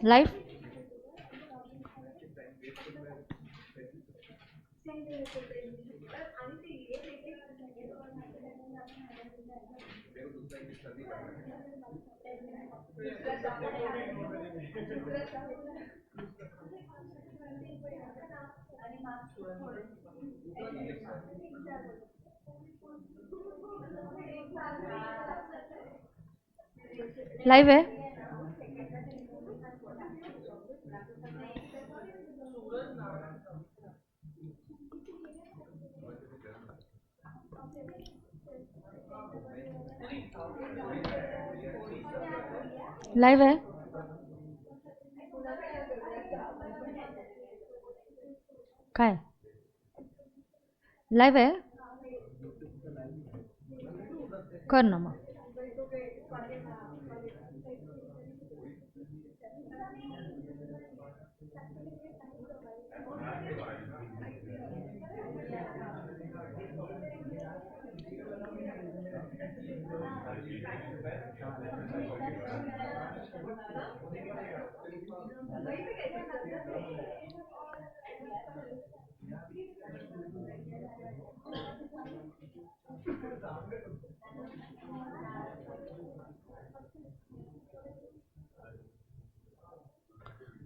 Live live है। Live है। काय लाइव है कर ना मग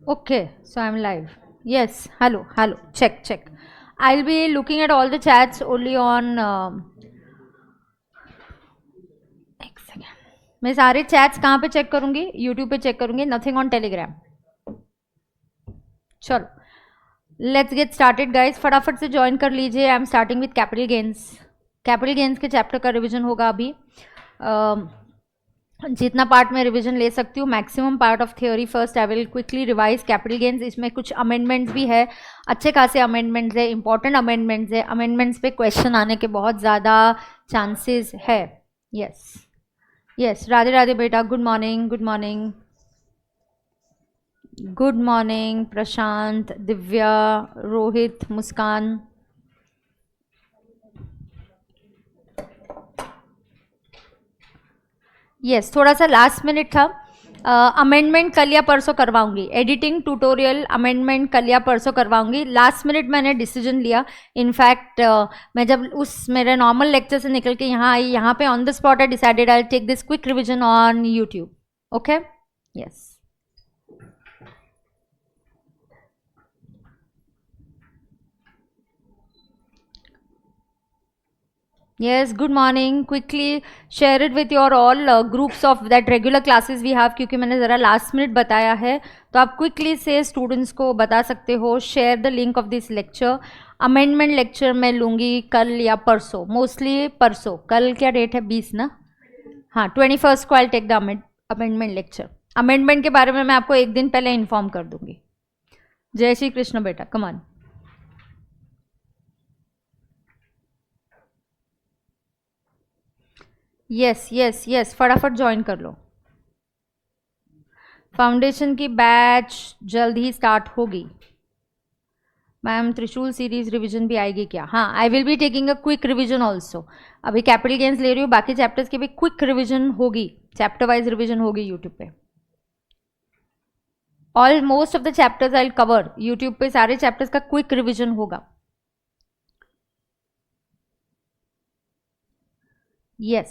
Okay, so I'm live. Yes, hello, check. I'll be looking at all the chats only on एक सेकेंड। मैं सारे चैट्स कहाँ पे चेक करूँगी? यूट्यूब पे चेक करूँगी, नथिंग ऑन टेलीग्राम। चलो, लेट्स गेट स्टार्टेड गाइस। फटाफट से ज्वाइन कर लीजिए। I am starting with capital gains. Capital gains के चैप्टर का रिविजन होगा अभी। जितना पार्ट में रिवीजन ले सकती हूँ, maximum part of theory first I will quickly revise capital gains. इसमें कुछ अमेंडमेंट्स भी है, अच्छे खासे अमेंडमेंट्स है, इंपॉर्टेंट अमेंडमेंट्स है। अमेंडमेंट्स पे क्वेश्चन आने के बहुत ज़्यादा चांसेस है। यस यस, राधे राधे बेटा, good morning, good morning, good morning Prashant, Divya, Rohit, Muskan. Yes, थोड़ा सा लास्ट मिनट था। अमेंडमेंट कल या परसों करवाऊंगी। एडिटिंग ट्यूटोरियल अमेंडमेंट कल या परसों करवाऊंगी। लास्ट मिनट मैंने डिसीजन लिया। इनफैक्ट मैं जब उस मेरे नॉर्मल लेक्चर से निकल के यहाँ आई, यहाँ पे on the spot I decided I take this quick revision on YouTube. Okay, yes. Yes, good morning. Quickly share it with your all groups of that regular classes we have, क्योंकि मैंने ज़रा last minute बताया है, तो आप quickly से students को बता सकते हो। Share the link of this lecture. Amendment lecture मैं लूँगी कल या परसों, मोस्टली परसों। कल क्या डेट है? 20 ना? हाँ, 21st को I'll take the amendment lecture. Amendment के बारे में मैं आपको एक दिन पहले इन्फॉर्म कर दूँगी। जय श्री कृष्ण बेटा, come on. Yes yes yes, फटाफट ज्वाइन कर लो। फाउंडेशन की बैच जल्द ही स्टार्ट होगी। मैम त्रिशूल सीरीज रिवीजन भी आएगी क्या? हाँ, आई will be taking a quick revision also. अभी कैपिटल गेन्स ले रही हूँ, बाकी चैप्टर्स की भी क्विक रिवीजन होगी, चैप्टर वाइज रिवीजन होगी यूट्यूब पे। All most of the chapters I will cover YouTube पे, सारे चैप्टर्स का क्विक रिवीजन होगा। Yes,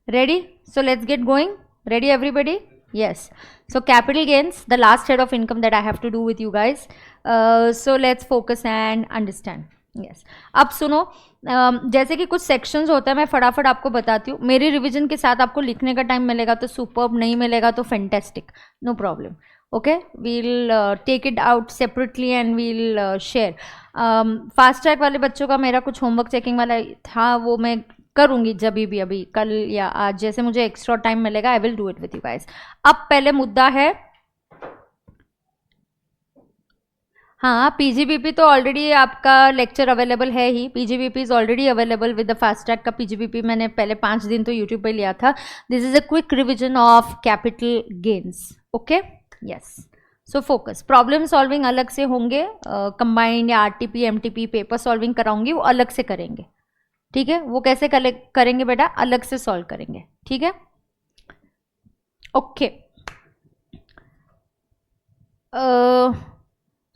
ready? So let's get going. Ready everybody? Yes. So capital gains, the last head of income that I have to do with you guys. So let's focus and understand. Yes. अब सुनो, जैसे कि कुछ sections होता है, मैं फटाफट आपको बताती हूँ। मेरी रिवीजन के साथ आपको लिखने का टाइम मिलेगा तो सुपर्ब, नहीं मिलेगा तो fantastic, no problem. Okay, we'll take it out separately and we'll share. Fast track वाले बच्चों का मेरा कुछ होमवर्क चेकिंग वाला था, वो मैं करूंगी जब भी, अभी कल या आज, जैसे मुझे एक्स्ट्रा टाइम मिलेगा I will do it with you guys. अब पहले मुद्दा है, हाँ, पीजीबीपी तो ऑलरेडी आपका लेक्चर अवेलेबल है ही। PGBP is already available with the fast track का पीजीबीपी मैंने पहले 5 दिन तो यूट्यूब पे लिया था। This is a quick revision of capital gains. Okay, yes. So focus, problem solving अलग से होंगे, कंबाइंड या आरटीपी एमटीपी पेपर सॉल्विंग कराऊंगी, वो अलग से करेंगे। ठीक है, वो कैसे करेंगे बेटा? अलग से सॉल्व करेंगे। ठीक है, okay.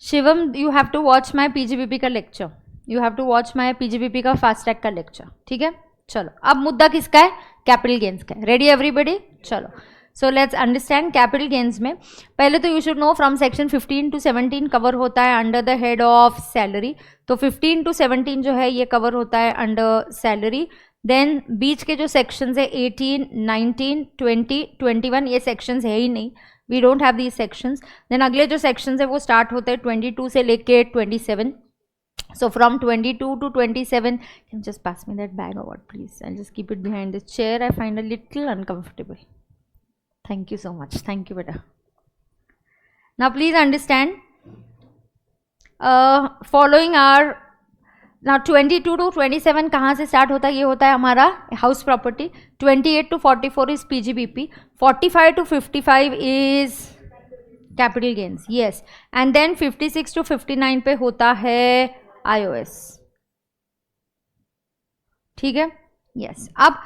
Shivam, you have to watch my PGBP का lecture, you have to watch my PGBP का फास्ट ट्रैक का लेक्चर, ठीक है। चलो, अब मुद्दा किसका है? कैपिटल गेन्स का है। Ready everybody? चलो, so let's understand capital gains में पहले तो you should know from section 15 to 17 cover होता है under the head of salary. तो 15 to 17 जो है ये कवर होता है अंडर सैलरी। देन बीच के जो सेक्शंस है 18, 19, 20, 21 ये सेक्शंस है ही नहीं, we don't have these sections. Then अगले जो सेक्शंस है वो स्टार्ट होते हैं 22 से लेके 27। So from 22 to 27, can you just pass me that bag or what, please? I'll just keep it behind this chair. I find a little uncomfortable. Thank you so much. Thank you, beta. Now please understand. Following our now 22 to 27 कहाँ से start होता है? ये होता है हमारा house property. 28 to 44 is PGBP. 45 to 55 is capital gains, yes. And then 56 to 59 पे होता है iOS, ठीक है, यस। अब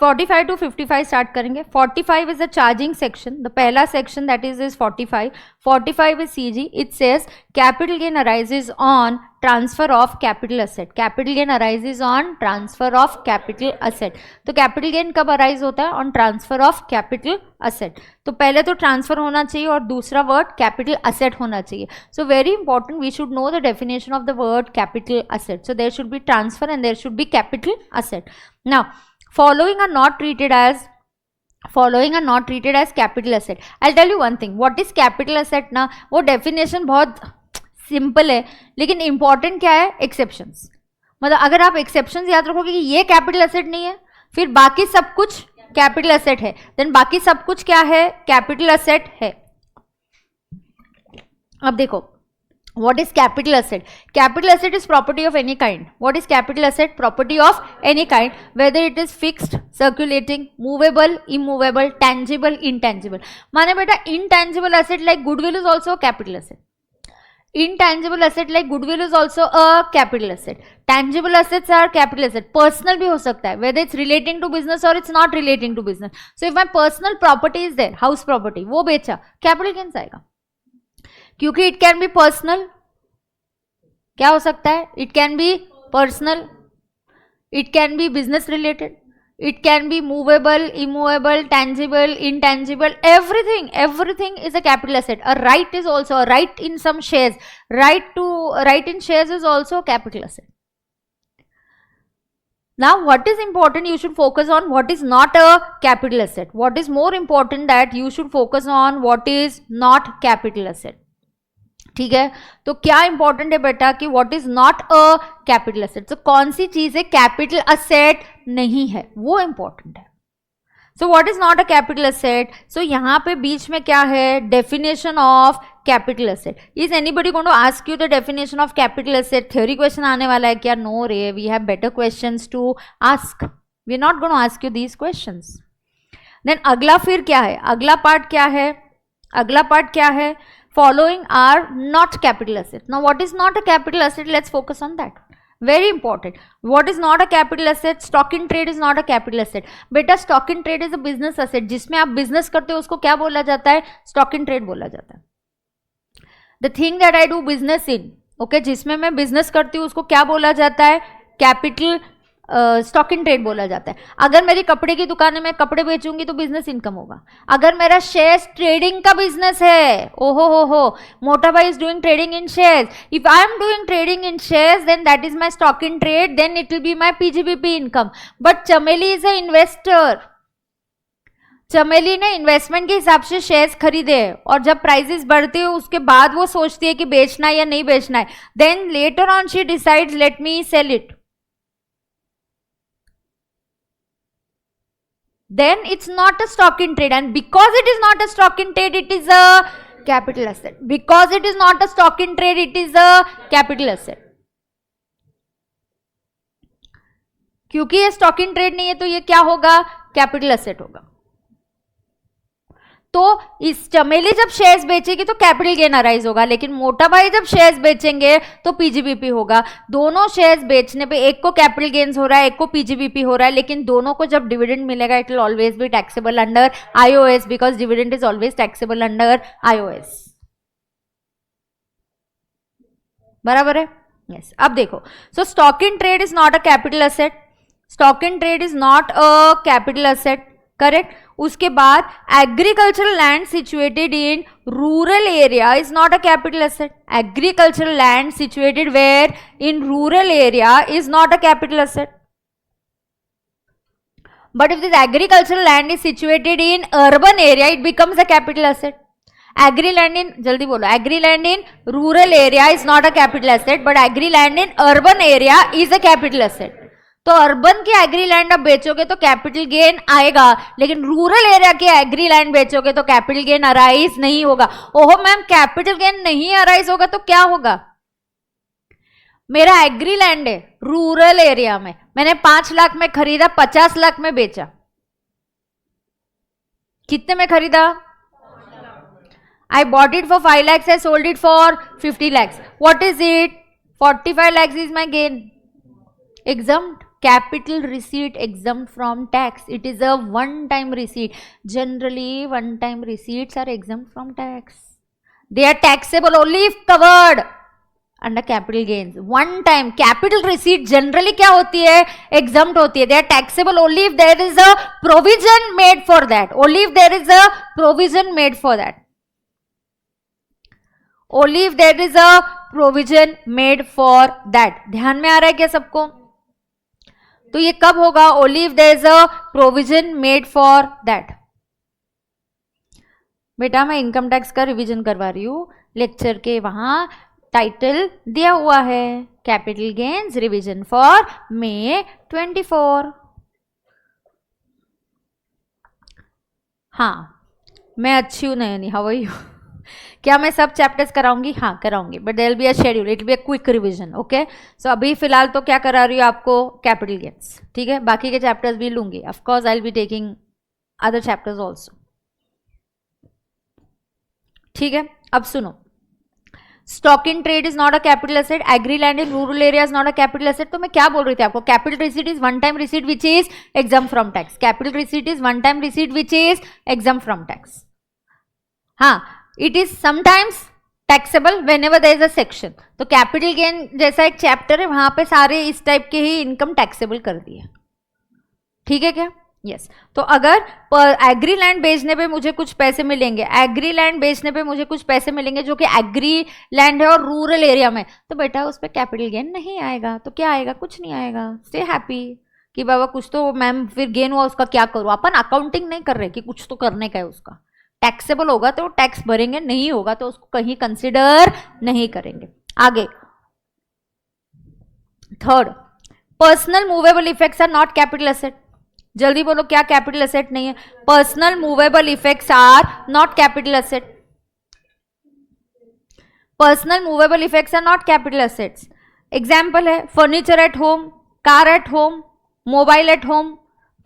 45 to 55 स्टार्ट करेंगे। 45 is a charging section, the पहला section that is 45। 45 is CG। It says capital gain arises on transfer of capital asset. Capital gain arises on transfer of capital asset. तो capital gain कब arise होता है? On transfer of capital asset. तो पहले तो transfer होना चाहिए और दूसरा वर्ड कैपिटल असेट होना चाहिए। So very important, we should know the definition of the word capital asset. So there should be transfer and there should be capital asset. Now following are not treated as capital asset. I'll tell you one thing, what is capital asset ना, वो definition बहुत simple है, लेकिन important क्या है? Exceptions. मतलब अगर आप एक्सेप्शंस याद रखोगे कि ये कैपिटल एसेट नहीं है, फिर बाकी सब कुछ कैपिटल एसेट है, देन बाकी सब कुछ क्या है? कैपिटल एसेट है। अब देखो, what is capital asset? Capital asset is property of any kind. What is capital asset? Property of any kind, whether it is fixed, circulating, movable, immovable, tangible, intangible. माने बेटा intangible asset like goodwill is also a capital asset. Intangible asset like goodwill is also a capital asset. Tangible assets are capital asset. Personal भी हो सकता है, whether it's relating to business or it's not relating to business. So if my personal property is there, house property, वो बेचा, capital gains आएगा, क्योंकि it can be personal. क्या हो सकता है? It can be personal, it can be business related, it can be movable, immovable, tangible, intangible, everything is a capital asset. A right is also a right in some shares. Right in shares is also a capital asset. Now what is important? You should focus on what is not a capital asset. What is more important that you should focus on what is not capital asset. ठीक है, तो क्या important है बेटा कि what is not a capital asset. तो कौन सी चीज है कैपिटल एसेट नहीं है, वो इंपॉर्टेंट है। So what is not a capital asset? So यहाँ पे बीच में क्या है? Definition of capital asset. Is anybody going to ask you the definition of capital asset? Theory question आने वाला है क्या? नो रे, we have better questions to ask, we are not going to ask you these questions. Then अगला फिर क्या है? अगला पार्ट क्या है? अगला पार्ट क्या है? Following are not capital asset. Now what is not a capital asset? Let's focus on that. Very important. What is not a capital asset? Stock in trade is not a capital asset. बेटा stock in trade is a business asset. जिसमें आप business करते हो उसको क्या बोला जाता है? Stock in trade बोला जाता है. The thing that I do business in, okay, जिसमें मैं business करती हूँ उसको क्या बोला जाता है? Capital स्टॉक इन ट्रेड बोला जाता है। अगर मेरी कपड़े की दुकान है, मैं कपड़े बेचूंगी तो बिजनेस इनकम होगा। अगर मेरा शेयर्स ट्रेडिंग का बिजनेस है, ओहो हो, मोटा भाई is doing trading in shares, if I am doing trading in shares then that is my stock in trade, then it will be my PGBP income. But Chameli is a investor, Chameli ने investment के हिसाब से shares खरीदे और जब prices बढ़ते हैं उसके बाद वो सोचती है कि बेचना है या नहीं बेचना है, then later on she decides let me sell it, then it's not a stock in trade, and because it is not a stock in trade it is a capital asset. Because it is not a stock in trade it is a capital asset. क्योंकि ये stock in trade नहीं है तो ये क्या होगा? Capital asset होगा। तो इस चमेली जब शेयर्स बेचेगी तो कैपिटल गेन अराइज होगा, लेकिन मोटा भाई जब शेयर्स बेचेंगे तो पीजीबीपी होगा। दोनों शेयर्स बेचने पे एक को कैपिटल गेन्स हो रहा है, एक को पीजीबीपी हो रहा है, लेकिन दोनों को जब डिविडेंड मिलेगा it will always be taxable under IOS, because dividend is always taxable under IOS. बराबर है? यस. अब देखो, so stock in trade is not a capital asset. Stock in trade is not a capital asset, correct. उसके बाद agricultural land situated in rural area is not a capital asset. Agricultural land situated where in rural area is not a capital asset. But if this agricultural land is situated in urban area, it becomes a capital asset. Agri land in, jaldi bolo, agri land in rural area is not a capital asset, but agri land in urban area is a capital asset. तो urban के agree land आप बेचोगे तो capital gain आएगा, लेकिन rural area के agree land बेचोगे तो capital gain arise नहीं होगा. ओहो मैम, कैपिटल गेन नहीं अराइज होगा तो क्या होगा? मेरा एग्री लैंड है रूरल एरिया में, मैंने 5 लाख में खरीदा, 50 लाख में बेचा. कितने में खरीदा? I bought it for 5 lakhs, I sold it for 50 lakhs. What is it? 45 lakhs is my gain. exempt. Capital receipt exempt from tax. It is a one-time receipt. Generally, one-time receipts are exempt from tax. They are taxable only if covered under capital gains. One time capital receipt generally क्या होती है? Exempt होती है. They are taxable only if there is a provision made for that. Only if there is a provision made for that. Only if there is a provision made for that. ध्यान में आ रहा है क्या सबको? तो ये कब होगा? Only if there is a provision made for that. बेटा मैं इनकम टैक्स का रिवीजन करवा रही हूँ, लेक्चर के वहां टाइटल दिया हुआ है, capital gains revision for May 24. हाँ, मैं अच्छी हूँ नयनी, हाउ आर यू? क्या मैं सब चैप्टर्स कराऊंगी? हाँ कराऊंगी, but there will be a schedule, it will be a quick revision. Okay, so अभी फिलहाल तो क्या करा रही हूँ आपको? Capital gains. ठीक है, बाकी के चैप्टर्स भी लूंगी. Of course I will be taking other chapters also. ठीक है, अब सुनो, stock in trade is not a capital asset, agri land in rural area is not a capital asset. तो मैं क्या बोल रही थी आपको? Capital receipt is one time receipt which is exempt from tax. Capital receipt is one time receipt which is exempt from tax. हाँ, it is sometimes taxable whenever there is a section. तो capital gain जैसा एक chapter है, वहां पे सारे इस type के ही इनकम टैक्सेबल कर दिए. ठीक है क्या? यस. तो अगर एग्री लैंड बेचने पे मुझे कुछ पैसे मिलेंगे, एग्री लैंड बेचने पे मुझे कुछ पैसे मिलेंगे जो कि एग्री लैंड है और रूरल एरिया में, तो बेटा उस पर कैपिटल गेन नहीं आएगा. तो क्या आएगा? कुछ नहीं आएगा. स्टे हैप्पी कि बाबा कुछ तो मैम फिर गेन हुआ, उसका क्या करूँ? अपन अकाउंटिंग नहीं कर रहे कि कुछ तो करने का है. उसका टैक्सेबल होगा तो टैक्स भरेंगे, नहीं होगा तो उसको कहीं कंसिडर नहीं करेंगे. आगे third, personal movable effects are not capital asset. जल्दी बोलो, क्या कैपिटल एसेट नहीं है? Personal movable effects are not capital asset. Personal movable effects are not capital assets. Example है furniture at home, car at home, mobile at home.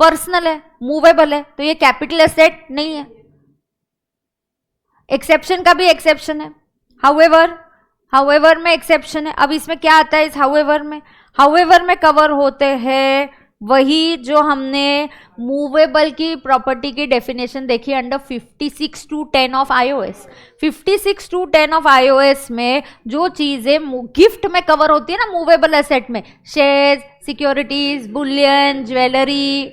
Personal है, movable है, तो ये कैपिटल एसेट नहीं है. एक्सेप्शन का भी एक्सेप्शन है. हाउएवर में एक्सेप्शन है. अब इसमें क्या आता है इस हाउएवर में? हाउएवर में कवर होते हैं वही जो हमने मूवेबल की प्रॉपर्टी की डेफिनेशन देखी under 56(2)(10) of iOS. 56(2)(10) of iOS में जो चीजें गिफ्ट में कवर होती है ना मूवेबल एसेट में, shares, securities, Boolean, jewellery,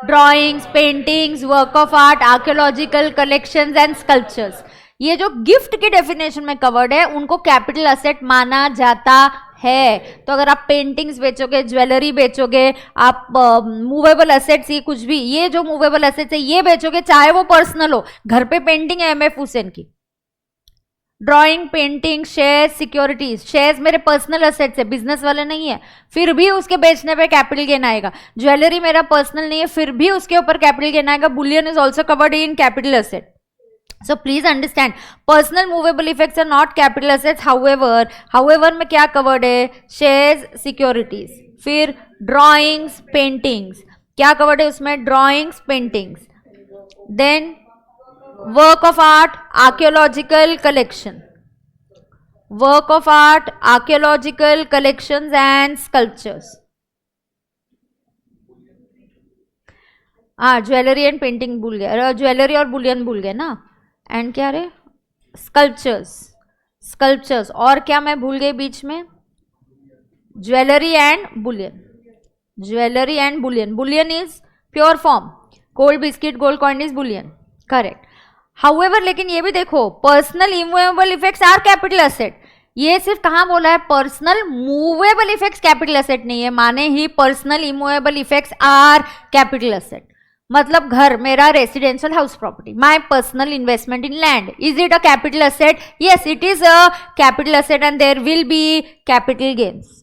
drawings, paintings, work of art, archaeological collections and sculptures, ये जो गिफ्ट की डेफिनेशन में कवर्ड है उनको कैपिटल एसेट माना जाता है. तो अगर आप पेंटिंग्स बेचोगे, ज्वेलरी बेचोगे, आप मूवेबल एसेट्स, ये कुछ भी, ये जो मूवेबल एसेट्स है ये बेचोगे, चाहे वो पर्सनल हो, घर पे पेंटिंग है MF हुसैन की, drawing, painting, shares, securities. Shares मेरे पर्सनल एसेट्स है, बिजनेस वाले नहीं है, फिर भी उसके बेचने पे कैपिटल गेन आएगा. ज्वेलरी मेरा पर्सनल नहीं है, फिर भी उसके ऊपर कैपिटल गेन आएगा. Boolean is also covered in capital asset. So please understand, personal movable effects are not capital assets. However में क्या covered है? Shares, securities. फिर drawings, paintings. क्या covered है उसमें? Drawings, paintings. Then work of art, archaeological collection. Work of art, archaeological collections and sculptures. Jewellery and painting भूल गया, jewellery और बुलियन भूल गए ना. एंड क्या रे? स्कल्पचर्स. स्कल्पचर्स, और क्या मैं भूल गई बीच में, jewellery and bullion, jewellery and bullion, bullion is pure form, gold biscuit gold coin is bullion, correct. However लेकिन ये भी देखो, personal immovable effects are capital asset, ये सिर्फ कहाँ बोला है, personal movable effects capital asset नहीं है, माने ही personal immovable effects are capital asset, मतलब घर, मेरा residential house property, my personal investment in land, is it a capital asset? Yes, it is a capital asset and there will be capital gains.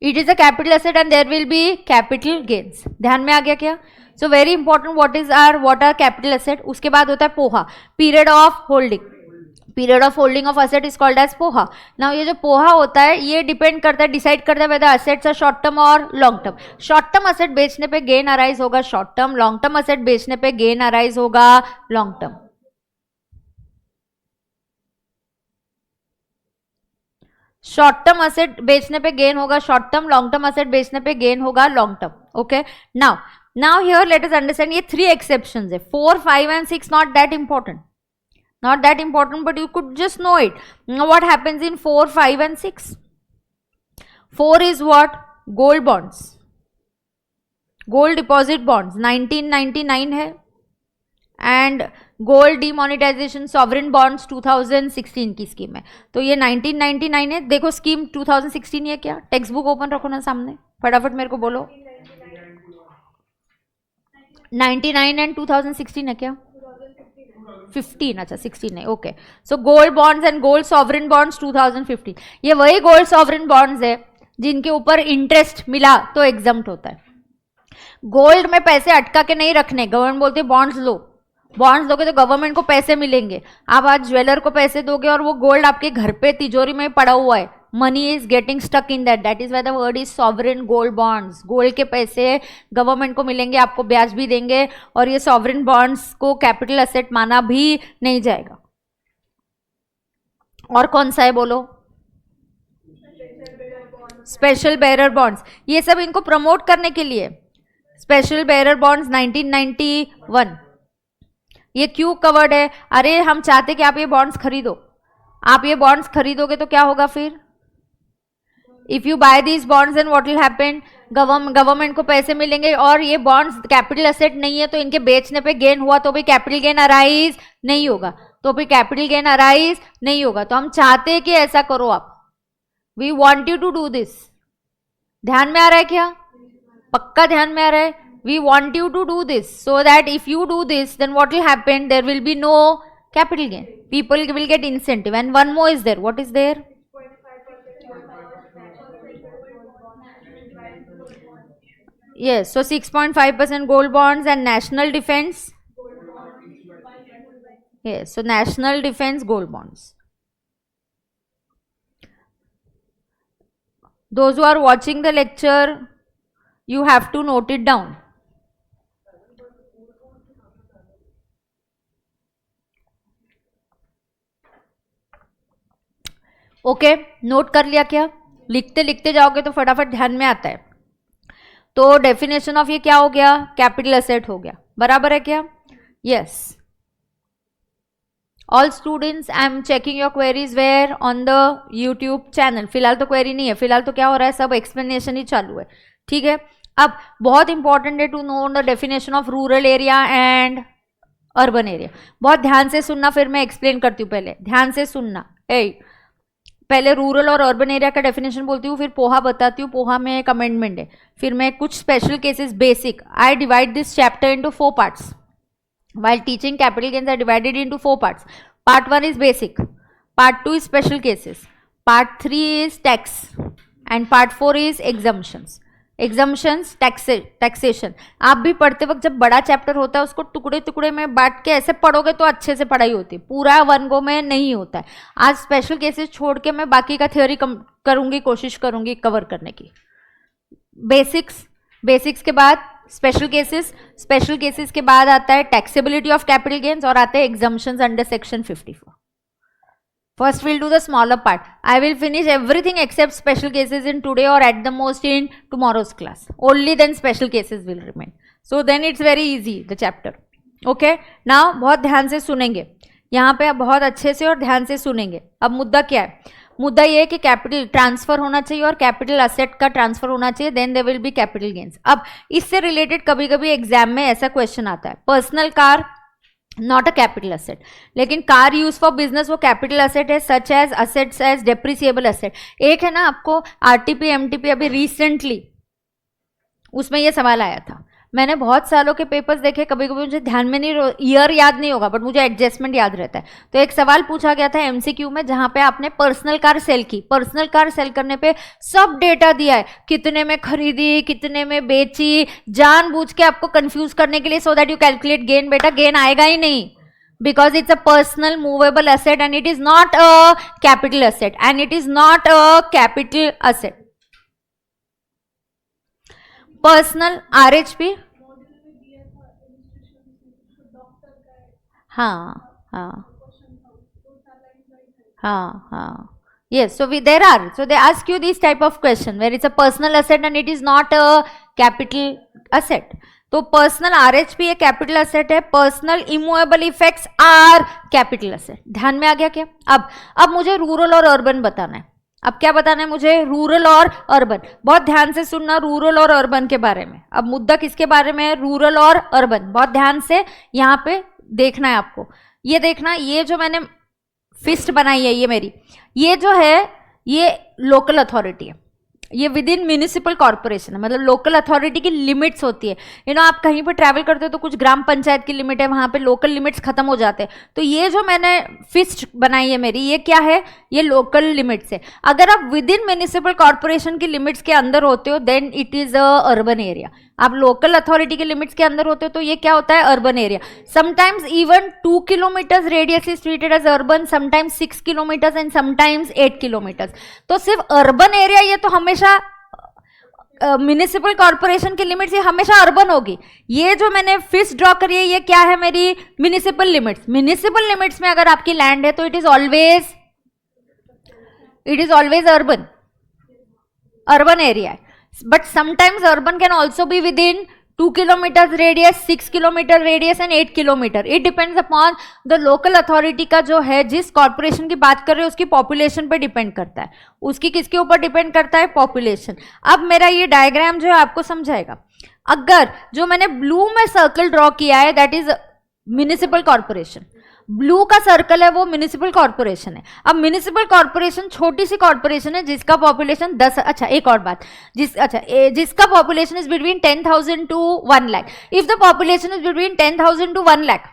It is a capital asset and there will be capital gains. ध्यान में आ गया क्या? So very important, what are capital asset. उसके बाद होता है POHA, period of holding, period of holding of asset is called as POHA. Now ये जो पोहा होता है ये डिपेंड करता है, डिसाइड करता है whether assets are short term और long term. Short term asset बेचने पे गेन अराइज होगा short term, long term asset बेचने पे गेन अराइज होगा long term. Short term asset बेचने पे गेन होगा short term, long term asset बेचने पे गेन होगा long term. Okay, now here let us understand, ये 3 exceptions है, 4, 5 and 6 not that important, not that important, but you could just know it. Now what happens in 4, 5 and 6? 4 is what? Gold bonds, gold deposit bonds 1999 है, and gold demonetisation sovereign bonds 2016 की scheme है। तो ये 1999 है, देखो scheme 2016 है क्या? Text book open रखो ना सामने, फटाफट मेरे को बोलो 99 एंड 2016 है क्या? 15, अच्छा 16 है, okay. So gold bonds and gold sovereign bonds 2015, ये वही गोल्ड सॉवरेन बॉन्ड्स है जिनके ऊपर इंटरेस्ट मिला तो एग्जम्प्ट होता है। गोल्ड में पैसे अटका के नहीं रखने, गवर्नमेंट बोलते है बॉन्ड्स लो, बॉन्ड्स दोगे तो गवर्नमेंट को पैसे मिलेंगे। आप आज ज्वेलर को पैसे दोगे और वो गोल्ड आपके घर पे तिजोरी में पड़ा हुआ है, money is getting stuck in that is why the word is sovereign gold bonds. Gold के पैसे गवर्नमेंट को मिलेंगे, आपको ब्याज भी देंगे, और ये सॉवरेन बॉन्ड्स को कैपिटल एसेट माना भी नहीं जाएगा। और कौन सा है बोलो? स्पेशल बेरर बॉन्ड्स, ये सब इनको प्रमोट करने के लिए। स्पेशल बेरर बॉन्ड्स 1991, ये क्यों कवर्ड है? अरे हम चाहते कि आप ये बॉन्ड्स खरीदो, आप ये बॉन्ड्स खरीदोगे तो क्या होगा फिर? If you buy these bonds and what will happen, government को पैसे मिलेंगे, और ये बॉन्ड्स कैपिटल एसेट नहीं है तो इनके बेचने पे गेन हुआ तो भी कैपिटल गेन अराइज नहीं होगा, तो भी कैपिटल गेन अराइज नहीं होगा। तो हम चाहते हैं कि ऐसा करो आप, we want you to do this. ध्यान में आ रहा है क्या? पक्का ध्यान में आ रहा है? We want you to do this so that if you do this, then what will happen? There will be no capital gain. People will get incentive. And one more is there. What is there? Yes. So 6.5% gold bonds and national defense. Yes. So national defense gold bonds. Those who are watching the lecture, you have to note it down. Okay, note कर लिया क्या? लिखते लिखते जाओगे तो फटाफट ध्यान में आता है। तो डेफिनेशन ऑफ ये क्या हो गया? कैपिटल एसेट हो गया, बराबर है क्या? Yes. All students, I am checking your queries where on the YouTube channel. फिलहाल तो क्वेरी नहीं है, फिलहाल तो क्या हो रहा है, सब एक्सप्लेनेशन ही चालू है, ठीक है। अब बहुत इंपॉर्टेंट है to know the definition of rural area and urban area. बहुत ध्यान से सुनना, फिर मैं एक्सप्लेन करती हूँ, पहले ध्यान से सुनना। पहले रूरल और अर्बन एरिया का डेफिनेशन बोलती हूँ, फिर पोहा बताती हूँ, पोहा में एक अमेंडमेंट है, फिर मैं कुछ special cases basic. I divide this chapter into 4 parts. While teaching capital gains are divided into 4 parts. Part 1 is basic, Part 2 is special cases, Part 3 is tax, and Part 4 is exemptions. Exemptions, taxation. आप भी पढ़ते वक्त जब बड़ा chapter होता है उसको टुकड़े टुकड़े में बांट के ऐसे पढ़ोगे तो अच्छे से पढ़ाई होती है, पूरा वन गो में नहीं होता है। आज स्पेशल केसेस छोड़ के मैं बाकी का थ्योरी करूंगी, कोशिश करूंगी कवर करने की। बेसिक्स के बाद स्पेशल केसेस के बाद आता है टैक्सेबिलिटी ऑफ कैपिटल गेन्स और आते हैं exemptions under section 54। First will do the smaller part. I will finish everything except special cases in today और at the most in tomorrow's class. Only then special cases will remain, so then it's very easy the chapter. Okay now बहुत ध्यान से सुनेंगे यहाँ पे, आप बहुत अच्छे से और ध्यान से सुनेंगे। अब मुद्दा क्या है? मुद्दा ये है कि कैपिटल ट्रांसफर होना चाहिए और कैपिटल असेट का ट्रांसफर होना चाहिए, then there will be capital gains. अब इससे रिलेटेड कभी कभी एग्जाम में ऐसा क्वेश्चन आता है, personal car not a capital asset, लेकिन कार यूज फॉर बिजनेस वो कैपिटल असेट है, such as assets as depreciable asset. एक है ना आपको आरटीपी एमटीपी अभी रिसेंटली उसमें ये सवाल आया था, मैंने बहुत सालों के पेपर्स देखे, कभी कभी मुझे ध्यान में नहीं, ईयर याद नहीं होगा बट मुझे एडजस्टमेंट याद रहता है। तो एक सवाल पूछा गया था एमसीक्यू में जहां पे आपने पर्सनल कार सेल की, पर्सनल कार सेल करने पे सब डेटा दिया है, कितने में खरीदी, कितने में बेची, जानबूझ के आपको कंफ्यूज करने के लिए, so that you calculate gain. बेटा गेन आएगा ही नहीं, because it's a personal movable asset and it is not a capital asset, and it is not a capital asset. Personal RHP, हाँ हाँ हाँ हाँ, yes, so they ask you this type of question where it's a personal asset and it is not a capital asset. तो personal RHP एक capital asset है, personal immovable effects are capital asset. ध्यान में आ गया क्या? अब मुझे रूरल और अर्बन बताना है। अब क्या बताना है मुझे? रूरल और अर्बन। बहुत ध्यान से सुनना रूरल और अर्बन के बारे में। अब मुद्दा किसके बारे में है? रूरल और अर्बन। बहुत ध्यान से यहाँ पे देखना है आपको। ये देखना, ये जो मैंने फिस्ट बनाई है, ये मेरी, ये जो है ये लोकल अथॉरिटी है, ये विद इन म्यूनिसिपल कॉर्पोरेशन है, मतलब लोकल अथॉरिटी की लिमिट्स होती है। आप कहीं पर ट्रैवल करते हो तो कुछ ग्राम पंचायत की लिमिट है, वहां पे लोकल लिमिट्स खत्म हो जाते हैं। तो ये जो मैंने फिस्ट बनाई है मेरी, ये क्या है? ये लोकल लिमिट्स है। अगर आप विद इन म्यूनिसिपल कॉर्पोरेशन की लिमिट्स के अंदर होते हो then it is a urban area. आप लोकल अथॉरिटी के लिमिट्स के अंदर होते हो तो ये क्या होता है? Urban area. Sometimes even 2 kilometres radius is treated as urban, sometimes 6 kilometres and sometimes 8 kilometres. तो सिर्फ अर्बन एरिया ये तो हमेशा म्यूनिसिपल कॉर्पोरेशन की लिमिट्स, ये हमेशा अर्बन होगी। ये जो मैंने फिस्ट ड्रॉ करी है ये क्या है? मेरी म्यूनिसिपल लिमिट्स। म्यूनिसिपल लिमिट्स में अगर आपकी लैंड है तो it is always urban area है। But sometimes urban can also be within 2 kilometers radius, 6 kilometer radius and 8 kilometer. It depends upon the local authority का जो है, जिस कॉर्पोरेशन की बात कर रहे हो उसकी पॉपुलेशन पे डिपेंड करता है। उसकी किसके ऊपर डिपेंड करता है? पॉपुलेशन। अब मेरा ये डायग्राम जो है आपको समझाएगा। अगर जो मैंने ब्लू में सर्कल ड्रॉ किया है that is municipal corporation, blue का सर्कल है वो म्यूनिसिपल कॉर्पोरेशन है। अब म्यूनिसिपल कॉर्पोरेशन छोटी सी कॉर्पोरेशन है जिसका पॉपुलेशन 10, अच्छा एक और बात, जिसका population is between 10,000 to 1 lakh. If the population is between 10,000 to 1 lakh,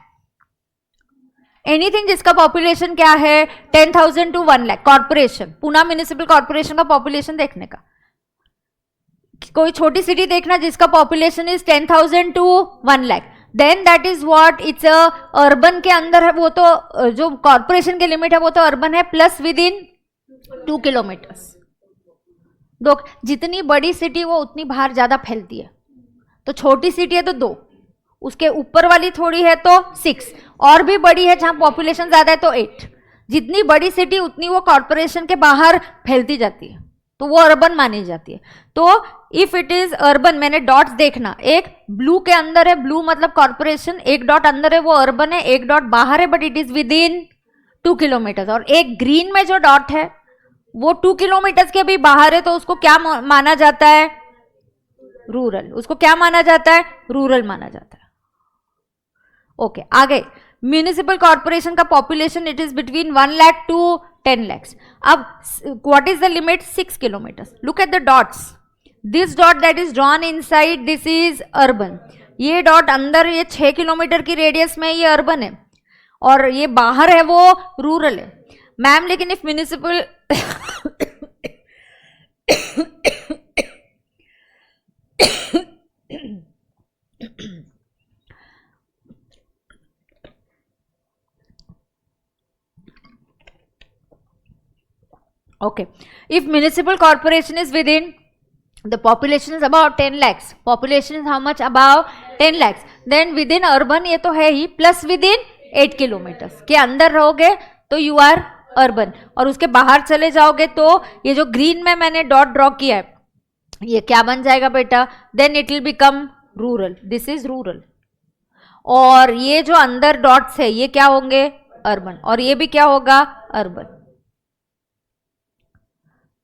anything जिसका पॉपुलेशन क्या है? 10,000 to 1 lakh. Corporation, Pune municipal corporation का पॉपुलेशन देखने का, कोई छोटी सिटी देखना जिसका population is 10,000 to 1 lakh, then that is what, it's a urban के अंदर है। वो तो जो कॉर्पोरेशन के लिमिट है वो तो अर्बन है, प्लस विद इन 2 किलोमीटर्स। दो, जितनी बड़ी सिटी वो उतनी बाहर ज्यादा फैलती है। तो छोटी सिटी है तो 2, उसके ऊपर वाली थोड़ी है तो 6, और भी बड़ी है जहां पॉपुलेशन ज्यादा है तो 8। जितनी बड़ी सिटी उतनी वो कॉर्पोरेशन के बाहर फैलती जाती है, तो वो अर्बन मानी जाती है। तो इफ इट इज अर्बन, मैंने डॉट्स देखना, एक ब्लू के अंदर है, ब्लू मतलब कॉर्पोरेशन, एक डॉट अंदर है वो अर्बन है, एक डॉट बाहर है but it is with in 2 kilometres, और एक ग्रीन में जो डॉट है वो 2 किलोमीटर्स के भी बाहर है, तो उसको क्या माना जाता है? रूरल। उसको क्या माना जाता है? रूरल माना जाता है। ओके, आगे म्यूनिसिपल कॉर्पोरेशन का population it is between 1 lakh to 10 lakhs. अब what is the limit? 6 kilometers. Look at the dots. This dot that is drawn inside, this is urban. ये डॉट अंदर, ये 6 किलोमीटर की रेडियस में ये अर्बन है, और ये बाहर है वो रूरल है। मैम लेकिन if municipal okay, if municipal corporation is within, the population is about 10 lakhs, population is how much? About 10 lakhs, then within urban ये तो है ही, plus within 8 kilometers के अंदर रहोगे तो you are urban, और उसके बाहर चले जाओगे तो ये जो ग्रीन में मैंने डॉट ड्रॉ किया है ये क्या बन जाएगा बेटा? then it will become rural, this is rural। और ये जो अंदर डॉट्स है ये क्या होंगे, अर्बन, और ये भी क्या होगा, अर्बन।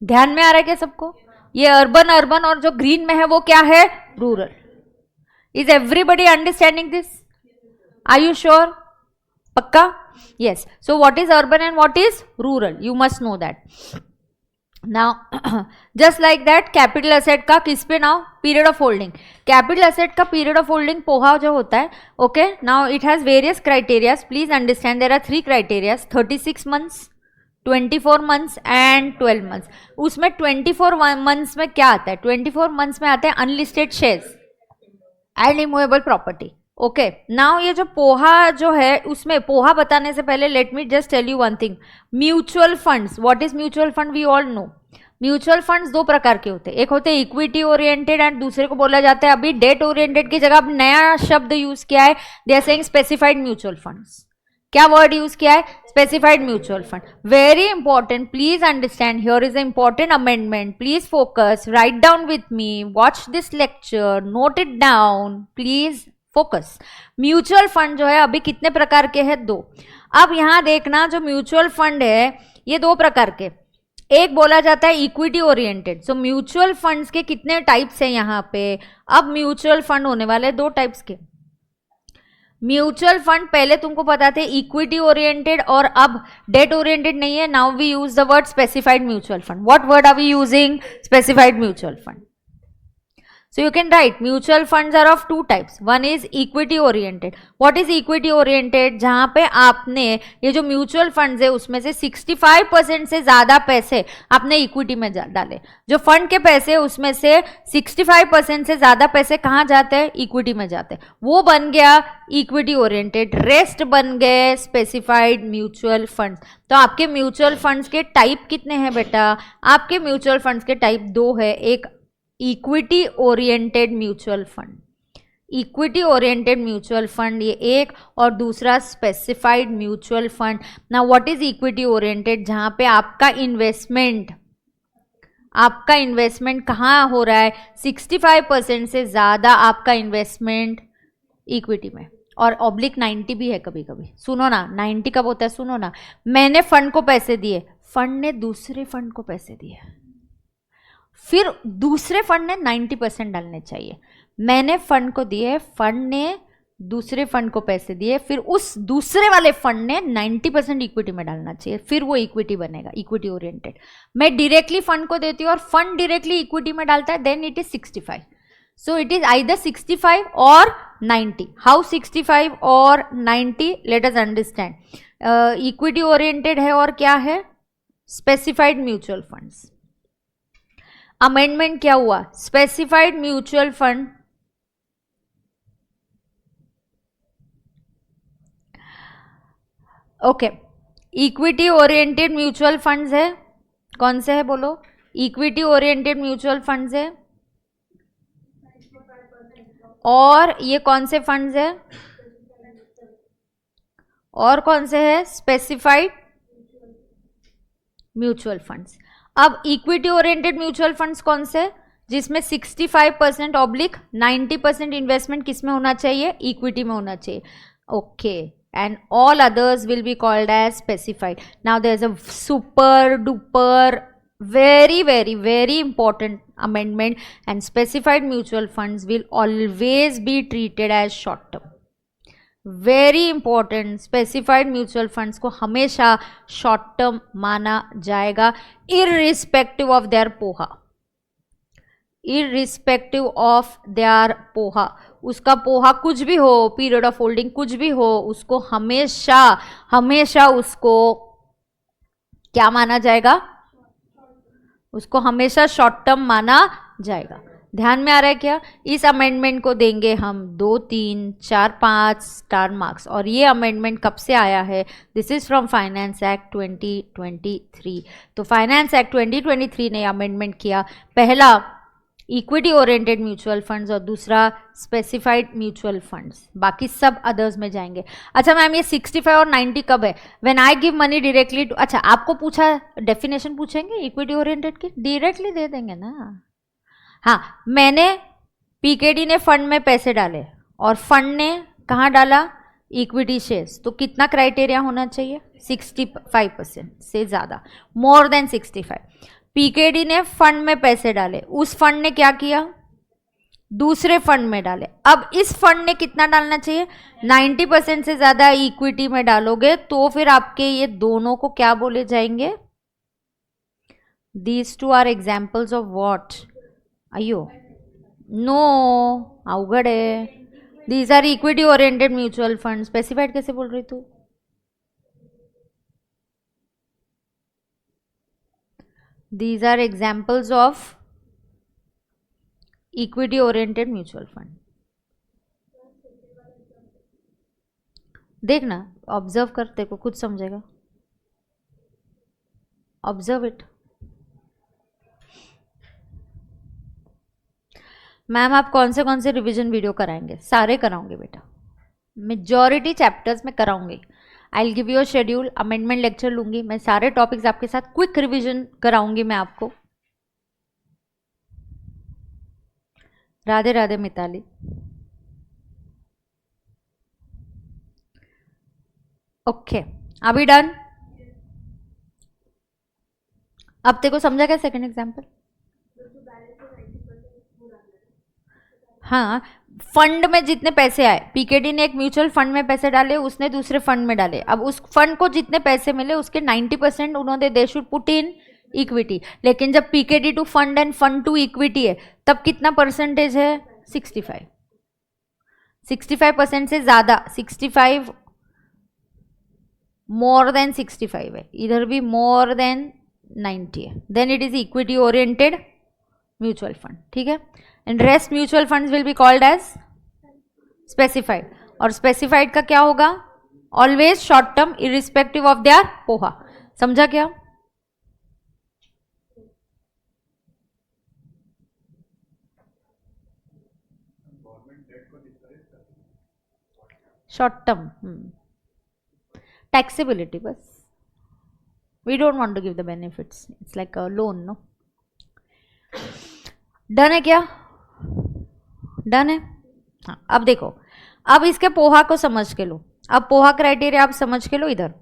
ध्यान में आ रहा है क्या सबको? ये अर्बन अर्बन और जो ग्रीन में है वो क्या है, rural. Is everybody understanding this? Are you sure? पक्का? Yes. So what is urban and what is rural, you must know that. Now just like that capital asset का किस पे, now period of holding. Capital asset का period of holding पोहा जो होता है, okay, now it has various criterias. Please understand there are 3 criterias, 36 months, 24 months and 12 months. उसमें 24 months में क्या आता है, 24 मंथ्स में आता है unlisted shares and immovable property. Okay, now ये जो पोहा जो है, उसमें पोहा बताने से पहले let me just tell you one thing. Mutual funds, what is mutual fund, we all know. Mutual funds 2 प्रकार के होते हैं, एक होते हैं इक्विटी ओरिएंटेड एंड दूसरे को बोला जाता है, अभी डेट ओरिएंटेड की जगह अब नया शब्द यूज किया है, they are saying specified mutual funds. क्या वर्ड यूज किया है, specified mutual fund. Very important, please understand, here is important amendment, please focus, write down with me, watch this lecture, note it down, please focus. Mutual fund जो है अभी कितने प्रकार के हैं, 2. अब यहां देखना, जो म्यूचुअल फंड है ये 2 प्रकार के, एक बोला जाता है equity oriented. So mutual funds के कितने टाइप्स हैं यहाँ पे, अब म्यूचुअल फंड होने वाले 2 टाइप्स के. म्यूचुअल फंड पहले तुमको पता थे इक्विटी ओरिएंटेड और अब डेट ओरिएंटेड नहीं है. Now we use the word specified mutual fund. What word are we using, specified mutual fund. So you can write mutual funds are of 2 types. One is equity oriented. What is equity oriented? जहां पे आपने ये जो mutual funds है उसमें से 65% से ज्यादा पैसे आपने इक्विटी में डाले. जो फंड के पैसे उसमें से 65% से ज्यादा पैसे कहाँ जाते हैं, इक्विटी में जाते हैं. वो बन गया इक्विटी ओरिएंटेड. रेस्ट बन गए स्पेसिफाइड म्यूचुअल फंड्स. तो आपके म्यूचुअल फंड्स के टाइप कितने हैं बेटा, आपके म्यूचुअल फंड्स के टाइप 2 है. एक equity oriented mutual fund, equity oriented mutual fund ये एक, और दूसरा specified mutual fund. Now what is equity oriented, जहां पे आपका इन्वेस्टमेंट कहाँ हो रहा है, 65% से ज्यादा आपका इन्वेस्टमेंट इक्विटी में, और ऑब्लिक 90 भी है कभी कभी. सुनो ना, 90 कब होता है, सुनो ना. मैंने फंड को पैसे दिए, फंड ने दूसरे फंड को पैसे दिए, फिर दूसरे फंड ने 90% डालने चाहिए. मैंने फंड को दिए, फंड ने दूसरे फंड को पैसे दिए, फिर उस दूसरे वाले फंड ने 90% इक्विटी में डालना चाहिए, फिर वो इक्विटी बनेगा, इक्विटी ओरिएंटेड. मैं डायरेक्टली फंड को देती हूँ और फंड डायरेक्टली इक्विटी में डालता है, then it is 65. So it is either 65 और 90. हाउ 65 और 90, let us understand. Equity oriented है और क्या है, स्पेसिफाइड म्यूचुअल फंड्स. अमेंडमेंट क्या हुआ, specified mutual fund okay, equity oriented mutual funds है, कौन से है बोलो, इक्विटी ओरिएंटेड म्यूचुअल फंड्स है, और ये कौन से फंड्स है, और कौन से है, स्पेसिफाइड म्यूचुअल फंड्स. अब इक्विटी ओरिएंटेड म्यूचुअल फंड्स कौन से, जिसमें 65% ऑब्लिक 90% इन्वेस्टमेंट किसमें होना चाहिए, इक्विटी में होना चाहिए. Okay, and all others will be called as specified. Now there is a super duper very very very important amendment, and specified mutual funds will always be treated as short term. Very important, specified mutual funds को हमेशा short term माना जाएगा, irrespective of their poha, irrespective of their poha. उसका पोहा कुछ भी हो, period of holding कुछ भी हो, उसको हमेशा हमेशा उसको क्या माना जाएगा, उसको हमेशा शॉर्ट टर्म माना जाएगा. ध्यान में आ रहा है क्या? इस अमेंडमेंट को देंगे हम 2, 3, 4, 5 स्टार मार्क्स. और ये अमेंडमेंट कब से आया है? This is from finance act 2023. तो फाइनेंस एक्ट 2023 ने अमेंडमेंट किया. पहला इक्विटी ओरिएंटेड म्यूचुअल फंड्स और दूसरा स्पेसिफाइड म्यूचुअल फंड्स, बाकी सब अदर्स में जाएंगे. अच्छा मैम, ये 65 और 90 कब है? When I give money directly to. अच्छा आपको पूछा, डेफिनेशन पूछेंगे इक्विटी ओरिएंटेड की, डायरेक्टली दे देंगे ना. हाँ, मैंने पीकेडी ने फंड में पैसे डाले और फंड ने कहाँ डाला, इक्विटी शेयर्स, तो कितना क्राइटेरिया होना चाहिए, 65% से ज़्यादा, मोर देन 65। पीकेडी ने फंड में पैसे डाले, उस फंड ने क्या किया, दूसरे फंड में डाले, अब इस फंड ने कितना डालना चाहिए, 90% से ज़्यादा इक्विटी में डालोगे तो फिर आपके ये दोनों को क्या बोले जाएंगे, these two are examples of what, अयो नो अवघड है, these are equity oriented mutual fund, specified कैसे बोल रही तू, these are examples of equity oriented mutual fund. देखना, ऑब्जर्व करते को कुछ समझेगा, ऑब्जर्व इट। मैम आप कौन से रिवीजन वीडियो कराएंगे, सारे कराऊंगे बेटा, मेजॉरिटी चैप्टर्स में कराऊंगी। I will give you a schedule, amendment lecture लूंगी मैं, सारे टॉपिक्स आपके साथ क्विक रिवीजन कराऊंगी मैं आपको। राधे राधे मिताली। ओके अभी डन, अब तेको समझा क्या सेकंड एग्जांपल, हाँ फंड में जितने पैसे आए, पीकेडी ने एक म्यूचुअल फंड में पैसे डाले, उसने दूसरे फंड में डाले, अब उस फंड को जितने पैसे मिले उसके 90% उन्होंने they should put in equity, लेकिन जब पीकेडी to fund and fund to equity है तब कितना परसेंटेज है, 65, 65% से ज्यादा, 65 मोर देन 65 है, इधर भी मोर देन 90 है, then it is equity oriented mutual fund, ठीक है। And rest mutual funds will be called as specified, और स्पेसिफाइड का क्या होगा, always short term irrespective of their poha, समझा क्या, शॉर्ट टर्म टैक्सेबिलिटी बस, we don't want to give the benefits, it's like a loan, no. Done है क्या, done है, हाँ अब देखो, अब इसके पोहा को समझ के लो, अब पोहा क्राइटेरिया आप समझ के लो, इधर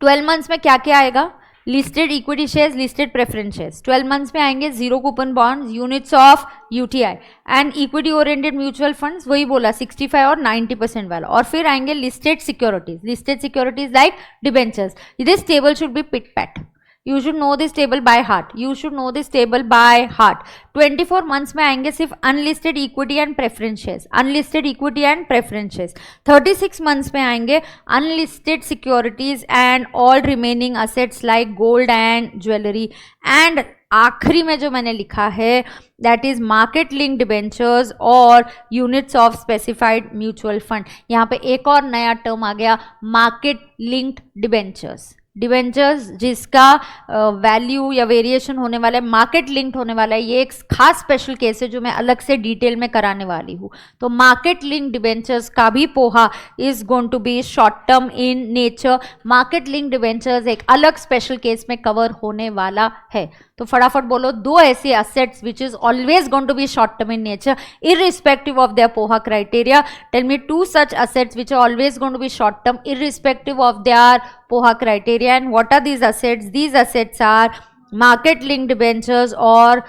12 मंथ्स में क्या क्या आएगा, listed equity shares, listed preference shares, 12 months में आएंगे zero coupon bonds, units of UTI and equity oriented mutual funds, वही बोला 65 और 90% वाला, और फिर आएंगे listed securities like debentures, this table should be pit pat, you should know this table by heart, you should know this table by heart। 24 months में आएंगे सिर्फ unlisted equity and preference shares, unlisted equity and preference shares, 36 months में आएंगे unlisted securities and all remaining assets like gold and jewellery, and आखिरी में जो मैंने लिखा है that is market link debentures और units of specified mutual fund. यहाँ पे एक और नया टर्म आ गया, मार्केट लिंक्ड डिबेंचर्स, डिबेंचर्स जिसका वैल्यू या वेरिएशन होने वाला है, मार्केट लिंक्ड होने वाला है, ये एक खास स्पेशल केस है जो मैं अलग से डिटेल में कराने वाली हूँ। तो मार्केट लिंक्ड डिबेंचर्स का भी पोहा is going to be short term in nature, market linked debentures एक अलग स्पेशल केस में कवर होने वाला है। तो फटाफट बोलो, दो ऐसे assets which is always going to be short term in nature irrespective of their poha criteria, tell me two such assets which are always going to be short term irrespective of their poha criteria, and what are these assets, these assets are market linked debentures और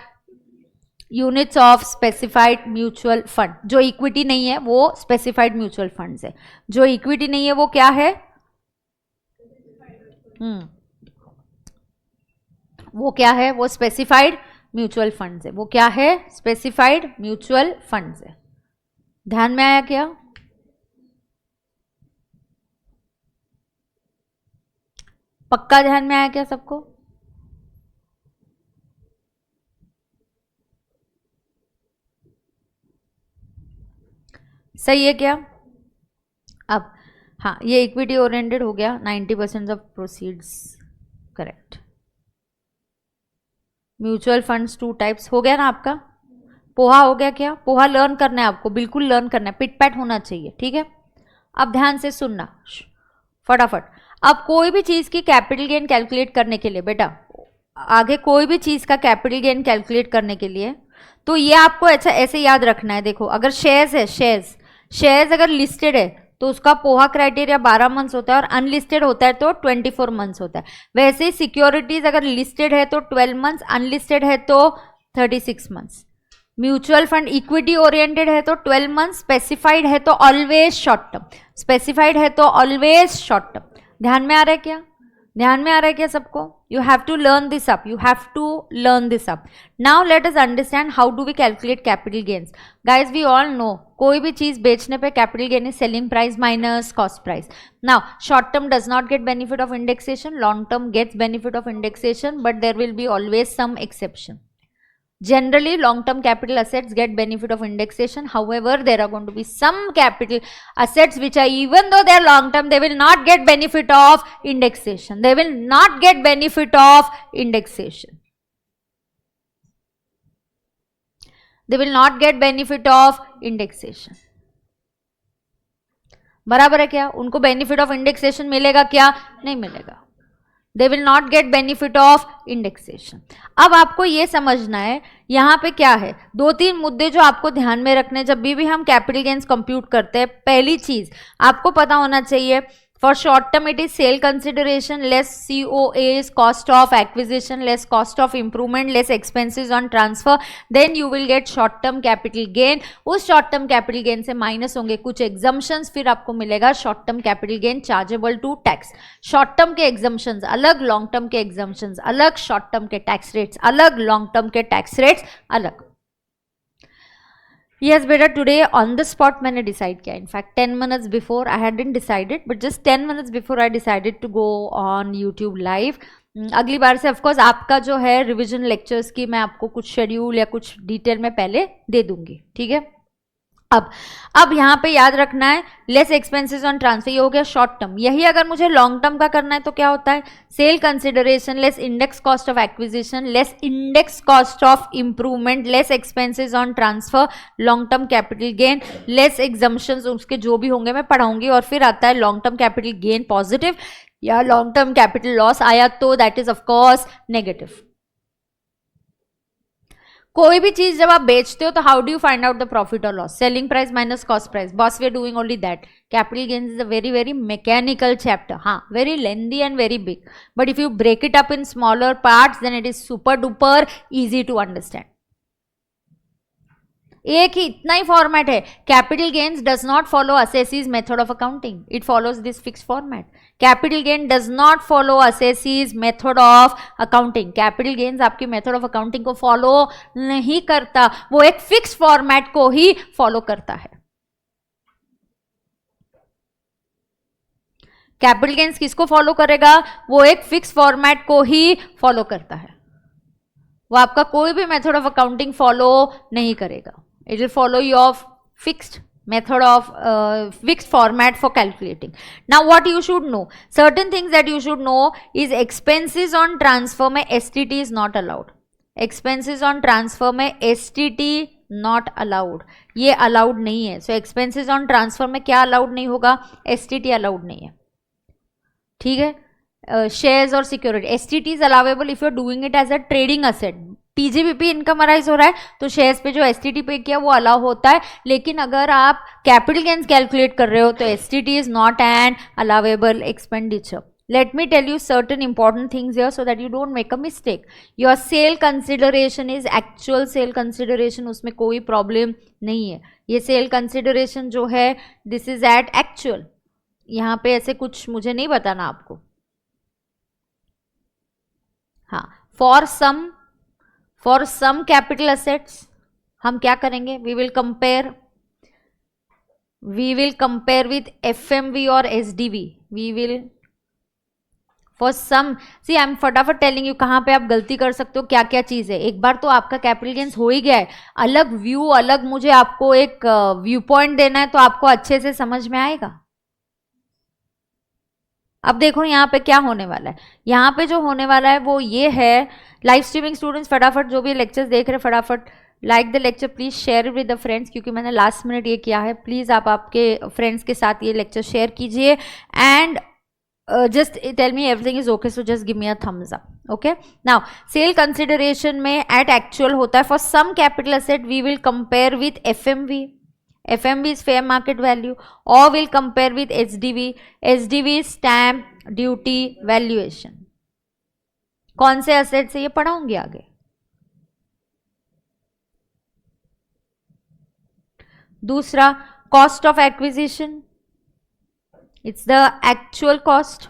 units of specified mutual fund. जो equity नहीं है वो specified mutual funds है, जो equity नहीं है वो क्या है, वो क्या है, वो स्पेसिफाइड म्यूचुअल फंड्स है, वो क्या है, स्पेसिफाइड म्यूचुअल फंड्स है। ध्यान में आया क्या, पक्का ध्यान में आया क्या सबको, सही है क्या। अब हाँ, ये इक्विटी ओरिएंटेड हो गया, 90% of proceeds, correct. Mutual funds two types हो गया ना आपका, पोहा हो गया क्या, पोहा लर्न करना है आपको, बिल्कुल लर्न करना है, पिट पैट होना चाहिए, ठीक है। अब ध्यान से सुनना फटाफट। अब कोई भी चीज़ की कैपिटल गेन कैलकुलेट करने के लिए बेटा, आगे कोई भी चीज़ का कैपिटल गेन कैलकुलेट करने के लिए तो ये आपको ऐसा ऐसे याद रखना है। देखो अगर शेयर्स है, शेयर्स शेयर्स अगर लिस्टेड है तो उसका पोहा क्राइटेरिया 12 मंथ्स होता है और अनलिस्टेड होता है तो 24 मंथ्स होता है। वैसे ही सिक्योरिटीज अगर लिस्टेड है तो 12 मंथ्स, अनलिस्टेड है तो 36 months. Mutual fund equity oriented है तो 12 मंथ्स, स्पेसिफाइड है तो ऑलवेज शॉर्ट टर्म, स्पेसिफाइड है तो ऑलवेज शॉर्ट टर्म। ध्यान में आ रहा है क्या? ध्यान में आ रहा है क्या सबको? You have to learn this up, you have to learn this up. Now let us understand how do we calculate capital gains. Guys we all know कोई भी चीज बेचने पे capital gain is selling price minus cost price. Now short term does not get benefit of indexation, long term gets benefit of indexation, but there will be always some exception. Generally, long-term capital assets get benefit of indexation. However, there are going to be some capital assets which are, even though they are long-term, they will not get benefit of indexation. They will not get benefit of indexation. They will not get benefit of indexation. बराबर है क्या? उनको benefit of indexation मिलेगा क्या? नहीं मिलेगा. They will not get benefit of indexation. अब आपको ये समझना है यहाँ पे क्या है, 2-3 मुद्दे जो आपको ध्यान में रखने जब भी हम कैपिटल गेन्स कंप्यूट करते हैं. पहली चीज आपको पता होना चाहिए, for short term it is sale consideration less COA's cost of acquisition less cost of improvement less expenses on transfer, then you will get short term capital gain. उस short term capital gain से minus होंगे कुछ exemptions, फिर आपको मिलेगा short term capital gain chargeable to tax. short term के exemptions अलग, long term के exemptions अलग, short term के tax rates अलग, long term के tax rates अलग. Yes बेटा, today on the spot मैंने decide किया. In fact 10 minutes before I hadn't decided, but just 10 minutes before I decided to go on YouTube live. अगली बार से of course आपका जो है रिविजन लेक्चर्स की मैं आपको कुछ शेड्यूल या कुछ डिटेल में पहले दे दूंगी, ठीक है. अब यहाँ पे याद रखना है लेस एक्सपेंसेस ऑन ट्रांसफर, ये हो गया शॉर्ट टर्म. यही अगर मुझे लॉन्ग टर्म का करना है तो क्या होता है, sale consideration less index cost of acquisition less index cost of improvement less expenses on transfer, long term capital gain less exemptions उसके जो भी होंगे मैं पढ़ाऊंगी, और फिर आता है long term capital gain positive या लॉन्ग टर्म कैपिटल लॉस आया तो दैट इज ऑफकोर्स नेगेटिव. कोई भी चीज जब आप बेचते हो तो how do you find out the profit और loss? Selling price minus cost price. Boss we are doing only that. Capital gains is a very very mechanical chapter. हाँ, very lengthy and very big, but if you break it up in smaller parts then it is super duper easy to understand. एक ही इतना ही format है. Capital gains does not follow assessee's method of accounting, it follows this fix format. Capital gain does not follow assessee's method of accounting. Capital gains आपकी method of accounting को follow नहीं करता, वो एक फिक्स फॉर्मेट को ही follow करता है. Capital gains किसको फॉलो करेगा? वो एक फिक्स फॉर्मेट को ही फॉलो करता है. वो आपका कोई भी मेथड ऑफ अकाउंटिंग फॉलो नहीं करेगा. It will follow your fixed method of fixed format for calculating. Now what you should know, certain things that you should know is expenses on transfer में STT is not allowed. Expenses on transfer में STT not allowed, ये allowed नहीं है. So expenses on transfer में क्या allowed नहीं होगा? STT allowed नहीं है, ठीक है. Shares और security, STT is allowable if you are doing it as a trading asset. TGBP income arise हो रहा है तो शेयर्स पे जो एसटीटी पे किया वो अलाउ होता है, लेकिन अगर आप कैपिटल गेन्स कैलकुलेट कर रहे हो तो STT is not an allowable expenditure. Let me tell you certain important things here so that you don't make a mistake. Your sale consideration is actual sale consideration, उसमें कोई problem नहीं है. ये sale consideration जो है this is eight actual. यहाँ पे ऐसे कुछ मुझे नहीं बताना आपको. हाँ, फॉर सम कैपिटल असेट्स हम क्या करेंगे? We will compare with FMV और SDV. We will for some, see I am फटाफट टेलिंग यू कहाँ पे आप गलती कर सकते हो, क्या क्या चीज़ है. एक बार तो आपका कैपिटल गेन्स हो ही गया है, अलग व्यू, अलग मुझे आपको एक व्यू पॉइंट देना है तो आपको अच्छे से समझ में आएगा. अब देखो यहाँ पे क्या होने वाला है. यहाँ पे जो होने वाला है वो ये है. लाइव स्ट्रीमिंग स्टूडेंट्स फटाफट जो भी लेक्चर्स देख रहे हैं फटाफट like the lecture, please share with the friends, क्योंकि मैंने लास्ट मिनट ये किया है. प्लीज आप आपके फ्रेंड्स के साथ ये लेक्चर शेयर कीजिए and just tell me everything is okay, so just give me a thumbs up. Okay, now sale consideration में at actual होता है. for some capital asset we will compare with FMV. FMV is fair market value, or we'll compare with SDV. SDV is stamp duty valuation. कौन से asset से, ये पढ़ाऊंगी आगे. दूसरा cost of acquisition, it's the actual cost.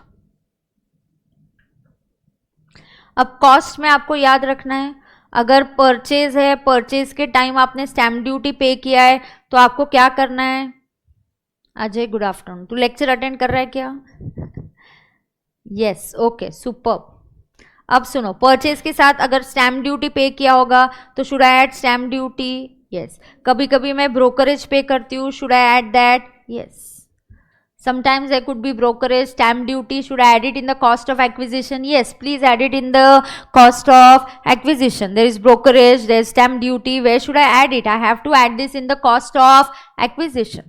अब cost में आपको याद रखना है, अगर परचेज है, परचेज के टाइम आपने स्टैम्प ड्यूटी पे किया है, तो आपको क्या करना है. अजय गुड आफ्टरनून, तू लेक्चर अटेंड कर रहा है क्या? Yes, okay, super. अब सुनो, परचेज के साथ अगर स्टैम्प ड्यूटी पे किया होगा तो should I add stamp duty? Yes. कभी कभी मैं ब्रोकरेज पे करती हूँ, should I add that? Yes. Sometimes there could be brokerage, stamp duty. Should I add it in the cost of acquisition? Yes, please add it in the cost of acquisition. There is brokerage, there is stamp duty. Where should I add it? I have to add this in the cost of acquisition.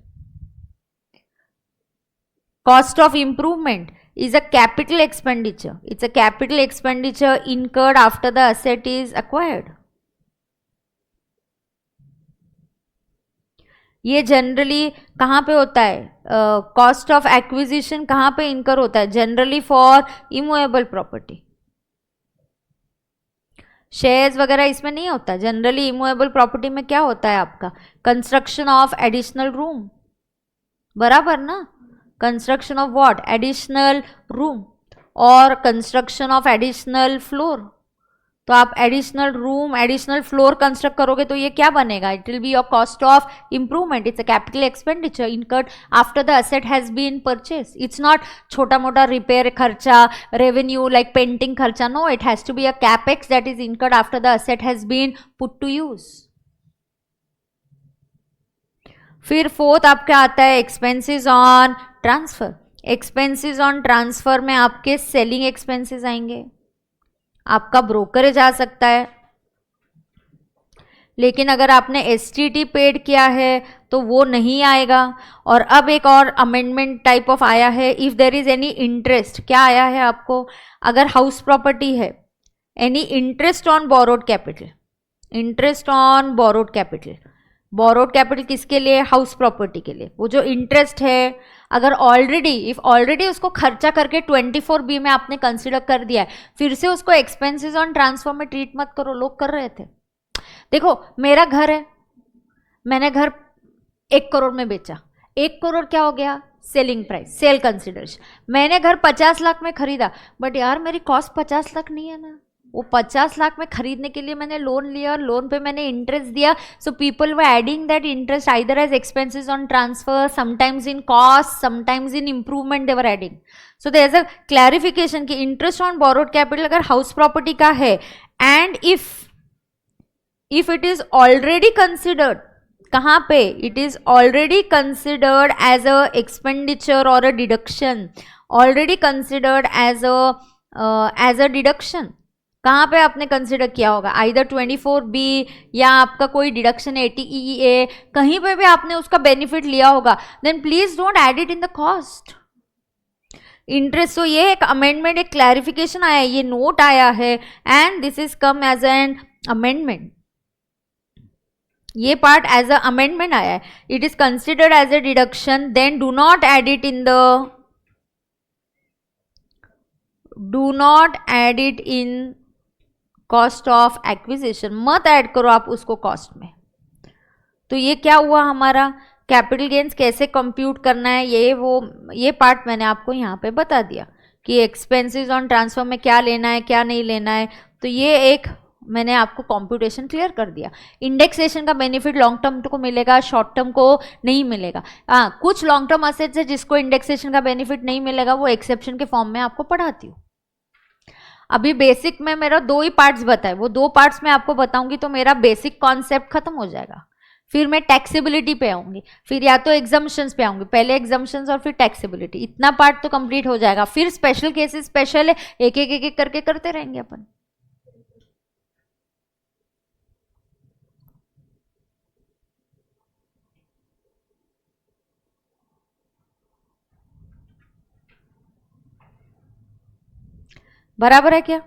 Cost of improvement is a capital expenditure. It's a capital expenditure incurred after the asset is acquired. ये generally कहाँ पे होता है? Cost of acquisition कहाँ पे इनकर होता है? Generally for immovable property. Shares वगैरह इसमें नहीं होता. जनरली इमूवेबल प्रॉपर्टी में क्या होता है आपका? कंस्ट्रक्शन ऑफ एडिशनल रूम, बराबर ना? Construction of what? Additional room, और कंस्ट्रक्शन ऑफ एडिशनल फ्लोर. तो आप additional room, additional floor construct करोगे तो ये क्या बनेगा? It will be your cost of improvement. It's a capital expenditure incurred after the asset has been purchase. It's not छोटा मोटा रिपेयर खर्चा, रेवेन्यू लाइक पेंटिंग खर्चा. No, it has to be a capex that is incurred after the asset has been put to use. फिर fourth आपका आता है expenses on transfer. Expenses on transfer में आपके सेलिंग एक्सपेंसेस आएंगे, आपका ब्रोकरेज आ सकता है. लेकिन अगर आपने STT पेड किया है तो वो नहीं आएगा. और अब एक और अमेंडमेंट टाइप ऑफ आया है, if there is any interest. क्या आया है आपको? अगर हाउस प्रॉपर्टी है, any interest on borrowed capital. Interest on borrowed capital. Borrowed capital किसके लिए? हाउस प्रॉपर्टी के लिए. वो जो इंटरेस्ट है, अगर ऑलरेडी उसको खर्चा करके 24B में आपने कंसिडर कर दिया है, फिर से उसको एक्सपेंसेस ऑन ट्रांसफर में ट्रीट मत करो. लोग कर रहे थे. देखो, मेरा घर है, मैंने घर 1 करोड़ में बेचा. 1 करोड़ क्या हो गया? Selling price, sale consideration. मैंने घर 50 लाख में खरीदा, बट यार मेरी कॉस्ट 50 लाख नहीं है ना. वो 50 लाख में खरीदने के लिए मैंने लोन लिया और लोन पे मैंने इंटरेस्ट दिया. So people were adding that interest either as expenses on transfer, sometimes in cost, sometimes in improvement they were adding. So there is a clarification कि इंटरेस्ट ऑन बोरोड कैपिटल अगर house property का है, and if it is already considered, कहाँ पे? It is already considered as a expenditure और a deduction. Already considered as a deduction. कहाँ पे आपने कंसिडर किया होगा? आइदर 24B या आपका कोई डिडक्शन 80EA, कहीं पे भी आपने उसका बेनिफिट लिया होगा. Then please don't add it in the cost. Interest. तो ये एक अमेंडमेंट, एक क्लैरिफिकेशन आया है, ये नोट आया है, and this is come as an amendment. ये पार्ट एज अ अमेंडमेंट आया है. It is considered as a deduction, then do not add it in cost of acquisition. मत ऐड करो आप उसको कॉस्ट में. तो ये क्या हुआ हमारा? कैपिटल गेन्स कैसे कंप्यूट करना है, ये पार्ट मैंने आपको यहाँ पे बता दिया कि एक्सपेंसेस ऑन ट्रांसफर में क्या लेना है, क्या नहीं लेना है. तो ये एक मैंने आपको कंप्यूटेशन क्लियर कर दिया. इंडेक्सेशन का बेनिफिट लॉन्ग टर्म को मिलेगा, शॉर्ट टर्म को नहीं मिलेगा. कुछ लॉन्ग टर्म असेट्स है जिसको इंडेक्सेशन का बेनिफिट नहीं मिलेगा, वो एक्सेप्शन के फॉर्म में आपको पढ़ाती हूँ. अभी बेसिक में मेरा 2 ही पार्ट्स बताए, वो 2 पार्ट्स में आपको बताऊंगी तो मेरा बेसिक कॉन्सेप्ट खत्म हो जाएगा. फिर मैं टैक्सेबिलिटी पे आऊंगी, फिर या तो एग्जम्पशंस पे आऊंगी. पहले एग्जम्पशंस और फिर टैक्सेबिलिटी. इतना पार्ट तो कंप्लीट हो जाएगा. फिर स्पेशल केसेस स्पेशल है, एक एक करके करते रहेंगे अपन. बराबर है क्या?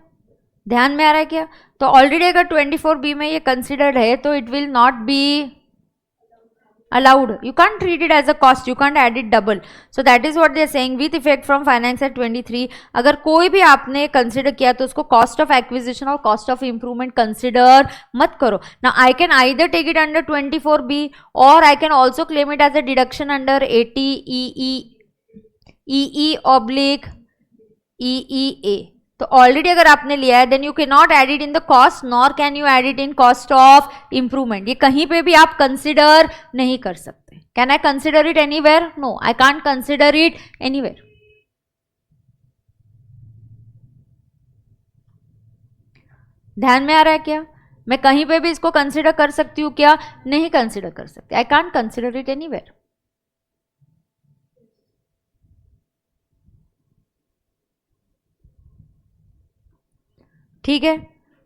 ध्यान में आ रहा है क्या? तो ऑलरेडी अगर 24B में ये कंसिडर्ड है तो it will not be allowed. You can't treat it as a cost, you can't add it double. So that is what they are saying, with effect from finance at 23. अगर कोई भी आपने consider किया तो उसको cost of acquisition और cost of improvement consider मत करो. Now I can either take it under 24B or I can also claim it as a deduction under 80 EE/EEA. तो ऑलरेडी अगर आपने लिया है then you can not add it in the cost nor can you add it in cost of improvement. ये कहीं पे भी आप कंसिडर नहीं कर सकते. Can I consider it anywhere? No, I can't consider it anywhere. ध्यान में आ रहा है क्या? मैं कहीं पे भी इसको कंसिडर कर सकती हूँ क्या? नहीं कंसिडर कर सकती. I can't consider it anywhere. ठीक है.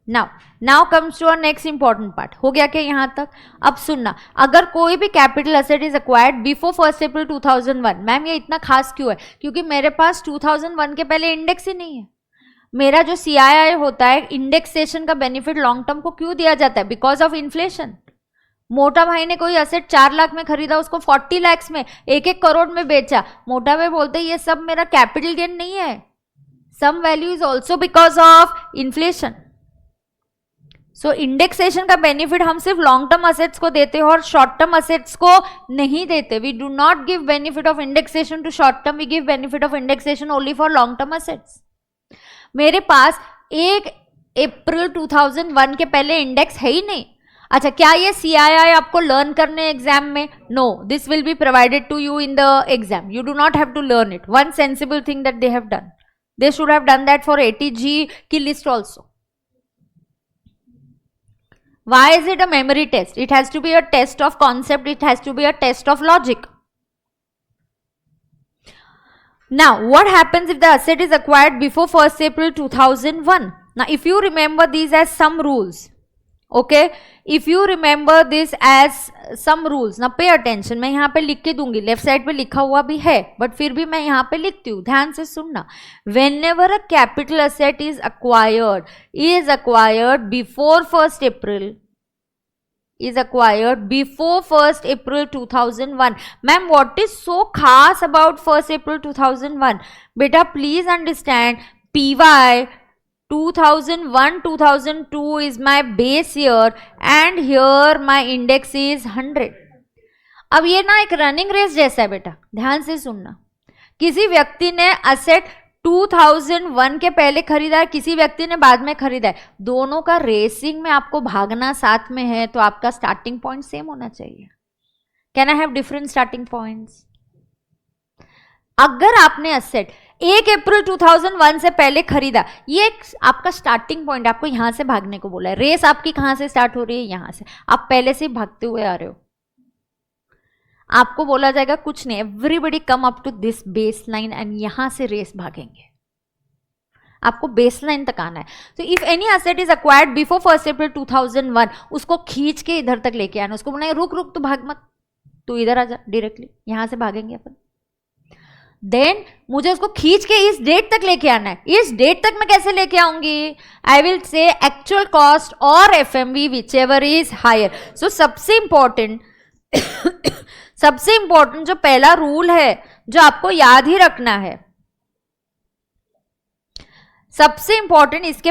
Now comes to our next important part. हो गया क्या यहां तक? अब सुनना, अगर कोई भी capital asset is acquired before 1 April 2001. Ma'am ये इतना खास क्यों है? क्योंकि मेरे पास 2001 के पहले इंडेक्स ही नहीं है. मेरा जो CII होता है, इंडेक्सेशन का बेनिफिट लॉन्ग टर्म को क्यों दिया जाता है? Because of inflation. मोटा भाई ने कोई एसेट 4 लाख में खरीदा, उसको 40 लाख में 1-1 करोड़ में बेचा. मोटा भाई बोलते ये सब मेरा कैपिटल गेन नहीं है. Some value is also because of inflation. So indexation का बेनिफिट हम सिर्फ लॉन्ग टर्म असेट्स को देते हैं और शॉर्ट टर्म असेट्स को नहीं देते. We do not give benefit of indexation to short term, we give benefit of indexation only for long term assets. मेरे पास 1 अप्रैल 2001 के पहले इंडेक्स है ही नहीं. अच्छा, क्या ये CII आपको लर्न करने एग्जाम में? No, this will be provided to you in the exam. You do not have to learn it. One sensible thing that they have done, they should have done that for 80G की list also. Why is it a memory test? It has to be a test of concept, it has to be a test of logic. Now what happens if the asset is acquired before 1st April 2001? Now if you remember these as some rules, okay, if you remember this as some rules, now pay attention. मैं यहाँ पे लिख के दूंगी, left side पे लिखा हुआ भी है बट फिर भी मैं यहाँ पे लिखती हूँ, ध्यान से सुनना. Whenever a capital asset is acquired before 1st April, is acquired before 1st April 2001. Ma'am, what is so खास about 1st April 2001? बेटा please understand, PY 2001-2002 is my base year and here my index is 100. अब ये ना एक running race जैसा है बेटा, ध्यान से सुनना. किसी व्यक्ति ने असेट 2001 के पहले खरीदा है, किसी व्यक्ति ने बाद में खरीदा है. दोनों का रेसिंग में आपको भागना साथ में है तो आपका स्टार्टिंग पॉइंट सेम होना चाहिए. Can I have different starting points? अगर आपने असेट 1 अप्रैल 2001 से पहले खरीदा, ये आपका स्टार्टिंग पॉइंट, आपको यहां से भागने को बोला है. रेस आपकी कहां से स्टार्ट हो रही है? यहां से. आप पहले से भागते हुए आ रहे हो. आपको बोला जाएगा कुछ नहीं, everybody come up to this base line and यहां से रेस भागेंगे. आपको बेस लाइन तक आना है. तो if any asset is acquired before 1 April 2001, उसको खींच के इधर तक लेके आना. उसको बोला रुक रुक, तू भाग मत, तू इधर आ जा, डायरेक्टली यहां से भागेंगे अपन. देन मुझे उसको खींच के इस डेट तक लेके आना है. इस डेट तक मैं कैसे लेके आऊंगी? I will say actual cost और FMV whichever is higher. So सबसे इंपॉर्टेंट जो पहला रूल है जो आपको याद ही रखना है, सबसे इंपॉर्टेंट, इसके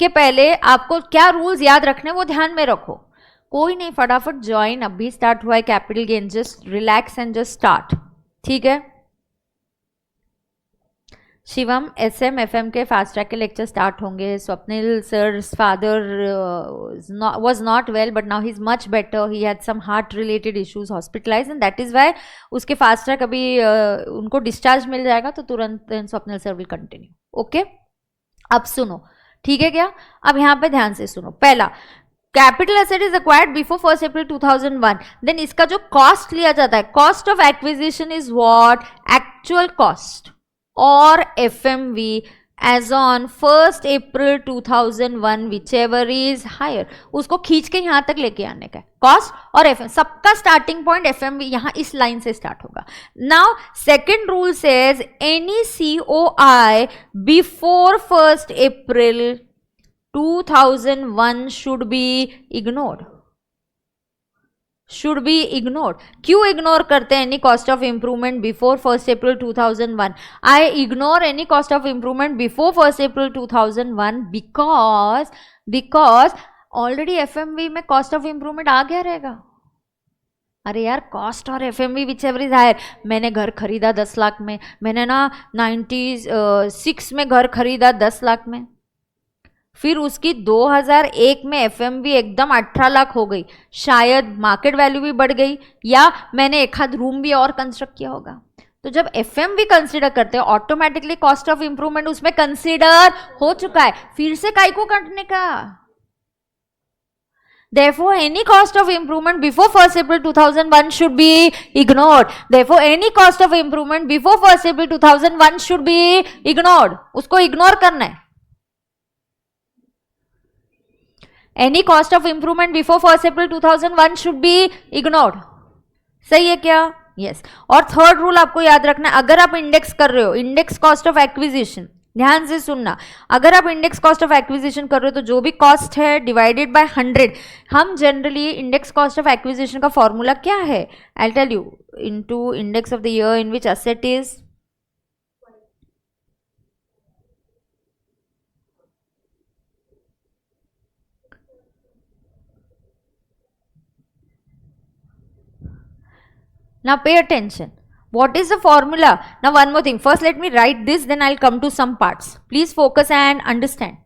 पहले आपको क्या रूल्स याद रखने वो ध्यान में रखो. कोई नहीं, फटाफट ज्वाइन, अभी स्टार्ट हुआ है capital gain. Just relax and just start. ठीक है. शिवम SM FM के फास्ट ट्रैक के लेक्चर स्टार्ट होंगे. Swapnil sir's father was not well but now he's much better. He had some heart related issues, hospitalized, and that is why उसके fast track अभी उनको discharge मिल जाएगा तो तुरंत Swapnil sir will continue. Okay, अब सुनो, ठीक है क्या? अब यहाँ पे ध्यान से सुनो. पहला, capital asset is acquired before 1 April 2001. Then इसका जो कॉस्ट लिया जाता है, cost of acquisition is what? Actual cost और FMV as on 1 April 2001 whichever is higher. उसको खींच के यहां तक लेके आने का. कॉस्ट और FM, सबका स्टार्टिंग पॉइंट FMV यहां इस लाइन से स्टार्ट होगा. Now second rule says any COI before 1 April 2001 should be ignored. should be ignored. क्यों ignore करते हैं any cost of improvement before 1st April 2001? I ignore any cost of improvement before 1st April 2001 because already FMV में cost of improvement आ गया रहेगा. अरे यार cost और FMV whichever is higher. मैंने घर खरीदा 10 लाख में, मैंने ना 96 में घर खरीदा 10 लाख में, फिर उसकी 2001 में FMV एकदम 18 लाख हो गई, शायद मार्केट वैल्यू भी बढ़ गई या मैंने एक आध रूम भी और कंस्ट्रक्ट किया होगा. तो जब FMV कंसीडर करते हैं ऑटोमेटिकली कॉस्ट ऑफ इंप्रूवमेंट उसमें कंसीडर हो चुका है, फिर से काय को काटने का. Therefore, any cost of improvement before 1st April 2001 should be ignored. Therefore, any cost of improvement before 1st April 2001 should be ignored. उसको ignore करना है. Any cost of improvement before 1st April 2001 should be ignored. सही है क्या? Yes. और third rule आपको याद रखना है, अगर आप इंडेक्स कर रहे हो, इंडेक्स कॉस्ट ऑफ एक्विजिशन, ध्यान से सुनना, अगर आप इंडेक्स कॉस्ट ऑफ एक्विजिशन कर रहे हो तो जो भी कॉस्ट है डिवाइडेड बाय 100. हम generally index cost of acquisition का फॉर्मूला क्या है? I tell you, into index of the year in which asset is now pay attention. What is the formula? Now one more thing, first let me write this, then I'll come to some parts. Please focus and understand.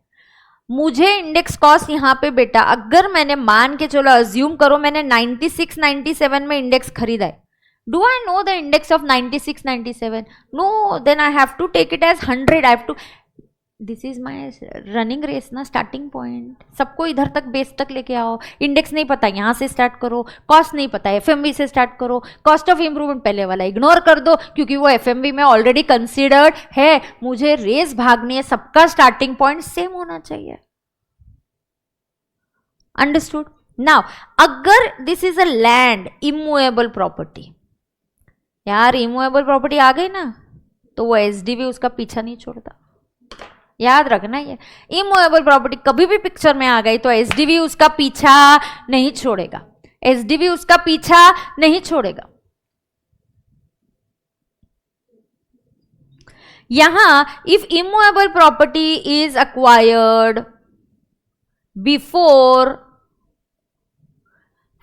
मुझे index cost यहाँ पे बेटा, अगर मैंने मान के चलो assume करो मैंने 96 97 में इंडेक्स खरीदा है, do I know the index of 96 97? No, then I have to take it as 100. I have to, this is my running race ना, स्टार्टिंग पॉइंट. सबको इधर तक बेस तक लेके आओ. इंडेक्स नहीं पता यहाँ से स्टार्ट करो, कॉस्ट नहीं पता FMV से स्टार्ट करो, कॉस्ट ऑफ इंप्रूवमेंट पहले वाला इग्नोर कर दो क्योंकि वो FMV में ऑलरेडी कंसीडर्ड है. मुझे रेस भागनी है, सबका स्टार्टिंग पॉइंट सेम होना चाहिए. अंडरस्टूड? नाउ अगर this is a land immovable property, यार इमूवेबल प्रॉपर्टी आ गई ना तो वो SDV उसका पीछा नहीं छोड़ता. याद रखना, ये इमूवेबल प्रॉपर्टी कभी भी पिक्चर में आ गई तो SDV उसका पीछा नहीं छोड़ेगा. SDV उसका पीछा नहीं छोड़ेगा. यहां if immovable property is acquired before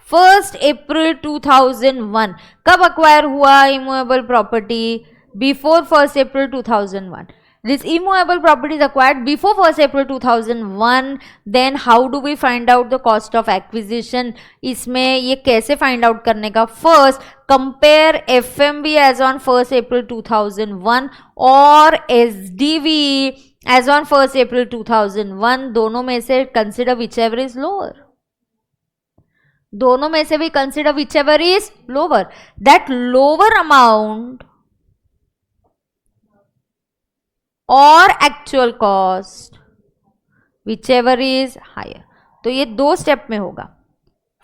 1st April 2001, कब अक्वायर हुआ immovable property? Before 1st April 2001. This immovable property is acquired before 1st April 2001. Then how do we find out the cost of acquisition? इसमें ये कैसे find out करने का? First, compare FMV as on 1st April 2001 और SDV as on 1st April 2001. दोनों में से consider whichever is lower. दोनों में से भी consider whichever is lower. That lower amount और actual cost whichever is higher. तो ये दो स्टेप में होगा.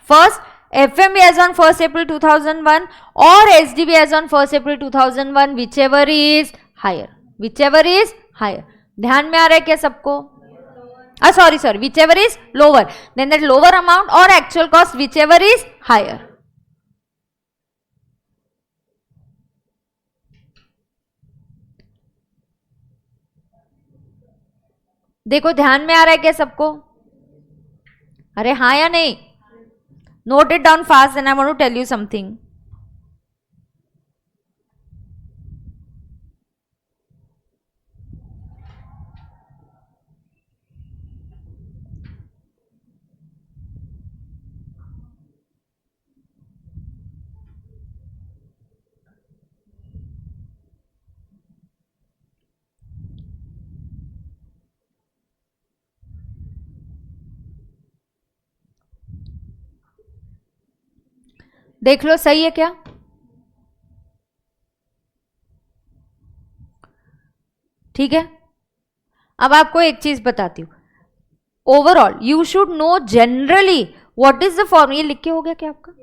First, FMV as on 1st April 2001 और SDV as on 1st April 2001, whichever is higher. Whichever is higher. ध्यान में आ रहा है क्या सबको? Sorry, whichever is lower, then that lower amount और actual cost whichever is higher. देखो ध्यान में आ रहा है क्या सबको? अरे हाँ या नहीं? Note it down fast and I want to tell you something. देख लो सही है क्या? ठीक है. अब आपको एक चीज बताती हूं. Overall you should no generally what is the formula. ये लिख के हो गया क्या आपका?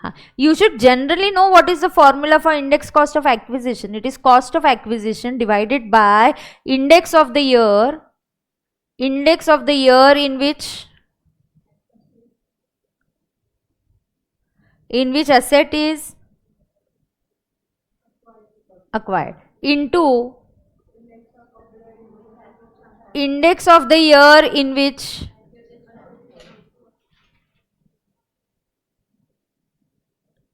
हाँ. You should generally know what is the formula for index cost of acquisition. It is cost of acquisition divided by index of the year, index of the year in which in which asset is acquired into index of the year in which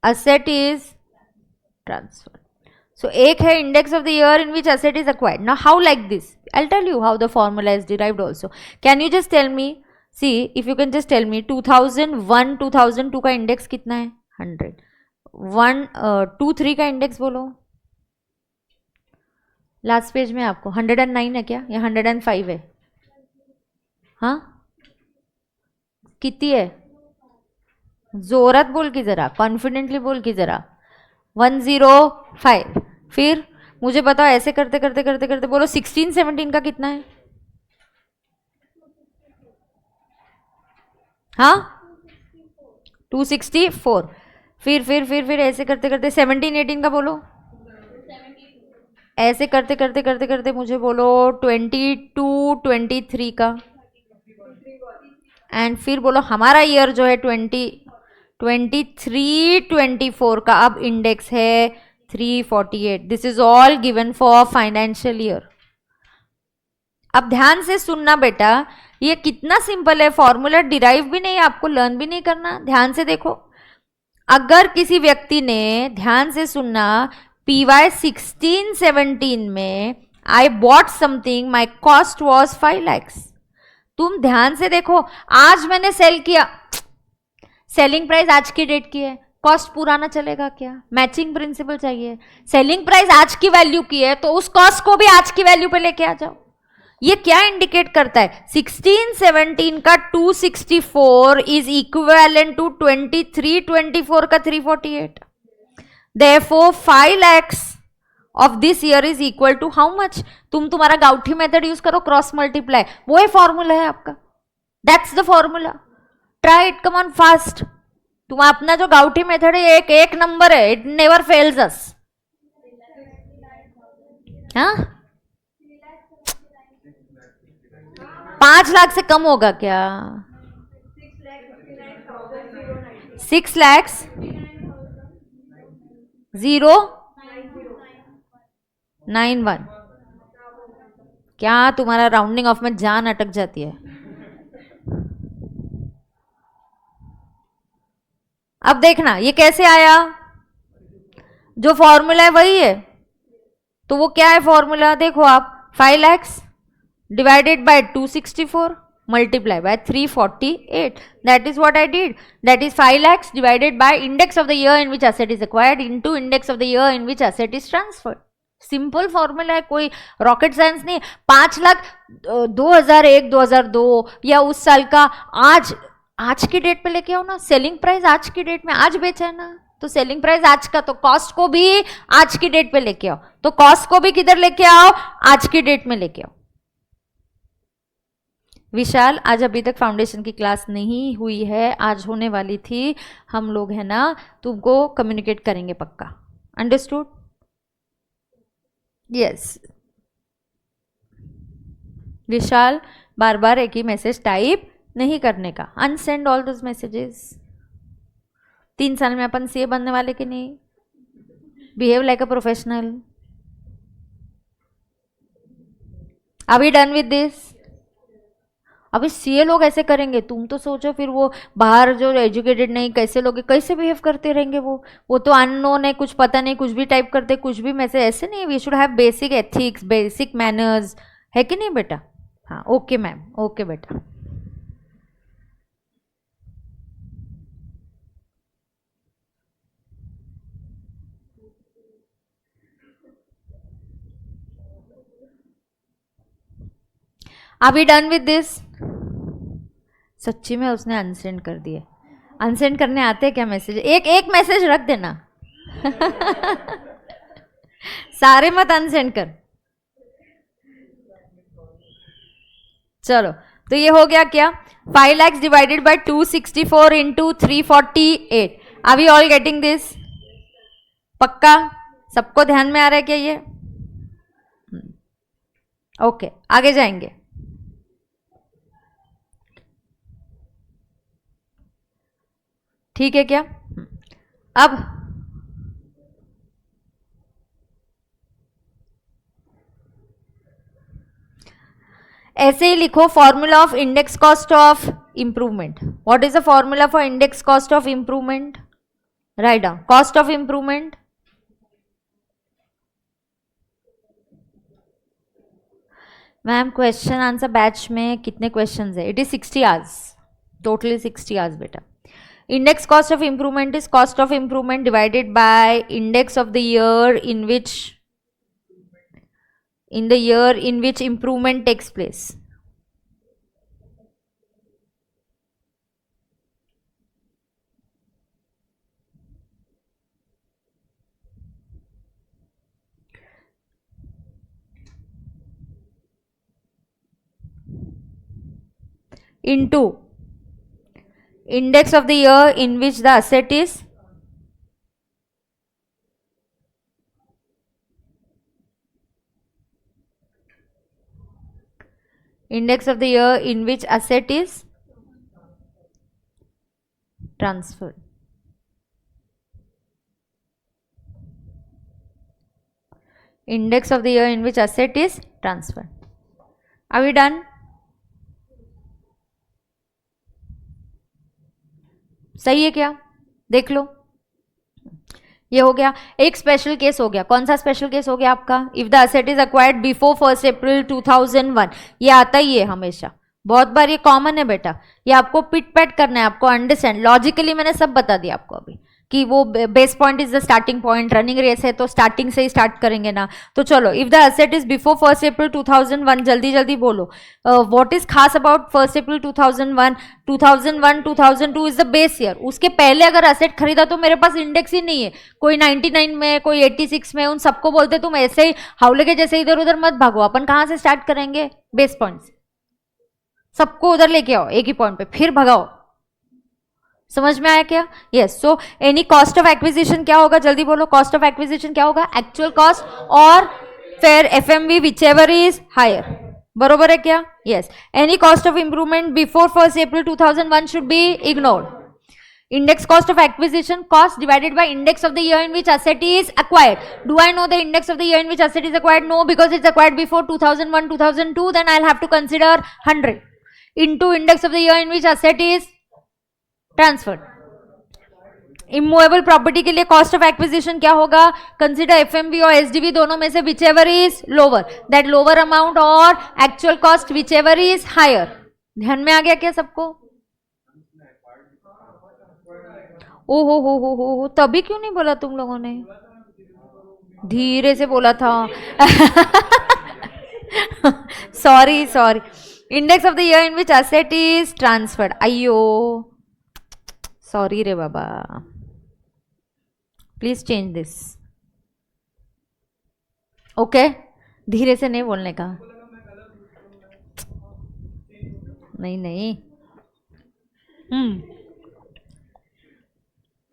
asset is transferred. So एक है index of the year in which asset is acquired. Now how like this? I'll tell you how the formula is derived also. Can you just tell me, see if you can just tell me 2001 2002 का index कितना है? 100. 1 2 3 का index बोलो. Last page में आपको 109 है क्या या 105 है? हाँ कितनी है? जोरत बोल की जरा, कॉन्फिडेंटली बोल की जरा. 105. फिर मुझे बताओ ऐसे करते करते करते करते बोलो 16 17 का कितना है? हाँ 264. फिर ऐसे करते करते 17 18 का बोलो. ऐसे करते करते करते करते मुझे बोलो 22 23 का. एंड फिर बोलो हमारा ईयर जो है 23 24 का अब इंडेक्स है 348. This is all given for financial year. अब ध्यान से सुनना बेटा, ये कितना सिंपल है. फॉर्मूला डिराइव भी नहीं, आपको लर्न भी नहीं करना. ध्यान से देखो, अगर किसी व्यक्ति ने, ध्यान से सुनना, PY 16-17 में I bought something, my cost was 5 lakhs. तुम ध्यान से देखो, आज मैंने सेल किया, सेलिंग प्राइस आज की डेट की है, कॉस्ट पुराना चलेगा क्या? मैचिंग प्रिंसिपल चाहिए. सेलिंग प्राइस आज की वैल्यू की है तो उस कॉस्ट को भी आज की वैल्यू पे लेके आ जाओ. ये क्या इंडिकेट करता है? 16-17 का 264 इज इक्विवेलेंट टू 23-24 का 348. Therefore 5 lakhs of this year is equal to how much? तुम तुम्हारा गाउठी मेथड यूज करो, क्रॉस मल्टीप्लाई, वो ही फॉर्मूला है आपका. That's the formula. Try it, come on fast. तुम अपना जो गाउठी मेथड है एक नंबर है, इट नेवर फेल्स अस. हाँ 5 लाख से कम होगा क्या? 6 lakhs 091. क्या तुम्हारा राउंडिंग ऑफ में जान अटक जाती है? अब देखना ये कैसे आया. जो फॉर्मूला है वही है. तो वो क्या है फॉर्मूला? देखो आप, 5 lakhs divided by 264 multiply by 348. That is what I did. That is 5 lakhs divided by index of the year in which asset is acquired into index of the year in which asset is transferred. Simple formula है, कोई rocket science नहीं. 5 लाख 2001 2002 या उस साल का आज की date पे लेके आओ ना. सेलिंग प्राइस आज की डेट में आज बेचा है ना, तो सेलिंग प्राइस आज का, तो कॉस्ट को भी आज की डेट पे लेके आओ. तो कॉस्ट को भी किधर लेके आओ? आज की डेट में लेके आओ. विशाल, आज अभी तक फाउंडेशन की क्लास नहीं हुई है, आज होने वाली थी. हम लोग है ना तुमको कम्युनिकेट करेंगे पक्का. अंडरस्टूड? यस. विशाल, बार बार एक ही मैसेज टाइप नहीं करने का. Unsent all those messages. 3 साल में अपन सीए बनने वाले कि नहीं? Behave like a professional. Are we done with this? अभी सीए लोग ऐसे करेंगे, तुम तो सोचो फिर वो बाहर जो एजुकेटेड नहीं कैसे लोग कैसे बिहेव करते रहेंगे. वो तो अननोन है, कुछ पता नहीं, कुछ भी टाइप करते, कुछ भी मैसेज. ऐसे नहीं. We should have basic ethics, basic manners, है कि नहीं बेटा? हाँ ओके मैम, ओके बेटा. Are we done with this? सच्ची में उसने अनसेंड कर दिए. अनसेंड करने आते हैं क्या मैसेज? एक मैसेज रख देना. सारे मत अनसेंड कर. चलो, तो ये हो गया क्या? 5 lakhs divided by 264 into 348. Are we all getting this? पक्का सबको ध्यान में आ रहा है क्या ये? ओके, आगे जाएंगे. ठीक है क्या? अब ऐसे ही लिखो, formula of index cost of improvement. What is the formula for index cost of improvement? Write down. Cost of improvement. Ma'am question answer batch में कितने क्वेश्चंस है? It is 60 hours, totally 60 hours बेटा. Index cost of improvement is cost of improvement divided by index of the year in which improvement takes place. Into index of the year in which the asset is transferred. Index of the year in which asset is transferred. Are we done? सही है क्या? देख लो, ये हो गया. एक special case हो गया. कौन सा स्पेशल केस हो गया आपका? If the asset is acquired before 1 April 2001. ये आता ही है हमेशा, बहुत बार ये कॉमन है बेटा. ये आपको पिट पैट करना है, आपको अंडरस्टैंड. लॉजिकली मैंने सब बता दिया आपको अभी कि वो base point is the starting point. Running race है तो स्टार्टिंग से ही स्टार्ट करेंगे ना. तो चलो, if the asset is before 1 April 2001, जल्दी जल्दी बोलो. व्हाट इज खास about 1 April 2001? 2001 2002 is the base year. उसके पहले अगर असेट खरीदा तो मेरे पास इंडेक्स ही नहीं है. कोई 99 में, कोई 86 में, उन सबको बोलते तुम ऐसे ही हावले के जैसे इधर उधर मत भागो. अपन कहाँ से स्टार्ट करेंगे? बेस पॉइंट से. सबको उधर लेके आओ एक ही पॉइंट पे, फिर भगाओ. समझ में आया क्या? Yes. So any cost of acquisition क्या होगा? जल्दी बोलो. कॉस्ट ऑफ एक्विजिशन क्या होगा? एक्चुअल कॉस्ट और फिर FMV whichever is higher. बरोबर है क्या? Yes. Any cost of improvement before 1 April 2001 should be ignored. Index cost of acquisition, cost divided by index of the year in which asset is acquired. Do I know the index of the year in which asset is acquired? No, because it's acquired before 2001 2002. Then I'll have to consider 100 into index of the year in which asset is transferred. Immovable property के लिए cost of acquisition क्या होगा? Consider FMV और SDV दोनों में से whichever is lower, that lower amount, और actual cost whichever is higher. ध्यान में आ गया क्या सबको? ओ हो, तभी क्यों नहीं बोला तुम लोगों ने? धीरे से बोला था. Sorry. Index of the year in which asset is transferred. अयो सॉरी रे बाबा, प्लीज चेंज दिस. ओके, धीरे से नहीं बोलने का. नहीं.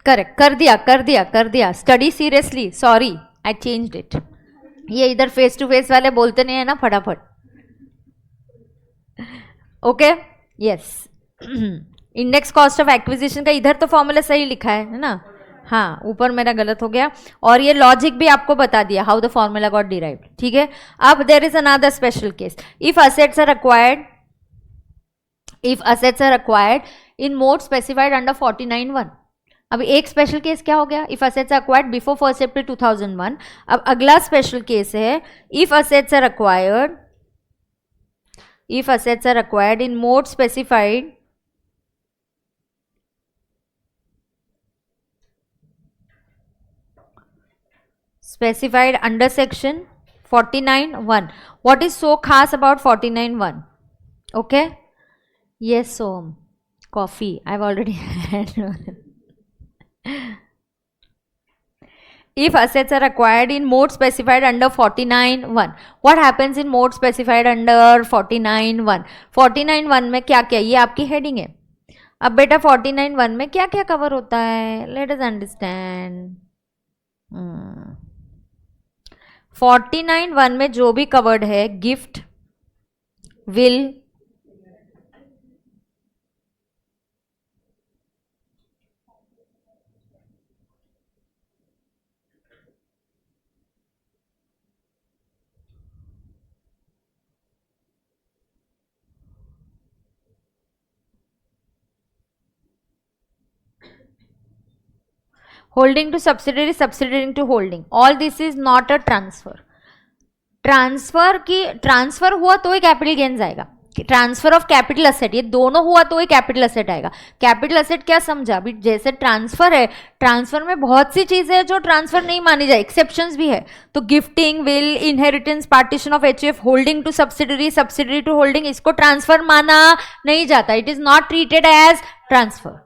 करेक्ट कर दिया. Study seriously. Sorry, I changed it. ये इधर फेस टू फेस वाले बोलते नहीं है ना फटाफट. Okay. Yes. Index cost of acquisition का इधर तो फॉर्मूला सही लिखा है ना? हाँ, ऊपर मेरा गलत हो गया. और ये लॉजिक भी आपको बता दिया, how the formula got derived. ठीक है. अब there is another special case. If assets are acquired in mode specified under 49(1). अब एक स्पेशल केस क्या हो गया? If assets are acquired before 1 April 2001. अब अगला स्पेशल केस है if assets are acquired in mode specified under section 49(1). What is so khas about 49(1)? Okay. Yes, so coffee I've already had. If assets are acquired in mode specified under 49(1), what happens in mode specified under 49(1)? 49(1) में क्या क्या, ये आपकी heading है. अब बेटा 49(1) में क्या क्या कवर होता है? Late us understand. 49(1) में जो भी कवर्ड है, gift, will, holding to subsidiary, subsidiary to holding, all this is not a transfer. Transfer हुआ तो ही कैपिटल गेन्स आएगा. ट्रांसफर ऑफ कैपिटल असेट, ये दोनों हुआ तो ही कैपिटल असेट आएगा. कैपिटल असेट क्या समझा अभी, जैसे ट्रांसफर है, ट्रांसफर में बहुत सी चीजें हैं जो ट्रांसफर नहीं मानी जाए, एक्सेप्शंस भी है. तो gifting, will, inheritance, partition of HUF, holding to subsidiary, subsidiary to holding, इसको ट्रांसफर माना नहीं जाता. It is not treated as transfer.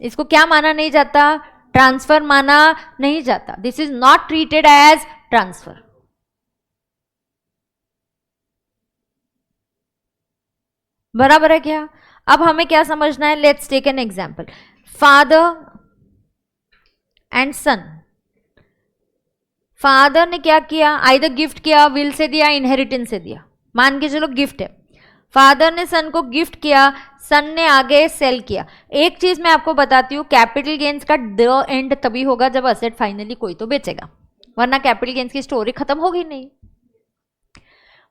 इसको क्या माना नहीं जाता, ट्रांसफर माना नहीं जाता. This is not treated as transfer. बराबर है क्या. अब हमें क्या समझना है, let's take an example. Father and son. Father ने क्या किया, आइदर गिफ्ट किया, विल से दिया, इनहेरिटेंस से दिया. मान के चलो गिफ्ट है, फादर ने सन को गिफ्ट किया, सन ने आगे सेल किया. एक चीज मैं आपको बताती हूँ, कैपिटल गेन्स का द एंड तभी होगा जब असेट फाइनली कोई तो बेचेगा, वरना कैपिटल गेन्स की स्टोरी खत्म होगी नहीं.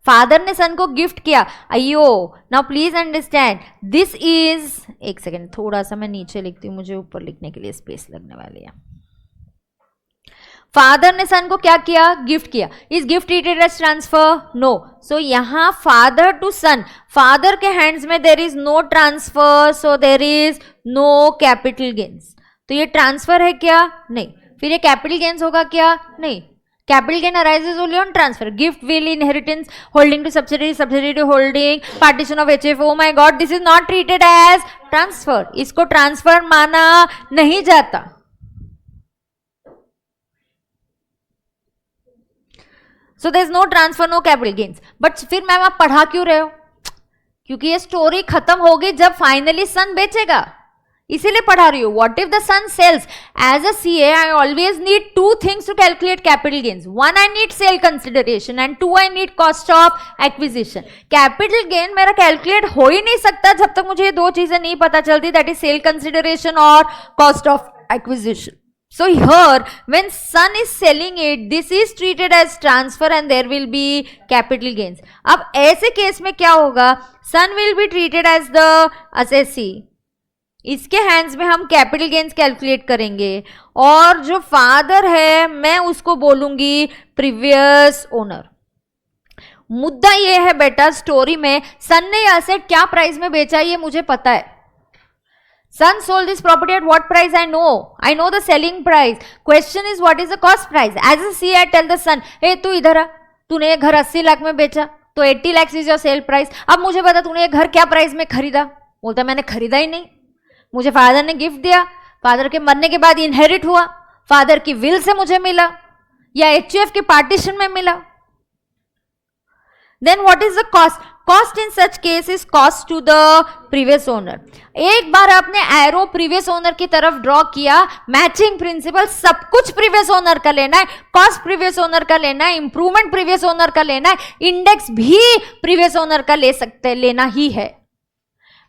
फादर ने सन को गिफ्ट किया. अयो, now please understand, this is, एक सेकेंड थोड़ा सा मैं नीचे लिखती हूँ, मुझे ऊपर लिखने के लिए स्पेस लगने वाली है. फादर ने सन को क्या किया, गिफ्ट किया. Is gift treated as transfer, no. So यहां फादर टू सन, फादर के हैंड्स में there is no transfer, so there is no capital gains. तो ये ट्रांसफर है क्या, नहीं. फिर ये कैपिटल गेन्स होगा क्या, नहीं. Capital gain arises only on transfer. Gift, will, inheritance, holding to subsidiary, subsidiary to holding, partition of HF. Oh my god, this is not treated as transfer. इसको ट्रांसफर माना नहीं जाता. So there is no transfer, no capital gains. But फिर ma'am आप पढ़ा क्यों रहे हो, क्योंकि ये स्टोरी खत्म होगी जब फाइनली सन बेचेगा, इसीलिए पढ़ा रही हूँ. What if the son sells. As a CA I always need two things to calculate capital gains. One, I need sale consideration, and two, I need cost of acquisition. Capital gain मेरा calculate हो ही नहीं सकता जब तक मुझे ये दो चीजें नहीं पता चलती, दैट इज सेल कंसिडरेशन और cost of acquisition. So here, when son is selling it, this is treated as transfer and there will be capital gains. अब ऐसे केस में क्या होगा, son will be treated as the assessee. इसके hands में हम capital gains calculate करेंगे, और जो फादर है मैं उसको बोलूंगी प्रीवियस ओनर. मुद्दा ये है बेटा, स्टोरी में सन ने एसेट क्या प्राइस में बेचा ये मुझे पता है. Son sold this property at what price? I know the selling price. Question is what is the cost price? As a CA, I tell the son, hey तू इधर आ, तूने ये घर 80 लाख में बेचा, तो 80 lakhs is your sale price. अब मुझे बता तूने ये घर क्या प्राइस में खरीदा. बोलता मैंने खरीदा ही नहीं, मुझे फादर ने गिफ्ट दिया, फादर के मरने के बाद इनहेरिट हुआ, फादर की विल से मुझे मिला, या एचयूएफ के पार्टीशन में मिला. Then what is the cost? Cost in such case is cost to the previous owner. एक बार आपने एरो प्रीवियस ओनर की तरफ ड्रॉ किया, मैचिंग प्रिंसिपल, सब कुछ प्रीवियस ओनर का लेना है, कॉस्ट प्रीवियस ओनर का लेना है, इंप्रूवमेंट प्रीवियस ओनर का लेना है, इंडेक्स भी प्रीवियस ओनर का ले सकते, लेना ही है.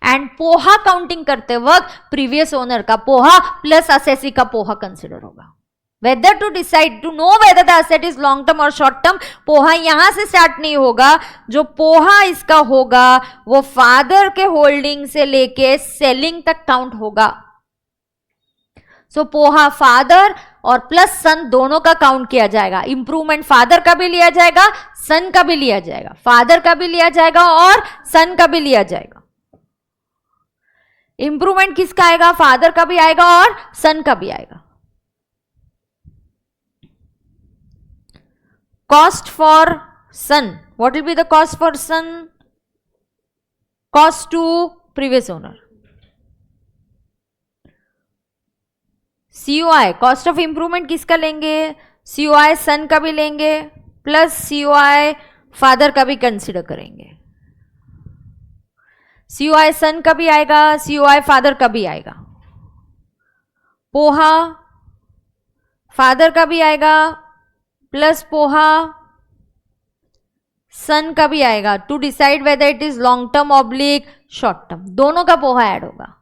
एंड पोहा काउंटिंग करते वक्त प्रीवियस ओनर का पोहा प्लस असेसी का पोहा कंसिडर होगा. Whether to decide to know whether the asset is long term or short term, poha यहां से स्टार्ट नहीं होगा. जो पोहा इसका होगा वो फादर के होल्डिंग से लेके सेलिंग तक काउंट होगा. सो पोहा फादर और प्लस सन दोनों का काउंट किया जाएगा. इंप्रूवमेंट फादर का भी लिया जाएगा, सन का भी लिया जाएगा, फादर का भी लिया जाएगा और सन का भी लिया जाएगा. इंप्रूवमेंट किसका आएगा, फादर का भी आएगा और सन का भी आएगा. Cost for son, what will be the cost for son? Cost to previous owner. COI, cost of improvement किसका लेंगे, COI son का भी लेंगे, प्लस COI फादर का भी कंसिडर करेंगे. COI son का भी आएगा, COI फादर का भी आएगा. पोहा फादर का भी आएगा प्लस पोहा सन का भी आएगा, to decide whether it is long term oblique short term. दोनों का पोहा ऐड होगा.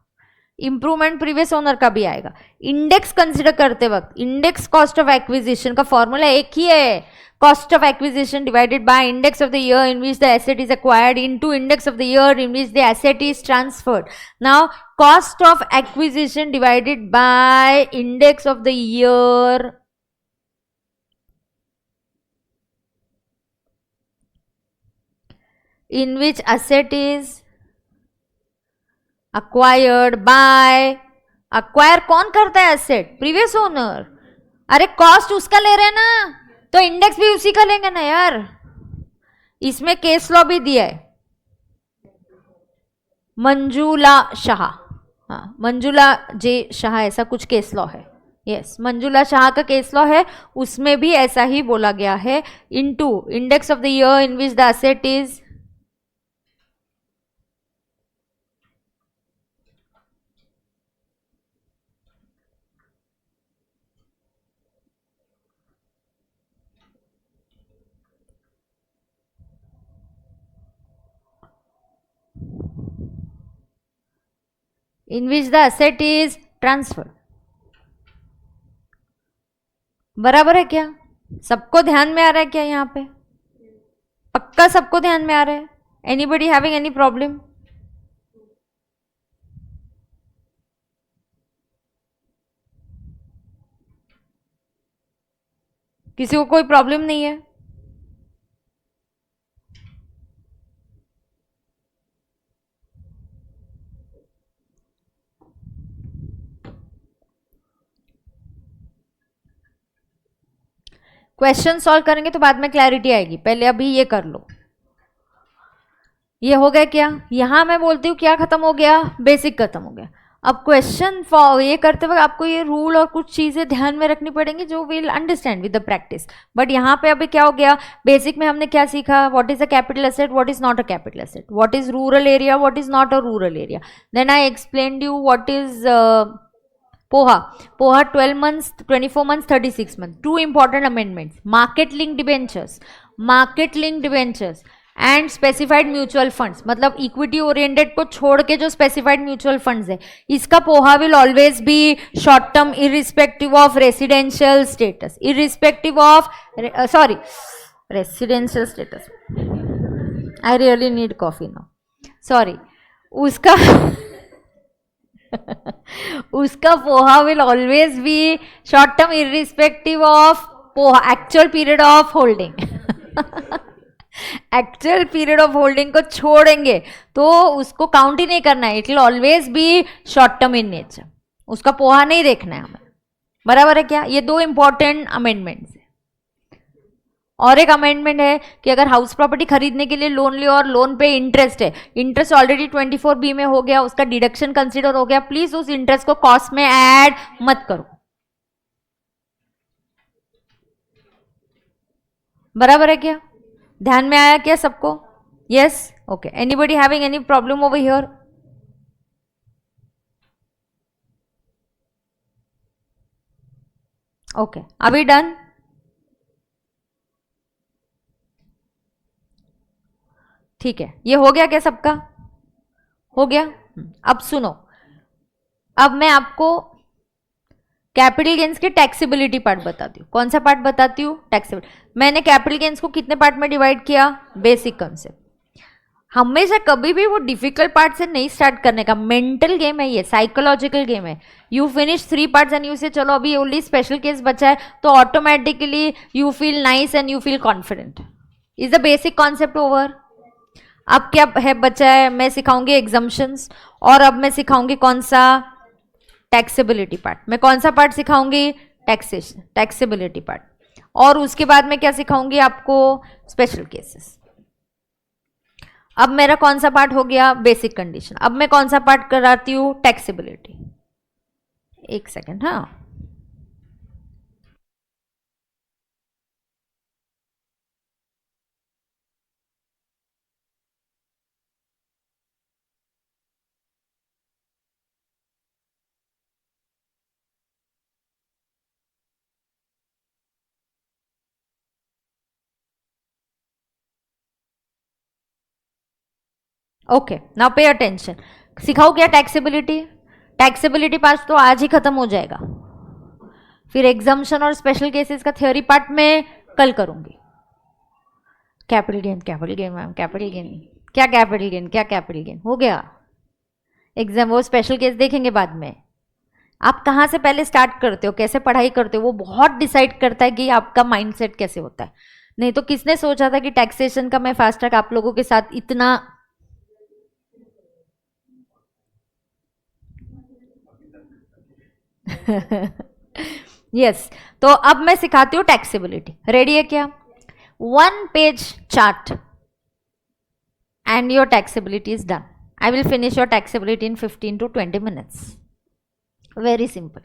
इंप्रूवमेंट प्रीवियस ओनर का भी आएगा. इंडेक्स कंसिडर करते वक्त इंडेक्स कॉस्ट ऑफ एक्विजिशन का फॉर्मूला एक ही है, cost of acquisition divided by index of the year in which the asset is acquired into index of the year in which the asset is transferred. Now cost of acquisition divided by index of the year in which asset is acquired by, acquire कौन करता है asset? previous owner. अरे cost उसका ले रहे हैं ना, तो इंडेक्स भी उसी का लेंगे ना यार. इसमें केस लॉ भी दिया है, मंजुला शाह, हाँ मंजुला जे शाह ऐसा कुछ केस लॉ है. यस मंजुला शाह का केस लॉ है, उसमें भी ऐसा ही बोला गया है. Into index of the year in which the asset is in which the asset is transferred. बराबर है क्या? सबको ध्यान में आ रहा है क्या? यहाँ पे पक्का सबको ध्यान में आ रहा है? Anybody having any problem? किसी को कोई प्रॉब्लम नहीं है? क्वेश्चन सॉल्व करेंगे तो बाद में क्लैरिटी आएगी, पहले अभी ये कर लो. ये हो गया क्या? यहां मैं बोलती हूँ क्या खत्म हो गया? बेसिक खत्म हो गया. अब क्वेश्चन ये करते वक्त आपको ये रूल और कुछ चीजें ध्यान में रखनी पड़ेंगी जो will understand with the practice. But यहाँ पे अभी क्या हो गया? बेसिक में हमने क्या सीखा? What is a capital asset, what is not a capital asset, what is rural area, what is not a rural area. Then I explained you what is पोहा 12 months, 24 months, 36 months. Two important amendments: market linked debentures and specified mutual funds. मतलब equity oriented को छोड़ के जो specified mutual funds है, इसका poha will always be short term irrespective of residential status, irrespective of residential status. I really need coffee now, sorry. उसका उसका poha will always be short term irrespective of poha actual period of holding. Actual period of holding को छोड़ेंगे तो उसको count ही नहीं करना है. It will always be short term in nature. उसका पोहा नहीं देखना है हमें. बराबर है क्या? ये दो इंपॉर्टेंट अमेंडमेंट्स है. और एक अमेंडमेंट है कि अगर हाउस प्रॉपर्टी खरीदने के लिए लोन लियो और लोन पे इंटरेस्ट है, इंटरेस्ट ऑलरेडी 24B में हो गया, उसका डिडक्शन कंसिडर हो गया, प्लीज उस इंटरेस्ट को कॉस्ट में ऐड मत करो. बराबर है क्या? ध्यान में आया क्या सबको? Yes, okay. Anybody having any problem over here? Okay, अभी डन. ठीक है, ये हो गया क्या सबका? हो गया. अब सुनो, अब मैं आपको कैपिटल गेन्स के टैक्सेबिलिटी पार्ट बताती हूँ. कौन सा पार्ट बताती हूँ? टैक्सेबिलिटी. मैंने कैपिटल गेन्स को कितने पार्ट में डिवाइड किया? Basic concept. हमेशा कभी भी वो डिफिकल्ट पार्ट से नहीं स्टार्ट करने का. मेंटल गेम है ये, साइकोलॉजिकल गेम है. You finish 3 parts and you से चलो अभी ओनली स्पेशल केस बचा है, तो automatically you feel nice and you feel confident. Is the basic concept over. अब क्या है बचा है? मैं सिखाऊंगी एग्जम्पशंस और अब मैं सिखाऊंगी कौन सा? Taxability part. मैं कौन सा पार्ट सिखाऊंगी? Taxation, taxability part. और उसके बाद में क्या सिखाऊंगी आपको? Special cases. अब मेरा कौन सा पार्ट हो गया? Basic condition. अब मैं कौन सा पार्ट कराती हूँ? टैक्सेबिलिटी. एक सेकेंड. हाँ, ओके. Now pay attention. सिखाओ क्या? टैक्सेबिलिटी. टैक्सेबिलिटी पार्ट तो आज ही खत्म हो जाएगा, फिर एग्जाम्पशन और स्पेशल केसेस का थ्योरी पार्ट में कल करूंगी. Capital gain ma'am, capital gain क्या, कैपिटल गेन क्या, कैपिटल गेन हो गया एग्जाम, वो स्पेशल केस देखेंगे बाद में। आप कहाँ से पहले स्टार्ट करते हो, कैसे पढ़ाई करते हो, वो बहुत डिसाइड करता है कि आपका माइंडसेट कैसे होता है। नहीं तो किसने सोचा था कि टैक्सेशन का मैं फास्ट ट्रैक आप लोगों के साथ इतना यस तो अब मैं सिखाती हूँ टैक्सेबिलिटी। रेडी है क्या? 1 page chart and your taxability is done. I will finish your taxability in 15 to 20 minutes. Very simple.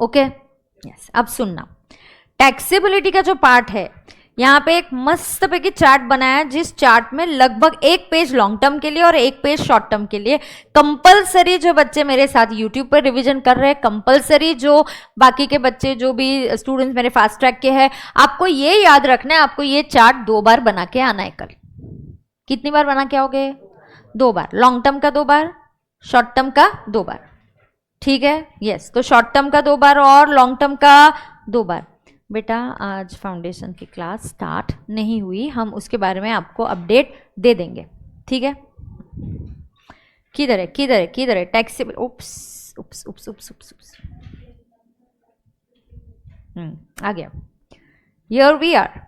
Okay? Yes. अब सुनना, टैक्सेबिलिटी का जो पार्ट है यहाँ पे एक मस्त पैकी चार्ट बनाया है, जिस चार्ट में लगभग 1 पेज लॉन्ग टर्म के लिए और 1 पेज शॉर्ट टर्म के लिए कंपलसरी, जो बच्चे मेरे साथ यूट्यूब पर रिवीजन कर रहे हैं, कंपलसरी जो बाकी के बच्चे जो भी स्टूडेंट्स मेरे फास्ट ट्रैक के हैं, आपको ये याद रखना है, आपको ये चार्ट 2 बार बना के आना है कल। कितनी बार बना के आओगे? 2 बार। लॉन्ग टर्म का 2 बार, शॉर्ट टर्म का 2 बार, ठीक है? यस तो शॉर्ट टर्म का 2 बार और लॉन्ग टर्म का 2 बार। बेटा आज फाउंडेशन की क्लास स्टार्ट नहीं हुई, हम उसके बारे में आपको अपडेट दे देंगे, ठीक है? किधर है किधर है किधर है टैक्सेबल, उप्स उप्स उप्स उप्स उप्स उप्स, आ गया। Here we are.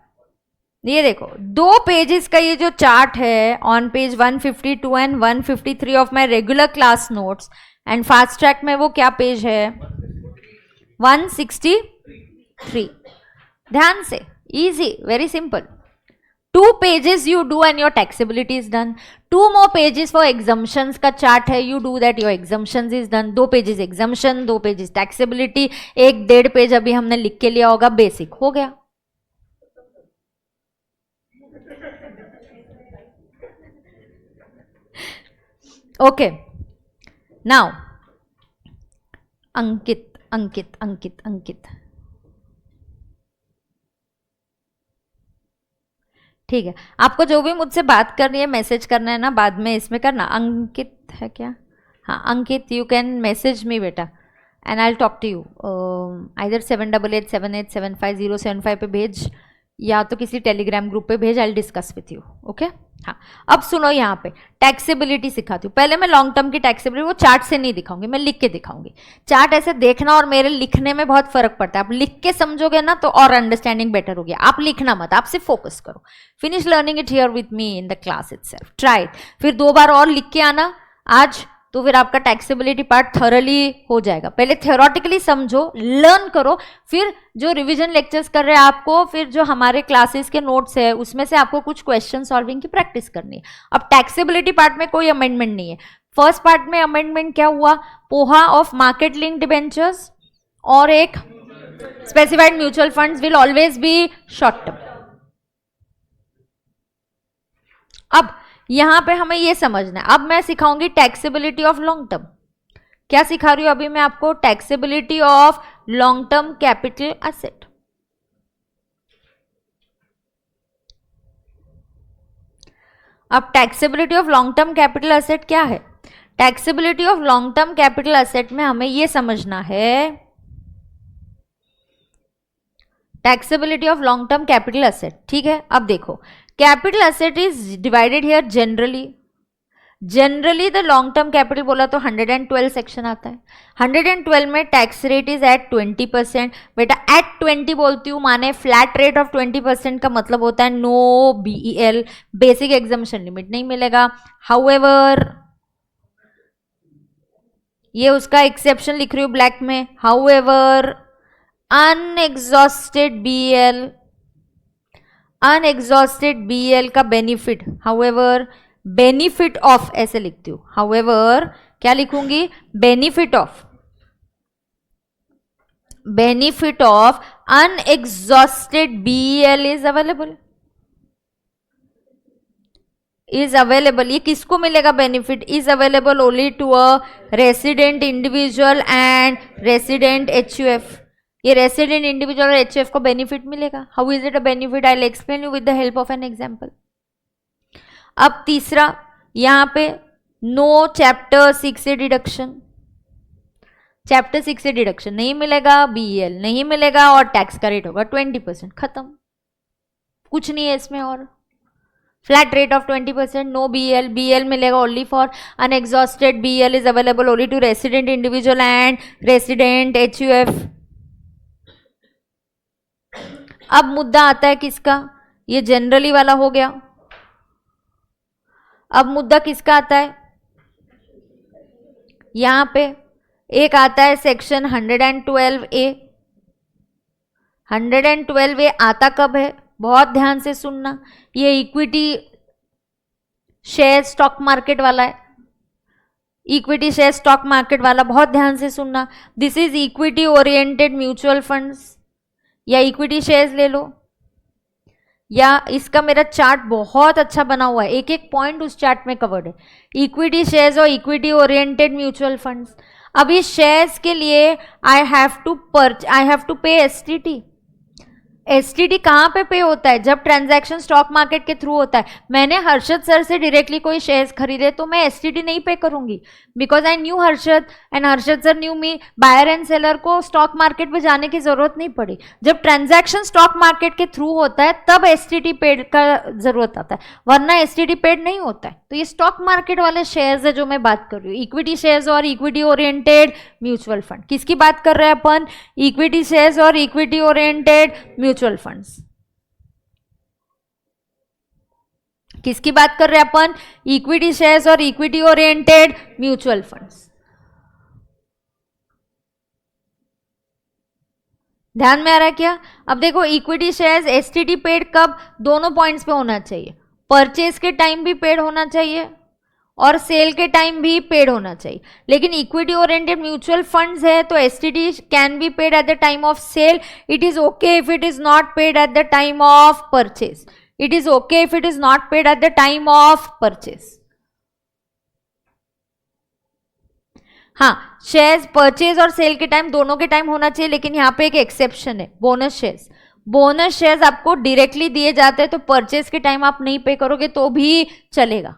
ये देखो 2 पेजेस का ये जो चार्ट है on page 152 and 153 of my regular class notes, and fast track में वो क्या पेज है? 163। ध्यान से, easy, very simple. 2 pages you do and your taxability is done. 2 more pages for exemptions का चार्ट है, you do that, your exemptions is done. 2 pages exemption, 2 pages taxability, 1-1.5 page अभी हमने लिख के लिया होगा, बेसिक हो गया। ओके नाउ अंकित अंकित अंकित अंकित, ठीक है? आपको जो भी मुझसे बात करनी है, मैसेज करना है ना, बाद में इसमें करना। अंकित है क्या? हाँ Ankit, you can message me बेटा and I will talk to you. Either 7887875075 पे भेज, या तो किसी टेलीग्राम ग्रुप पे भेज, I will discuss with you. Okay हाँ अब सुनो, यहाँ पे टैक्सेबिलिटी सिखाती हूँ। पहले मैं लॉन्ग टर्म की टैक्सेबिलिटी वो चार्ट से नहीं दिखाऊंगी, मैं लिख के दिखाऊंगी। चार्ट ऐसे देखना और मेरे लिखने में बहुत फर्क पड़ता है। आप लिख के समझोगे ना तो और अंडरस्टैंडिंग बेटर होगी। आप लिखना मत, आप सिर्फ फोकस करो। Finish learning it here with me in the class itself, try it. फिर 2 बार और लिख के आना आज, तो फिर आपका टैक्सेबिलिटी पार्ट थॉरली हो जाएगा। पहले थियोरेटिकली समझो, लर्न करो, फिर जो रिवीजन लेक्चर्स कर रहे हैं आपको, फिर जो हमारे क्लासेस के नोट्स है उसमें से आपको कुछ क्वेश्चन सॉल्विंग की प्रैक्टिस करनी है। अब टैक्सेबिलिटी पार्ट में कोई अमेंडमेंट नहीं है। फर्स्ट पार्ट में अमेंडमेंट क्या हुआ? पोहा ऑफ मार्केट लिंक डिबेंचर्स और एक specified mutual funds will always be short term. अब यहां पे हमें ये समझना है, अब मैं सिखाऊंगी टैक्सेबिलिटी ऑफ लॉन्ग टर्म। क्या सिखा रही हूं अभी मैं आपको? Taxability of long term capital asset. अब taxability of long term capital asset क्या है? Taxability of long term capital asset में हमें यह समझना है, taxability of long term capital asset, ठीक है? अब देखो, capital asset is divided here generally the long term capital बोला तो 112 सेक्शन आता है। 112 में टैक्स रेट इज एट 20%। बेटा एट 20 बोलती हूँ माने फ्लैट रेट ऑफ 20% का मतलब होता है no BEL, basic exemption limit नहीं मिलेगा। हाउएवर ये उसका एक्सेप्शन लिख रही हूँ ब्लैक में, हाउएवर अनएग्जॉस्टेड BEL का बेनिफिट, हाउएवर बेनिफिट ऑफ ऐसे लिखती हूँ। हाउएवर क्या लिखूंगी? Benefit of unexhausted BEL is available. ये किसको मिलेगा benefit? Is available only to a resident individual and resident HUF। ये रेसिडेंट इंडिविजुअल और HUF को बेनिफिट मिलेगा। How is it a benefit? I will explain you with the help of an example. अब तीसरा यहां पे नो चैप्टर 6 से deduction, chapter 6 से डिडक्शन नहीं मिलेगा, BEL नहीं मिलेगा और टैक्स का रेट होगा 20%। खत्म, कुछ नहीं है इसमें और। Flat rate of 20%, no BL, BL मिलेगा only for unexhausted, BL is available only to resident individual and resident HUF। अब मुद्दा आता है किसका, ये जनरली वाला हो गया। अब मुद्दा किसका आता है, यहां पे एक आता है सेक्शन 112A। 112A आता कब है, बहुत ध्यान से सुनना, ये इक्विटी शेयर स्टॉक मार्केट वाला है, इक्विटी शेयर स्टॉक मार्केट वाला, बहुत ध्यान से सुनना। This is equity oriented mutual funds, या इक्विटी शेयर्स ले लो, या इसका मेरा चार्ट बहुत अच्छा बना हुआ है, एक एक पॉइंट उस चार्ट में कवर्ड है। इक्विटी शेयर्स और इक्विटी ओरिएंटेड म्यूचुअल फंड्स। अब इस शेयर्स के लिए I have to pay STT। STT कहाँ पे पे होता है, जब ट्रांजैक्शन स्टॉक मार्केट के थ्रू होता है। मैंने हर्षद सर से डायरेक्टली कोई शेयर्स खरीदे तो मैं STT नहीं पे करूंगी, because I knew Harshad and Harshad sir knew me. Buyer and seller को स्टॉक मार्केट पे जाने की जरूरत नहीं पड़ी। जब ट्रांजैक्शन स्टॉक मार्केट के थ्रू होता है तब STT पेड का जरूरत आता है, वरना STT पेड नहीं होता है। तो ये स्टॉक मार्केट वाले शेयर्स है जो मैं बात कर रही हूँ, इक्विटी शेयर्स और इक्विटी ओरिएंटेड म्यूचुअल फंड। किसकी बात कर रहे हैं अपन, इक्विटी शेयर्स और इक्विटी ओरिएंटेड म्यूचुअल फंड्स। किसकी बात कर रहे हैं अपन, इक्विटी शेयर्स और इक्विटी ओरिएंटेड म्यूचुअल फंड्स। ध्यान में आ रहा है क्या। अब देखो इक्विटी शेयर्स STT पेड कब, दोनों पॉइंट्स पे होना चाहिए, परचेज के टाइम भी पेड होना चाहिए और सेल के टाइम भी पेड होना चाहिए। लेकिन इक्विटी ओरिएंटेड म्यूचुअल फंड्स है तो STT can be paid at the time of sale, it is okay if it is not paid at the time of purchase, it is okay if it is not paid at the time of purchase. हाँ, shares purchase और sale के time दोनों के time होना चाहिए, लेकिन यहाँ पे एक एक्सेप्शन है, बोनस शेयर्स। बोनस शेयर्स आपको डायरेक्टली दिए जाते हैं तो परचेज के टाइम आप नहीं पे करोगे तो भी चलेगा।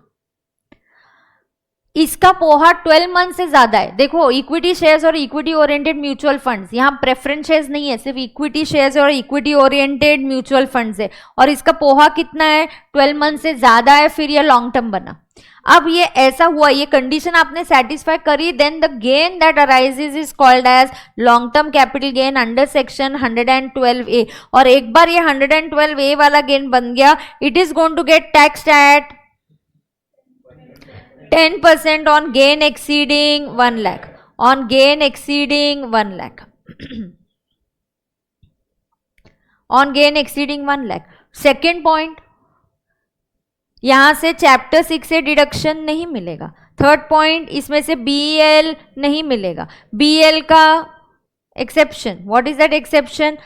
इसका पोहा 12 मंथ से ज्यादा है। देखो इक्विटी शेयर्स और इक्विटी ओरिएंटेड म्यूचुअल फंड्स, यहाँ प्रेफरेंस शेयर्स नहीं है, सिर्फ इक्विटी शेयर्स और इक्विटी ओरिएंटेड म्यूचुअल फंड्स है, और इसका पोहा कितना है, 12 मंथ से ज्यादा है, फिर ये लॉन्ग टर्म बना। अब ये ऐसा हुआ, ये कंडीशन आपने सेटिस्फाई करी, then the gain that arises is called as long term capital gain under section 112A। और एक बार ये 112A वाला गेन बन गया, it is going to get taxed at 10% on gain exceeding 1 lakh, on gain exceeding 1 lakh, on gain exceeding 1 lakh। Second point, यहां से chapter 6 से deduction नहीं मिलेगा। थर्ड पॉइंट, इसमें से BL नहीं मिलेगा, BL का exception. What is that exception,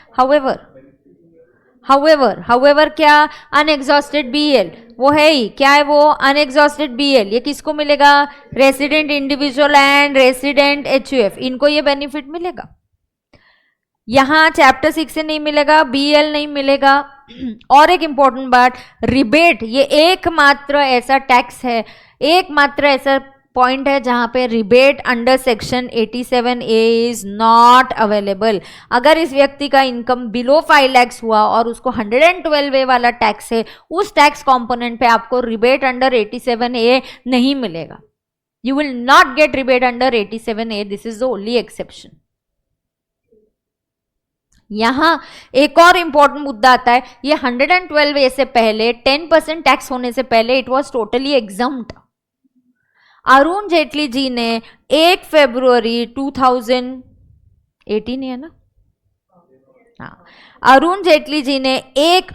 however क्या, अनएग्जॉस्टेड BL, वो है ही क्या है वो, अनएग्जॉस्टेड BL। ये किसको मिलेगा, resident individual and resident HUF, इनको ये बेनिफिट मिलेगा। यहां चैप्टर 6 से नहीं मिलेगा, BL नहीं मिलेगा। और एक इंपॉर्टेंट बात, रिबेट, ये एकमात्र ऐसा टैक्स है, एकमात्र ऐसा पॉइंट है जहां पे rebate under section 87A is not available. अगर इस व्यक्ति का इनकम बिलो 5 lakhs हुआ और उसको 112A वाला टैक्स है, उस टैक्स कंपोनेंट पे आपको रिबेट अंडर 87A नहीं मिलेगा। You will not gate rebate under 87A, this is the only exception. यहां एक और इंपॉर्टेंट मुद्दा आता है, ये 112A से पहले 10% टैक्स होने से पहले it was totally exempt. Arun Jaitley ji ने 1 फरवरी 2018 है ना, हाँ, अरुण जेटली जी ने 1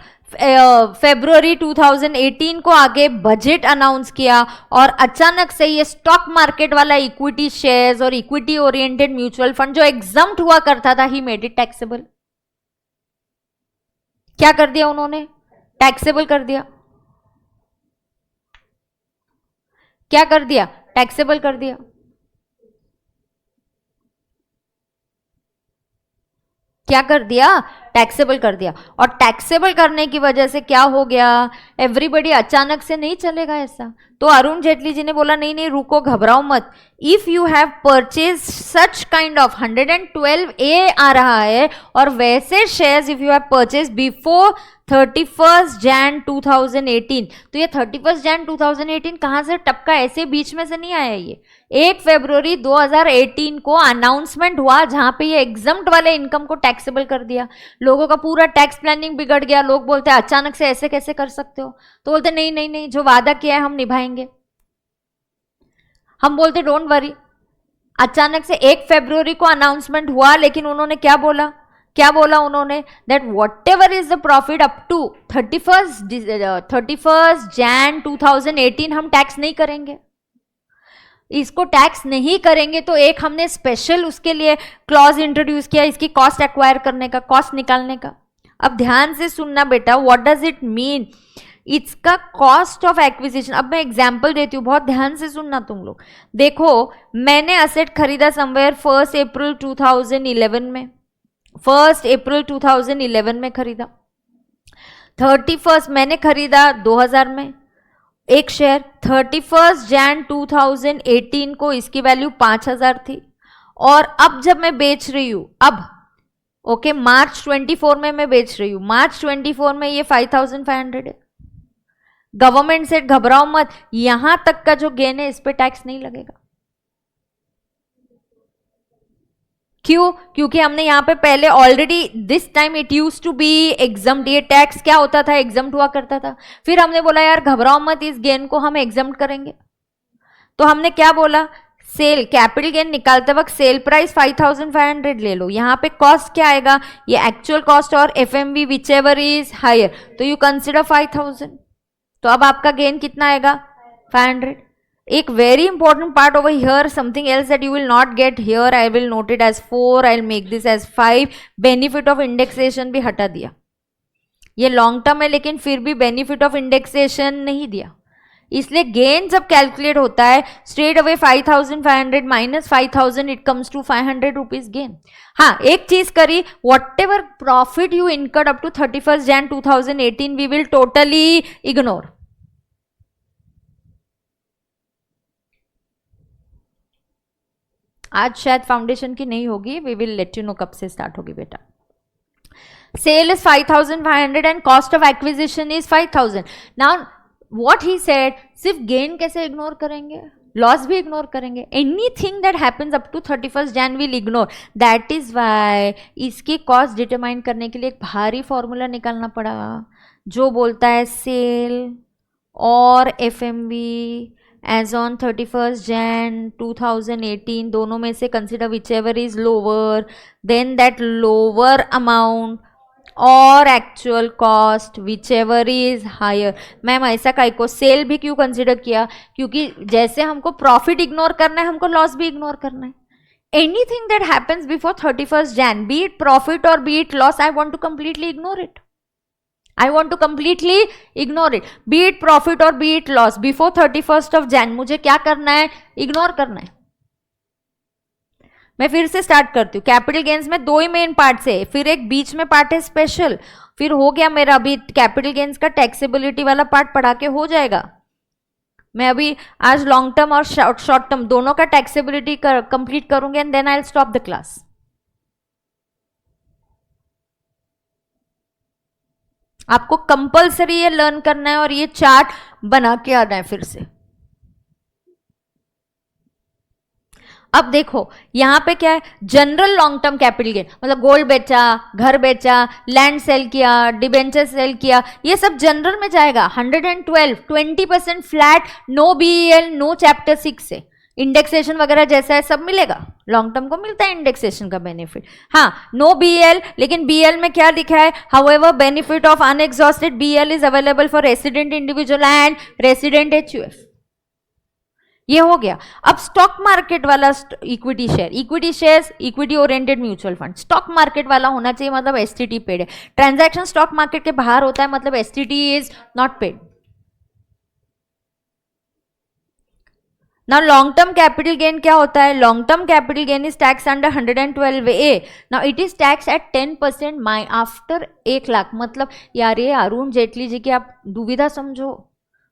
फरवरी 2018 को आगे बजट अनाउंस किया, और अचानक से ये स्टॉक मार्केट वाला इक्विटी शेयर्स और इक्विटी ओरिएंटेड म्यूचुअल फंड जो एग्जम्प्ट हुआ करता था, ही मेड इट टैक्सेबल। क्या कर दिया उन्होंने, टैक्सेबल कर दिया। क्या कर दिया, टैक्सेबल कर दिया। क्या कर दिया, टैक्सेबल कर दिया, और टैक्सेबल करने की वजह से क्या हो गया, एवरीबडी अचानक से नहीं चलेगा ऐसा। तो अरुण जेटली जी ने बोला नहीं नहीं रुको, घबराओ मत, if you have purchase such kind of 112A आ रहा है, और वैसे shares if you have purchase before 31 Jan 2018, तो ये 31 Jan 2018 कहाँ से टपका, ऐसे बीच में से नहीं आया, ये 1 फरवरी 2018 को अनाउंसमेंट हुआ जहां पे ये एग्जम्प्ट वाले इनकम को टैक्सेबल कर दिया। लोगों का पूरा टैक्स प्लानिंग बिगड़ गया, लोग बोलते हैं अचानक से ऐसे कैसे कर सकते हो, तो बोलते नहीं नहीं नहीं, जो वादा किया है हम निभाएंगे। हम बोलते डोंट वरी, अचानक से 1 फरवरी को अनाउंसमेंट हुआ, लेकिन उन्होंने क्या बोला, क्या बोला उन्होंने, that whatever is the profit up to 31 Jan 2018 हम टैक्स नहीं करेंगे, इसको टैक्स नहीं करेंगे। तो एक हमने स्पेशल उसके लिए क्लॉज इंट्रोड्यूस किया, इसकी कॉस्ट एक्वायर करने का, कॉस्ट निकालने का। अब ध्यान से सुनना बेटा, व्हाट डज इट मीन, इसका कॉस्ट ऑफ एक्विजिशन। अब मैं एग्जांपल देती हूँ, बहुत ध्यान से सुनना तुम लोग। देखो मैंने असेट खरीदा समवेयर 1 अप्रैल 2011 में, 1 अप्रैल 2011 में खरीदा, 31 मैंने खरीदा 2000 में एक शेयर, 31 Jan 2018 को इसकी वैल्यू 5000 थी, और अब जब मैं बेच रही हूं, अब ओके मार्च 24 में मैं बेच रही हूं, मार्च 24 में ये 5500 है। गवर्नमेंट से घबराओ मत, यहां तक का जो गेन है इस पे टैक्स नहीं लगेगा। क्यों, क्योंकि हमने यहाँ पे पहले already this time it use to be exempt, ये टैक्स क्या होता था, एग्जम्प्ट हुआ करता था। फिर हमने बोला यार घबराओ मत, इस गेन को हम एग्जम्प्ट करेंगे। तो हमने क्या बोला, सेल कैपिटल गेन निकालते वक्त सेल प्राइस 5500 ले लो, यहाँ पे कॉस्ट क्या आएगा, ये एक्चुअल कॉस्ट और FMV whichever is higher, तो यू कंसिडर 5000, तो अब आपका गेन कितना आएगा 500। एक very important part over here, something else that you will not get here, I will note it as 4, I will make this as 5। Benefit of indexation भी हटा दिया, ये लॉन्ग टर्म है लेकिन फिर भी बेनिफिट ऑफ इंडेक्सेशन नहीं दिया, इसलिए गेन जब कैलकुलेट होता है straight away 5500 minus 5000 it comes to 500 rupees gain. हाँ एक चीज करी, whatever profit you incurred up to 31 Jan 2018 we will totally ignore. आज शायद फाउंडेशन की नहीं होगी, we will let you know कब से स्टार्ट होगी बेटा। Sale is 5500 and cost of acquisition is 5000। Now what he said, सिर्फ गेन कैसे इग्नोर करेंगे, लॉस भी इग्नोर करेंगे, anything that happens up to 31 Jan will ignore. That is why इसकी कॉस्ट डिटरमाइन करने के लिए एक भारी फॉर्मूला निकालना पड़ा, जो बोलता है सेल और FMV एज ऑन 31 Jan 2018 दोनों में से consider whichever is lower then that lower amount और actual cost whichever is higher. Ma'am ऐसा काहे को, सेल भी क्यों कंसिडर किया, क्योंकि जैसे हमको प्रॉफिट इग्नोर करना है हमको लॉस भी इग्नोर करना है। Anything that happens before 31 Jan, be it profit और be it loss, I want to completely ignore it, I want to completely ignore it, be it profit or be it loss before 31st of Jan, मुझे क्या करना है, ignore करना है। मैं फिर से स्टार्ट करती हूँ, कैपिटल गेन्स में दो ही मेन पार्ट है, फिर एक बीच में पार्ट है स्पेशल, फिर हो गया मेरा अभी कैपिटल गेन्स का टैक्सेबिलिटी वाला पार्ट पढ़ा के हो जाएगा। मैं अभी आज लॉन्ग टर्म और शॉर्ट टर्म दोनों का टैक्सेबिलिटी कंप्लीट करूंगी and then I will stop the class. आपको कंपलसरी ये लर्न करना है और ये चार्ट बना के आना है फिर से। अब देखो यहां पे क्या है, general long term capital gain, मतलब गोल्ड बेचा, घर बेचा, लैंड सेल किया, डिबेंचर सेल किया, ये सब जनरल में जाएगा। 112 20% फ्लैट, नो BEL, नो चैप्टर 6 से, इंडेक्सेशन वगैरह जैसा है सब मिलेगा, लॉन्ग टर्म को मिलता है इंडेक्सेशन का बेनिफिट। हाँ नो BEL, लेकिन BEL में क्या लिखा है, however benefit of unexhausted BEL is available for resident individual and resident HUF। ये हो गया। अब स्टॉक मार्केट वाला equity share, equity shares equity oriented mutual fund, stock market वाला होना चाहिए, मतलब STT पेड है। ट्रांजैक्शन स्टॉक मार्केट के बाहर होता है, मतलब STT is not paid. Now long term capital gain क्या होता है? Long term capital gain is taxed under 112A. Now it is taxed at 10% after 1 lakh. मतलब यार ये अरुण जेटली जी की आप दुविधा समझो,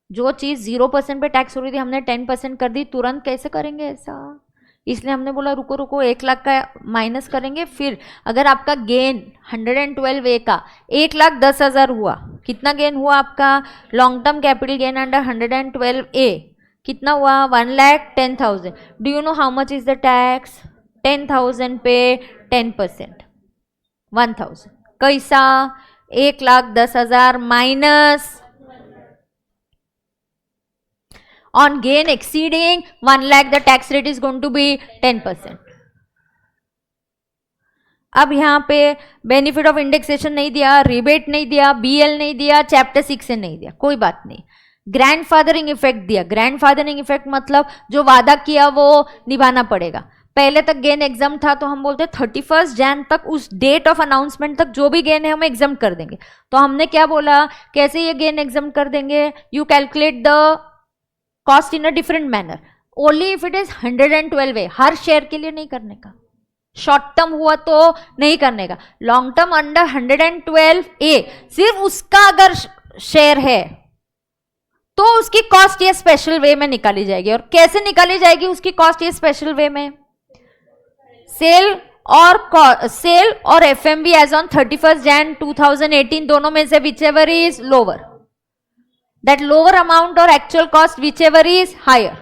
जो चीज 0% पे टैक्स हो रही थी हमने 10% कर दी, तुरंत कैसे करेंगे ऐसा? इसलिए हमने बोला रुको रुको 1 लाख का माइनस करेंगे, फिर अगर आपका गेन 112A का 1,10,000 हुआ, कितना गेन हुआ आपका? Long term capital gain under 112A कितना हुआ? 1,10,000. Do you know how much is the tax? 10,000 पे 10%, 1,000. कैसा? 1,10,000 minus on gain exceeding 1 lakh the tax rate is going to be 10%. अब यहाँ पे बेनिफिट ऑफ इंडेक्सेशन नहीं दिया, रिबेट नहीं दिया, BL नहीं दिया, चैप्टर 6 से नहीं दिया, कोई बात नहीं. ग्रैंडफादरिंग इफेक्ट दिया. ग्रैंडफादरिंग इफेक्ट मतलब जो वादा किया वो निभाना पड़ेगा. पहले तक गेन एग्जाम था तो हम बोलते 31 जैन तक, उस डेट ऑफ अनाउंसमेंट तक जो भी गेन है हम एग्जाम कर देंगे. तो हमने क्या बोला, कैसे ये गेन एग्जाम कर देंगे? You calculate the cost in a different manner, only if it is 112A. Her share के लिए नहीं करने का, शॉर्ट टर्म हुआ तो नहीं करने का. लॉन्ग टर्म अंडर 112A सिर्फ उसका अगर शेयर है तो उसकी कॉस्ट ये स्पेशल वे में निकाली जाएगी. और कैसे निकाली जाएगी उसकी कॉस्ट ये स्पेशल वे में? सेल और FMV एज ऑन 31 जैन 2018 दोनों में से whichever is lower, that lower amount or actual cost whichever is higher,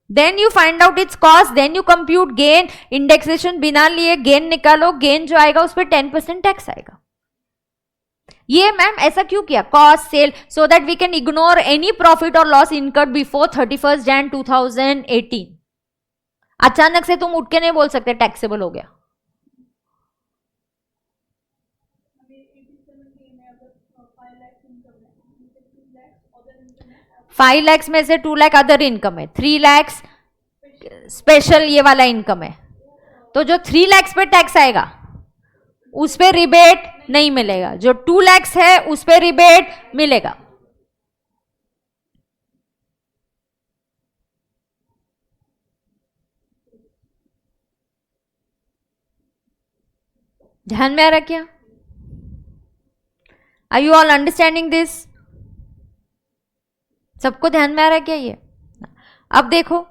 then you find out its cost, then you compute gain. Indexation बिना लिए गेन निकालो, gain जो आएगा उस पर 10% टैक्स आएगा. ये मैम ऐसा क्यों किया? Cost sale, so that we can ignore any profit और लॉस इनकर्ड बिफोर 31 जैन 2018. अचानक से तुम उठ के नहीं बोल सकते टैक्सेबल हो गया. फाइव लैक्स में से 2 लाख अदर इनकम है, 3 लैक्स स्पेशल ये वाला इनकम है. तो जो 3 लैक्स पे टैक्स आएगा उस पे रिबेट नहीं मिलेगा, जो 2 लैक्स है उस पे रिबेट मिलेगा. ध्यान में आ रहा क्या? Are you all understanding this? सबको ध्यान में आ रहा है क्या ये? अब देखो,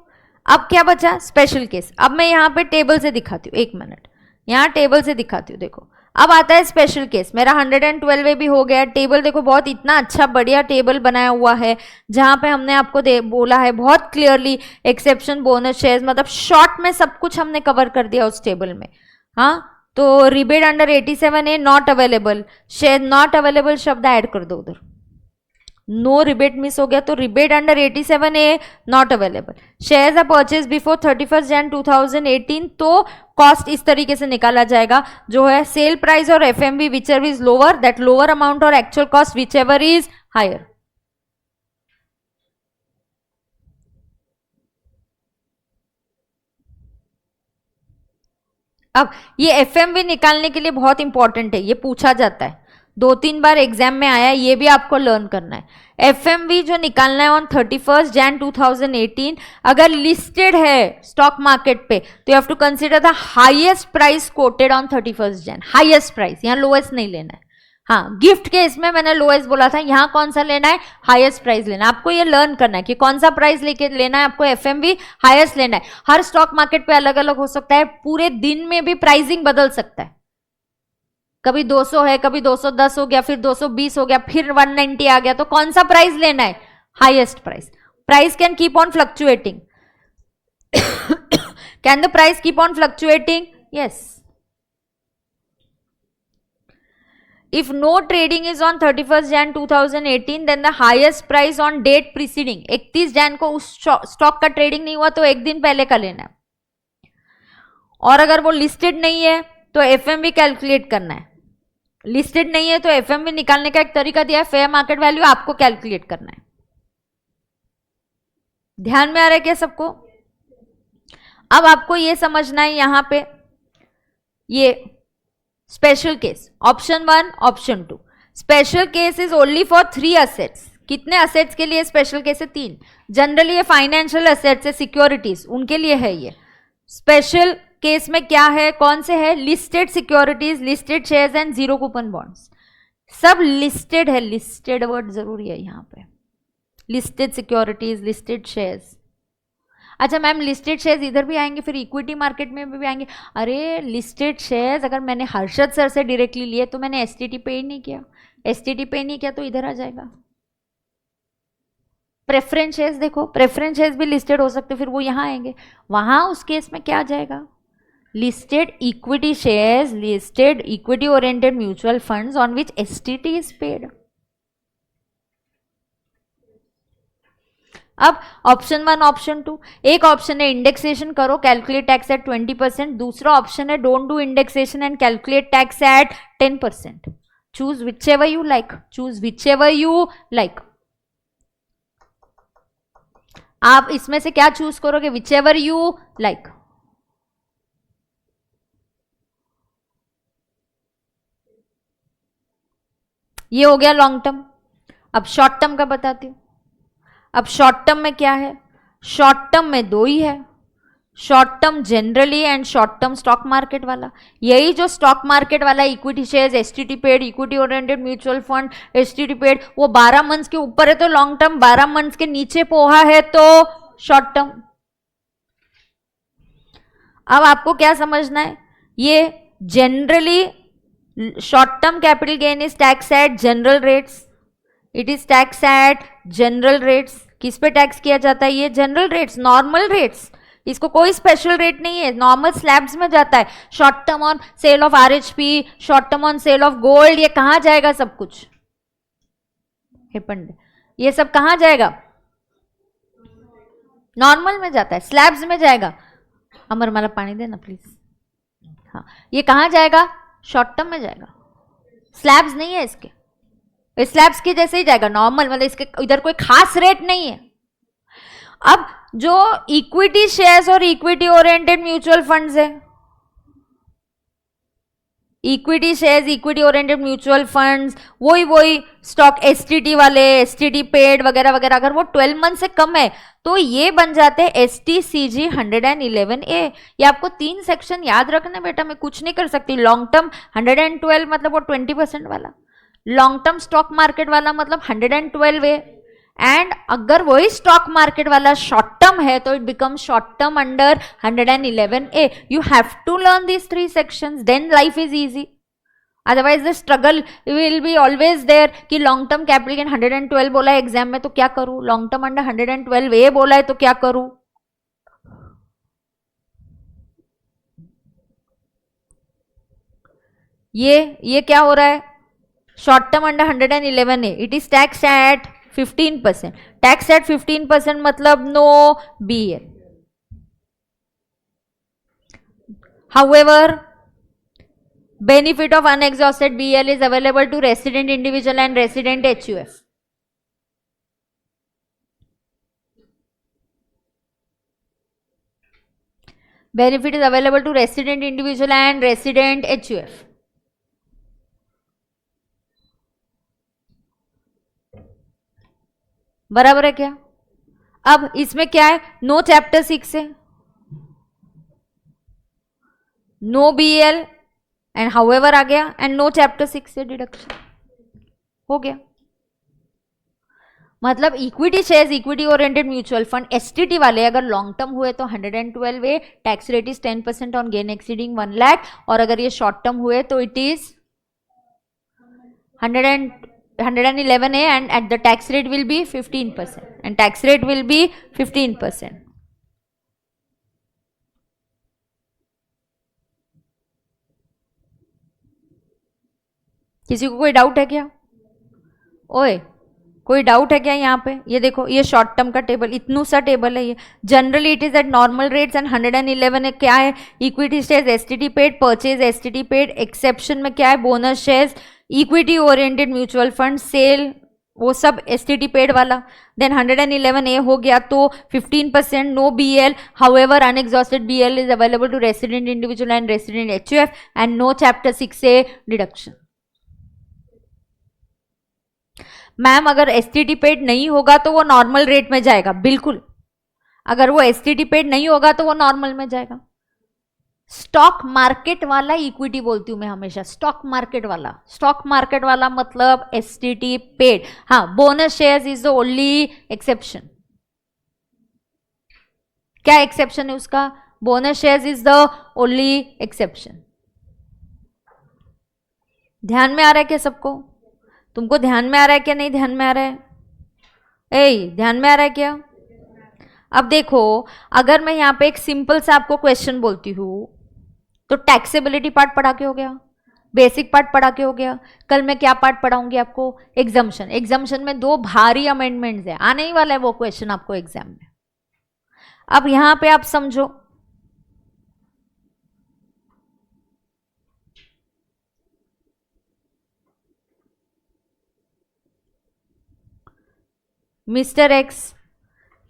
अब क्या बचा? Special case. अब मैं यहाँ पे टेबल से दिखाती हूँ, 1 मिनट यहाँ टेबल से दिखाती हूँ. देखो अब आता है स्पेशल केस. मेरा 112A भी हो गया. टेबल देखो, बहुत इतना अच्छा बढ़िया टेबल बनाया हुआ है जहाँ पे हमने आपको बोला है बहुत क्लियरली एक्सेप्शन, बोनस, शेयर्स, मतलब शॉर्ट में सब कुछ हमने कवर कर दिया उस टेबल में. हाँ, तो rebate under 87A not available, share not available शब्द ऐड कर दो उधर. नो रिबेट मिस हो गया तो rebate under 87A not available. Shares are purchase before 31 Jan 2018, तो कॉस्ट इस तरीके से निकाला जाएगा जो है सेल प्राइस और FMV whichever is lower, that lower amount और actual cost whichever is higher. अब ये FMV निकालने के लिए बहुत इंपॉर्टेंट है, ये पूछा जाता है 2-3 बार एग्जाम में आया है, ये भी आपको लर्न करना है. FMV जो निकालना है ऑन 31 जैन 2018, अगर लिस्टेड है स्टॉक मार्केट पे तो you have to consider the highest price quoted on 31 Jan. Highest price, यहाँ लोएस्ट नहीं लेना है. हाँ, गिफ्ट के इसमें मैंने लोएस्ट बोला था, यहाँ कौन सा लेना है? हाईएस्ट प्राइस लेना है. आपको ये लर्न करना है कि कौन सा प्राइस लेके लेना है आपको. FMV हाईएस्ट लेना है. हर स्टॉक मार्केट पे अलग अलग हो सकता है, पूरे दिन में भी प्राइसिंग बदल सकता है. कभी 200 है, कभी 210 हो गया, फिर 220 हो गया, फिर 190 आ गया. तो कौन सा प्राइस लेना है? Highest price. Price can keep on fluctuating. Can the price keep on fluctuating? Yes. If no trading is on 31st Jan 2018, then the highest price on date preceding 31 Jain को उस स्टॉक का ट्रेडिंग नहीं हुआ तो एक दिन पहले का लेना है. और अगर वो लिस्टेड नहीं है तो FMV कैलकुलेट करना है. लिस्टेड नहीं है तो FMV निकालने का एक तरीका दिया है, फेयर मार्केट वैल्यू आपको कैलकुलेट करना है. ध्यान में आ रहा है क्या सबको? अब आपको ये समझना है यहां पे ये special case option 1 option 2. Special case is only for 3 assets. कितने असेट्स के लिए स्पेशल केस है? 3। जनरली ये फाइनेंशियल असेट्स है, सिक्योरिटीज, उनके लिए है ये। स्पेशल केस में क्या है, कौन से है? Listed securities, listed shares and zero coupon bonds, सब लिस्टेड है। लिस्टेड वर्ड जरूरी है यहाँ पे, लिस्टेड सिक्योरिटीज, लिस्टेड शेयर्स। अच्छा मैम लिस्टेड शेयर्स इधर भी आएंगे, फिर इक्विटी मार्केट में भी आएंगे? अरे लिस्टेड शेयर्स अगर मैंने हर्षद सर से डायरेक्टली लिए तो मैंने एसटीटी पे नहीं किया, एसटीटी पे नहीं किया तो इधर आ जाएगा। प्रेफरेंस शेयर्स देखो, प्रेफरेंस शेयर्स भी लिस्टेड हो सकते, फिर वो यहाँ आएंगे, वहां उस केस में क्या आ जाएगा? Listed equity shares, listed equity oriented mutual funds on which STT is paid. अब ऑप्शन 1, ऑप्शन 2, एक ऑप्शन है इंडेक्सेशन करो, कैलकुलेट टैक्स एट 20%, दूसरा ऑप्शन है don't do indexation and calculate tax at 10%। Choose which ever you like, choose which ever you like. आप इसमें से क्या चूज करोगे? Which ever you like. ये हो गया लॉन्ग टर्म। अब शॉर्ट टर्म का बताती हूं। अब शॉर्ट टर्म में क्या है? शॉर्ट टर्म में 2 ही है, short term generally and short term stock market वाला। यही जो स्टॉक मार्केट वाला equity shares, STT paid, equity oriented mutual fund, STT paid, वो 12 मंथ्स के ऊपर है तो लॉन्ग टर्म, 12 मंथ्स के नीचे पोहा है तो शॉर्ट टर्म। अब आपको क्या समझना है? ये generally short term capital gain is tax at general rates, it is tax at general rates. किस पे टैक्स किया जाता है? ये जनरल रेट्स, नॉर्मल रेट्स, इसको कोई स्पेशल रेट नहीं है, नॉर्मल स्लैब्स में जाता है। Short term on sale of RHP, short term on sale of gold, ये कहां जाएगा? सब कुछ हिपंड, ये सब कहां जाएगा? नॉर्मल में जाता है, स्लैब्स में जाएगा। अमरमाला पानी देना प्लीज। हाँ, ये कहां जाएगा? शॉर्ट टर्म में जाएगा, स्लैब्स नहीं है इसके, स्लैब्स के जैसे ही जाएगा, नॉर्मल, मतलब इसके इधर कोई खास रेट नहीं है। अब जो इक्विटी शेयर्स और इक्विटी ओरिएंटेड म्यूचुअल फंड्स है, equity shares, equity oriented mutual funds, वही स्टॉक एसटीटी वाले, एसटीटी पेड वगैरह वगैरह, अगर वो 12 मंथ से कम है तो ये बन जाते हैं STCG 111A। ये आपको 3 सेक्शन याद रखना बेटा, मैं कुछ नहीं कर सकती। लॉन्ग टर्म 112 मतलब वो 20% वाला, लॉन्ग टर्म स्टॉक मार्केट वाला मतलब 112A, एंड अगर वही स्टॉक मार्केट वाला शॉर्ट टर्म है तो it become short term under 111A। You have to learn these 3 sections, then life is easy, otherwise the struggle will be always there कि long term capital gain 112 बोला है exam में तो क्या करूं, लॉन्ग टर्म अंडर 112A बोला है तो क्या करूं। ये क्या हो रहा है? Short term under 111A, it is tax at 15%, tax at 15% मतलब no BL। However, benefit of unexhausted BL is available to resident individual and resident HUF. Benefit is available to resident individual and resident HUF. बराबर है क्या? अब इसमें क्या है? No chapter 6 है, no BL and however आ गया, एंड नो चैप्टर 6 से डिडक्शन हो गया। मतलब equity shares, equity oriented mutual fund, STT वाले अगर लॉन्ग टर्म हुए तो 112A, tax rate is 10% on gain exceeding 1 lakh, और अगर ये शॉर्ट टर्म हुए तो it is 111A and at the tax rate will be 15%, and tax rate will be 15%. किसी को कोई डाउट है क्या? ओए कोई डाउट है क्या यहाँ पे? ये देखो, ये शॉर्ट टर्म का टेबल, इतनू सा टेबल है ये। Generally it is at normal rates and 111 क्या है? Equity shares STT paid, purchase STT paid, exception में क्या है? Bonus shares, equity oriented mutual fund, sale, वो सब एसटीटी पेड वाला। देन 111A हो गया तो 15%, no BL, however unexhausted BL is available to resident individual and resident HUF, and no chapter 6A deduction. Ma'am अगर एसटीटी पेड नहीं होगा तो वो नॉर्मल रेट में जाएगा, बिल्कुल। अगर वो एसटीटी पेड नहीं होगा तो वो नॉर्मल में जाएगा। स्टॉक मार्केट वाला इक्विटी बोलती हूं मैं हमेशा, स्टॉक मार्केट वाला। स्टॉक मार्केट वाला मतलब एसटीटी पेड। हाँ, bonus shares is the only exception. क्या एक्सेप्शन है उसका? Bonus shares is the only exception. ध्यान में आ रहा है क्या सबको? तुमको ध्यान में आ रहा है क्या नहीं ध्यान में आ रहा है? ध्यान में आ रहा है क्या? अब देखो, अगर मैं यहां पे एक सिंपल सा आपको क्वेश्चन बोलती हूं तो टैक्सेबिलिटी पार्ट पढ़ा के हो गया, बेसिक पार्ट पढ़ा के हो गया। कल मैं क्या पार्ट पढ़ाऊंगी आपको? एग्जाम्शन। एग्जाम्शन में 2 भारी अमेंडमेंट्स है, आने ही वाला है वो क्वेश्चन आपको एग्जाम में। अब यहां पे आप समझो, Mr. X,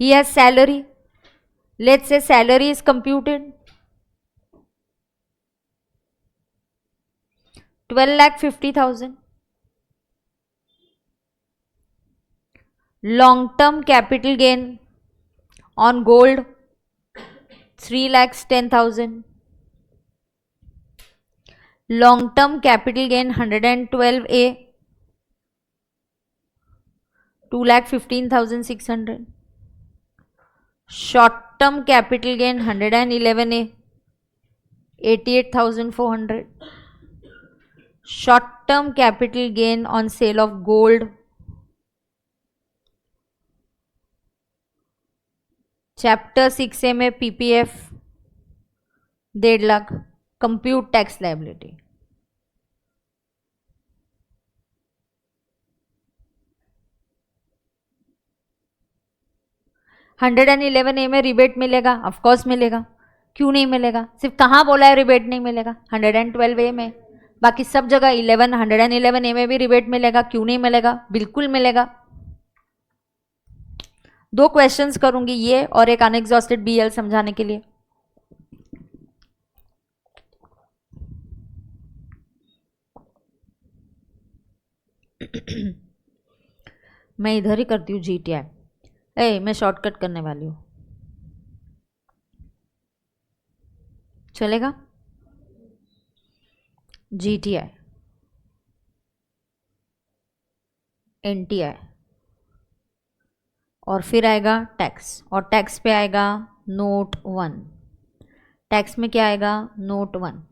he has salary. Let's say salary is computed 12,50,000. Long-term capital gain on gold 3,10,000. Long-term capital gain 112A 2,15,600. Short-term capital gain 111A 88,400. Short-term capital gain on sale of gold chapter 6A में PPF 1.5 lakh. Compute tax liability. $111A में rebate मिलेगा? Of course मिलेगा, क्यों नहीं मिलेगा? सिर्फ कहाँ बोला है रिबेट नहीं मिलेगा? 112A में। बाकी सब जगह 111A में भी रिबेट मिलेगा, क्यों नहीं मिलेगा? बिल्कुल मिलेगा। 2 क्वेश्चंस करूंगी, ये और एक अनएग्जॉस्टेड बीएल समझाने के लिए। मैं इधर ही करती हूँ जीटीआई। मैं शॉर्टकट करने वाली हूँ, चलेगा? जीटीआई, एनटीआई, और फिर आएगा टैक्स, और टैक्स पे आएगा नोट 1। टैक्स में क्या आएगा? नोट 1।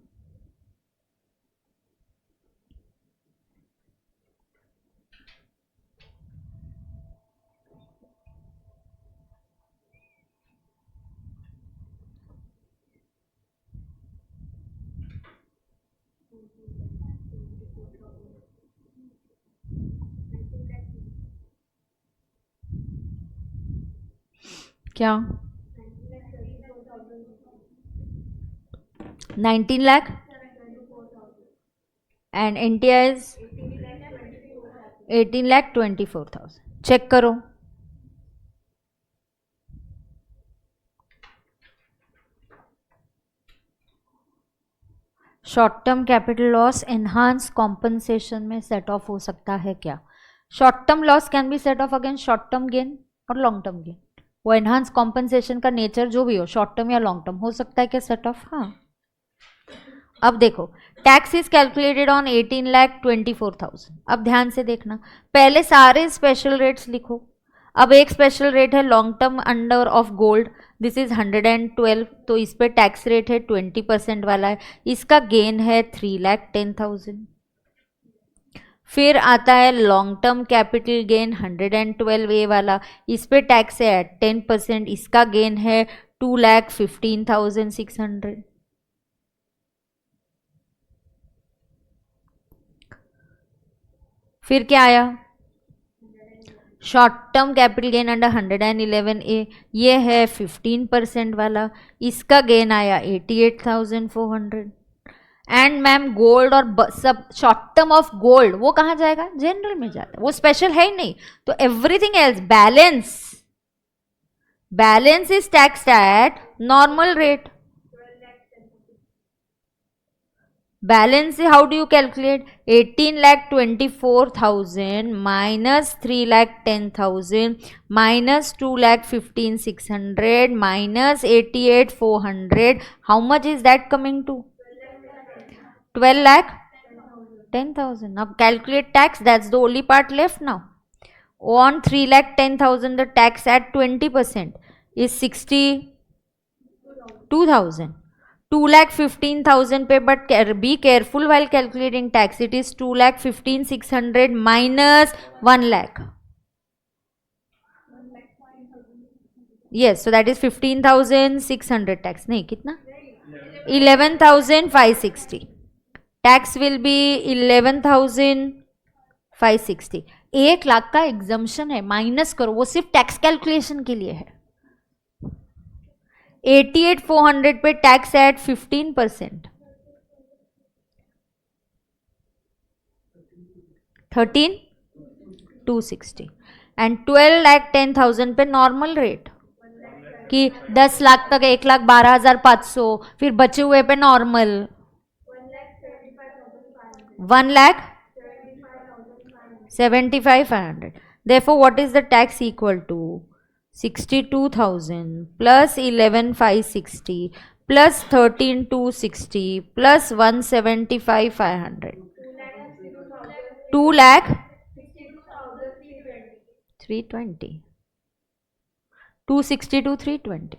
क्या? 19 lakh and NTI is 18,24,000। Check करो। Short term capital loss enhance compensation में सेट ऑफ हो सकता है क्या? Short term loss can be set off against short term gain और लॉन्ग टर्म गेन। वो एनहांस कॉम्पनसेशन का नेचर जो भी हो, शॉर्ट टर्म या लॉन्ग टर्म, हो सकता है क्या सेट ऑफ? हाँ। अब देखो, टैक्स इज कैलकुलेटेड ऑन 18,24,000। अब ध्यान से देखना, पहले सारे स्पेशल रेट्स लिखो। अब एक स्पेशल रेट है long term under of gold, this is 112, तो इस पे टैक्स रेट है 20% वाला है। इसका गेन है 3,10,000। फिर आता है long term capital gain 112A वाला, इस पे टैक्स है 10%, इसका गेन है 2,15,600। फिर क्या आया? Short term capital gain under 111A, ये है 15% वाला, इसका गेन आया 88,400। एंड मैम गोल्ड और सब शॉर्ट टर्म ऑफ गोल्ड वो कहाँ जाएगा? जनरल में जाता है, वो स्पेशल है ही नहीं। तो everything else balance is taxed eight normal rate. Balance, how do you calculate? 18,24,000 minus 3,10,000 minus 2,15,600 minus 88,400. How much is that coming to? 12,10,000. Now calculate tax. That's the only part left now. On 3,10,000, the tax at 20% is 62,000. 2,15,000 पे, but be careful while calculating tax. It is 2,15,600 minus 1 lakh. Yes, so that is 15,600 tax. नहीं कितना? 11,560. Tax will be 11,560. 1 lakh का exemption है, minus करो, वो सिर्फ tax calculation के लिए है. 88,400 पे टैक्स एट 15%, 13,260 एंड 12,10,000 पे नॉर्मल रेट कि 10 लाख तक 1,12,500, फिर बचे हुए पे normal 1,75,500. Therefore, what is the tax equal to? 62,000 plus 11,560 plus 13,260 plus 175,500. 2,62,320. 262,320.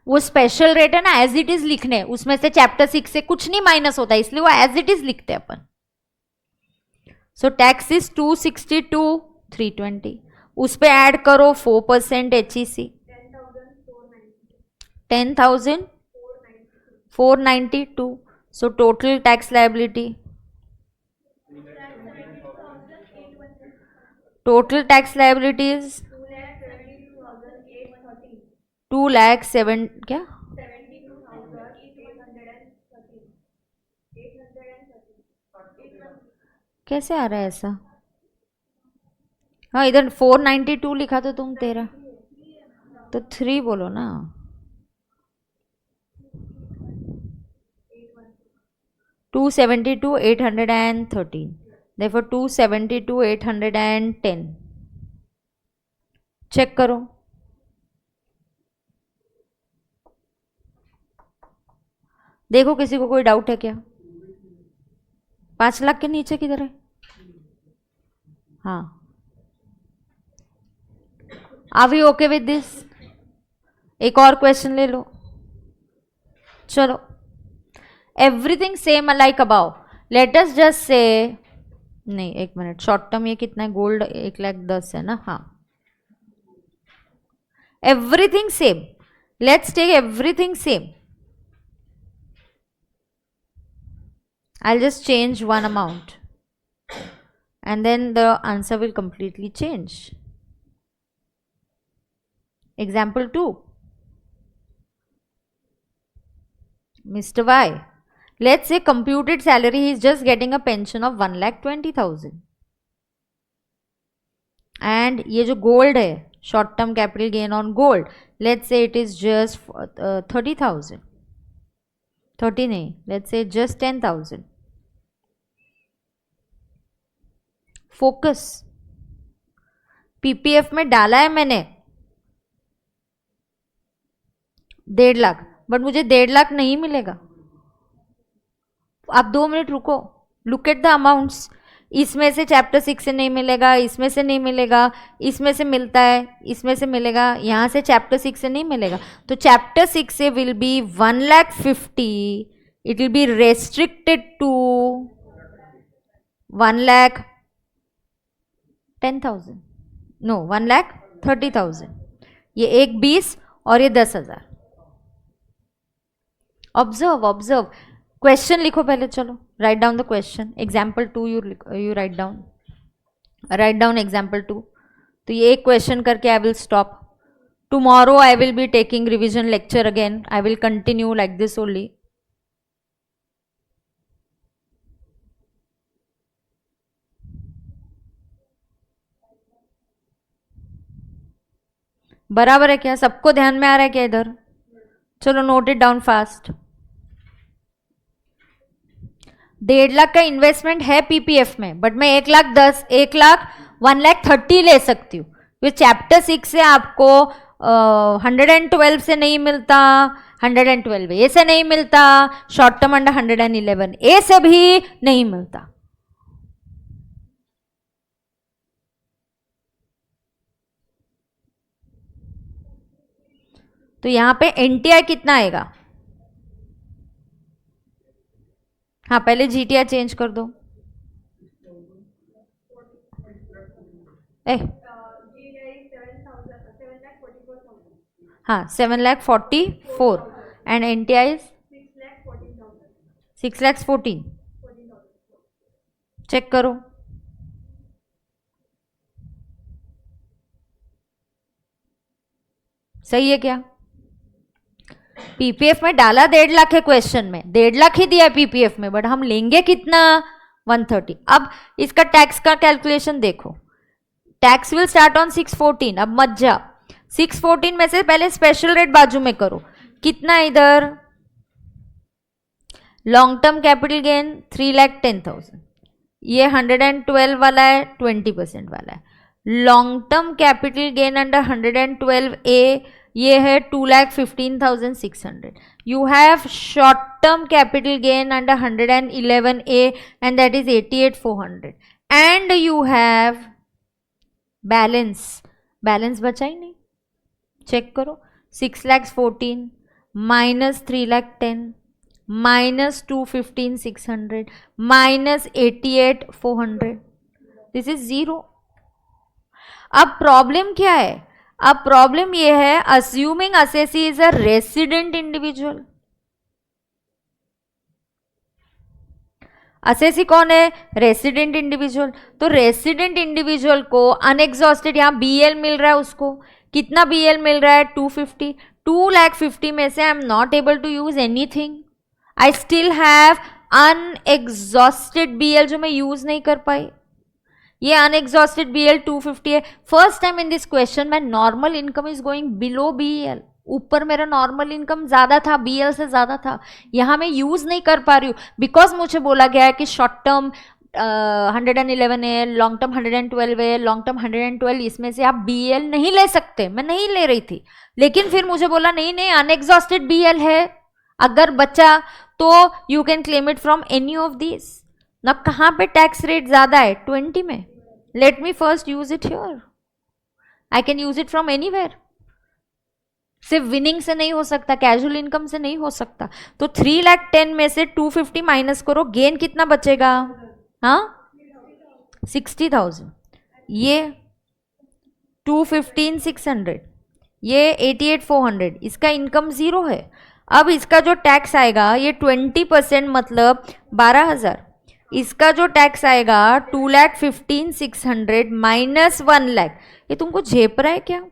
वो स्पेशल रेट है ना, एज इट इज लिखने, उसमें से चैप्टर 6 से कुछ नहीं माइनस होता, इसलिए वो एज इट इज लिखते हैं अपन. So tax is 262,320. उस पे ऐड करो 4% HEC, 10,492. So total tax liability, total tax liability is 2,07,000 क्या? कैसे आ रहा है ऐसा? हाँ, इधर 492 लिखा तो तुम तेरा, तो 3 बोलो ना. 272,813. Therefore 272,810. चेक करो. देखो किसी को कोई डाउट है क्या? 5 लाख के नीचे किधर है? हाँ, are we okay with this? एक और क्वेश्चन ले लो. चलो, everything same alike above. Let us just say, नहीं एक मिनट, शॉर्ट टर्म ये कितना है? गोल्ड 1,10,000 है ना? हाँ, everything same. Let's take everything same. I'll just change one amount and then the answer will completely change. Example 2. Mr. Y, let's say computed salary, he is just getting a pension of 1,20,000 and ये जो gold है, short term capital gain on gold, let's say it is just 30,000. 30 नहीं, let's say just 10,000. Focus, PPF में डाला है मैंने 1.5 lakh, but मुझे 1.5 लाख नहीं मिलेगा. आप 2 मिनट रुको, लुक एट द अमाउंट्स. इसमें से चैप्टर 6 से नहीं मिलेगा, इसमें से नहीं मिलेगा, इसमें से मिलता है, इसमें से मिलेगा, यहाँ से चैप्टर 6 से नहीं मिलेगा. तो चैप्टर 6 से will be 1,50,000. It will be restricted to 1,10,000. No, 1,30,000. ये एक 20 और ये 10,000. Observe observe. क्वेश्चन लिखो पहले. चलो, write down the question. Example 2 you write down example 2. तो ये एक क्वेश्चन करके आई will stop. Tomorrow I will be taking revision lecture again. I will continue like this only. बराबर है क्या? सबको ध्यान में आ रहा है क्या इधर? चलो, note it down fast. 1.5 lakh का इन्वेस्टमेंट है पीपीएफ में, बट मैं 1,10,000 1,30,000 ले सकती हूँ। तो चैप्टर 6 से आपको 112 से नहीं मिलता, 112 ए से नहीं मिलता, शॉर्ट टर्म अंडर 111 ए से भी नहीं मिलता। तो यहां पे एनटीआई कितना आएगा? हाँ, पहले जीटीआई चेंज कर दो। हाँ, 7,44,000 एंड एनटीआई 6,14,000। चेक करो। सही है क्या? पीपीएफ में डाला 1.5 लाख है, क्वेश्चन में 1.5 लाख ही दिया है पीपीएफ में, बट हम लेंगे कितना? 130। अब इसका टैक्स का कैलकुलेशन देखो, टैक्स विल स्टार्ट ऑन 614। अब मत जा, 614 में से पहले स्पेशल रेट बाजू में करो। कितना इधर? लॉन्ग टर्म कैपिटल गेन 3,10,000, ये 112 वाला है, 20% वाला है। Long term capital gain under 112 ए ये है 2,15,600. You have short term capital gain under 111A and that is 88,400. And you have balance बचा ही नहीं, चेक करो। 6,14,000 minus 3,10,000 minus 215,600 minus 88,400, this is 0. अब प्रॉब्लम क्या है? अब प्रॉब्लम ये है, assuming assessee is a resident individual. Assessee कौन है? Resident individual. तो रेसिडेंट इंडिविजुअल को अनएग्जॉस्टेड यहां बीएल मिल रहा है, उसको कितना बीएल मिल रहा है? 250। 2,50,000 में से I am not able to use anything, I still have unexhausted BL जो मैं यूज नहीं कर पाई। ये अनएग्जॉस्टेड बीएल 250 है। First time in this question में normal income is going below BL. ऊपर मेरा नॉर्मल इनकम ज्यादा था, बीएल से ज्यादा था, यहां मैं यूज नहीं कर पा रही हूँ बिकॉज मुझे बोला गया है कि शॉर्ट टर्म 111 है, लॉन्ग टर्म 112 है, लॉन्ग टर्म 112, इसमें से आप बीएल नहीं ले सकते। मैं नहीं ले रही थी, लेकिन फिर मुझे बोला नहीं अनएग्जॉस्टेड बीएल है, अगर बचा तो you can claim it from any of this ना। कहां पे टैक्स रेट ज्यादा है? 20 में। Let me first use it here, I can use it from anywhere. सिर्फ विनिंग से नहीं हो सकता, कैजुअल इनकम से नहीं हो सकता। तो 3,10,000 में से 250 माइनस करो, गेन कितना बचेगा? हाँ, 60,000। ये 215,600, ये 88,400, इसका इनकम 0 है। अब इसका जो टैक्स आएगा ये 20% मतलब 12,000। इसका जो टैक्स आएगा 2,15,600 माइनस 1,00,000, ये तुमको झेप रहा है क्या?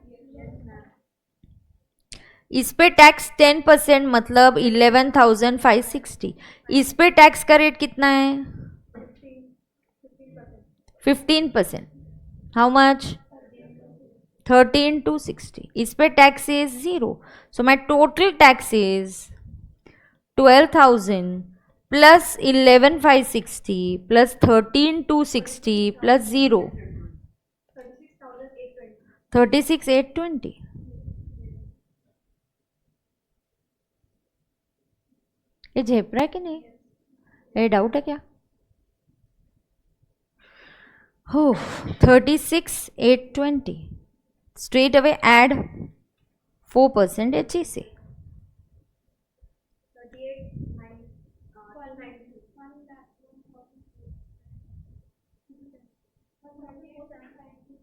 इस पे टैक्स 10% मतलब 11,560। इस पे टैक्स का रेट कितना है? 15%। How much? 13,260। इस पे tax is 0, so my total tax is 12,000 plus 11,560 plus 13,260 plus 0, 36,820। ये झेप रहा है कि नहीं? ये डाउट है क्या? हो 36,820। Straight away add 4% HEC।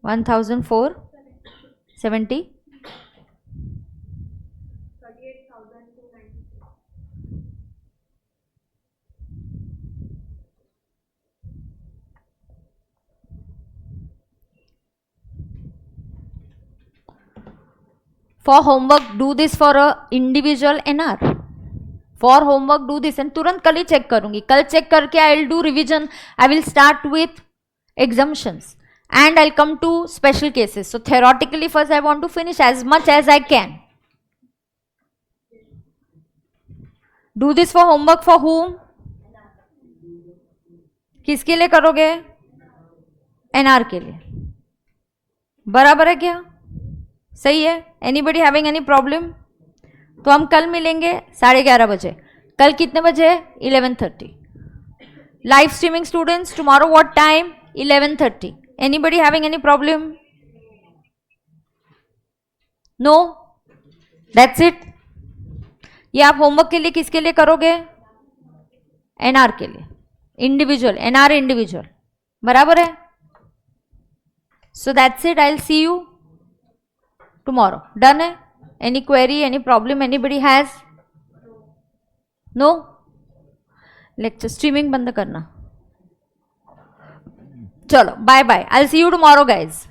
$1,470। For homework, do this for a individual NR. For homework, do this and तुरंत कल ही चेक करूंगी। कल चेक करके I will do revision. I will start with exemptions and I'll come to special cases. So theoretically, first I want to finish as much as I can. Do this for homework for whom? किसके लिए करोगे? NR के लिए। बराबर है क्या? सही है? Anybody having any problem? तो हम कल मिलेंगे 11:30 बजे। कल कितने बजे? 11:30। Live streaming students, tomorrow what time? 11:30। Anybody having any problem? No? That's it. ये आप होमवर्क के लिए किसके लिए करोगे? एनआर के लिए, इंडिविजुअल, एनआर इंडिविजुअल। बराबर है? So that's it, I will see you tomorrow. Done है? Any query, any problem anybody has? No? Lecture streaming बंद करना। चलो bye bye, I will see you tomorrow guys.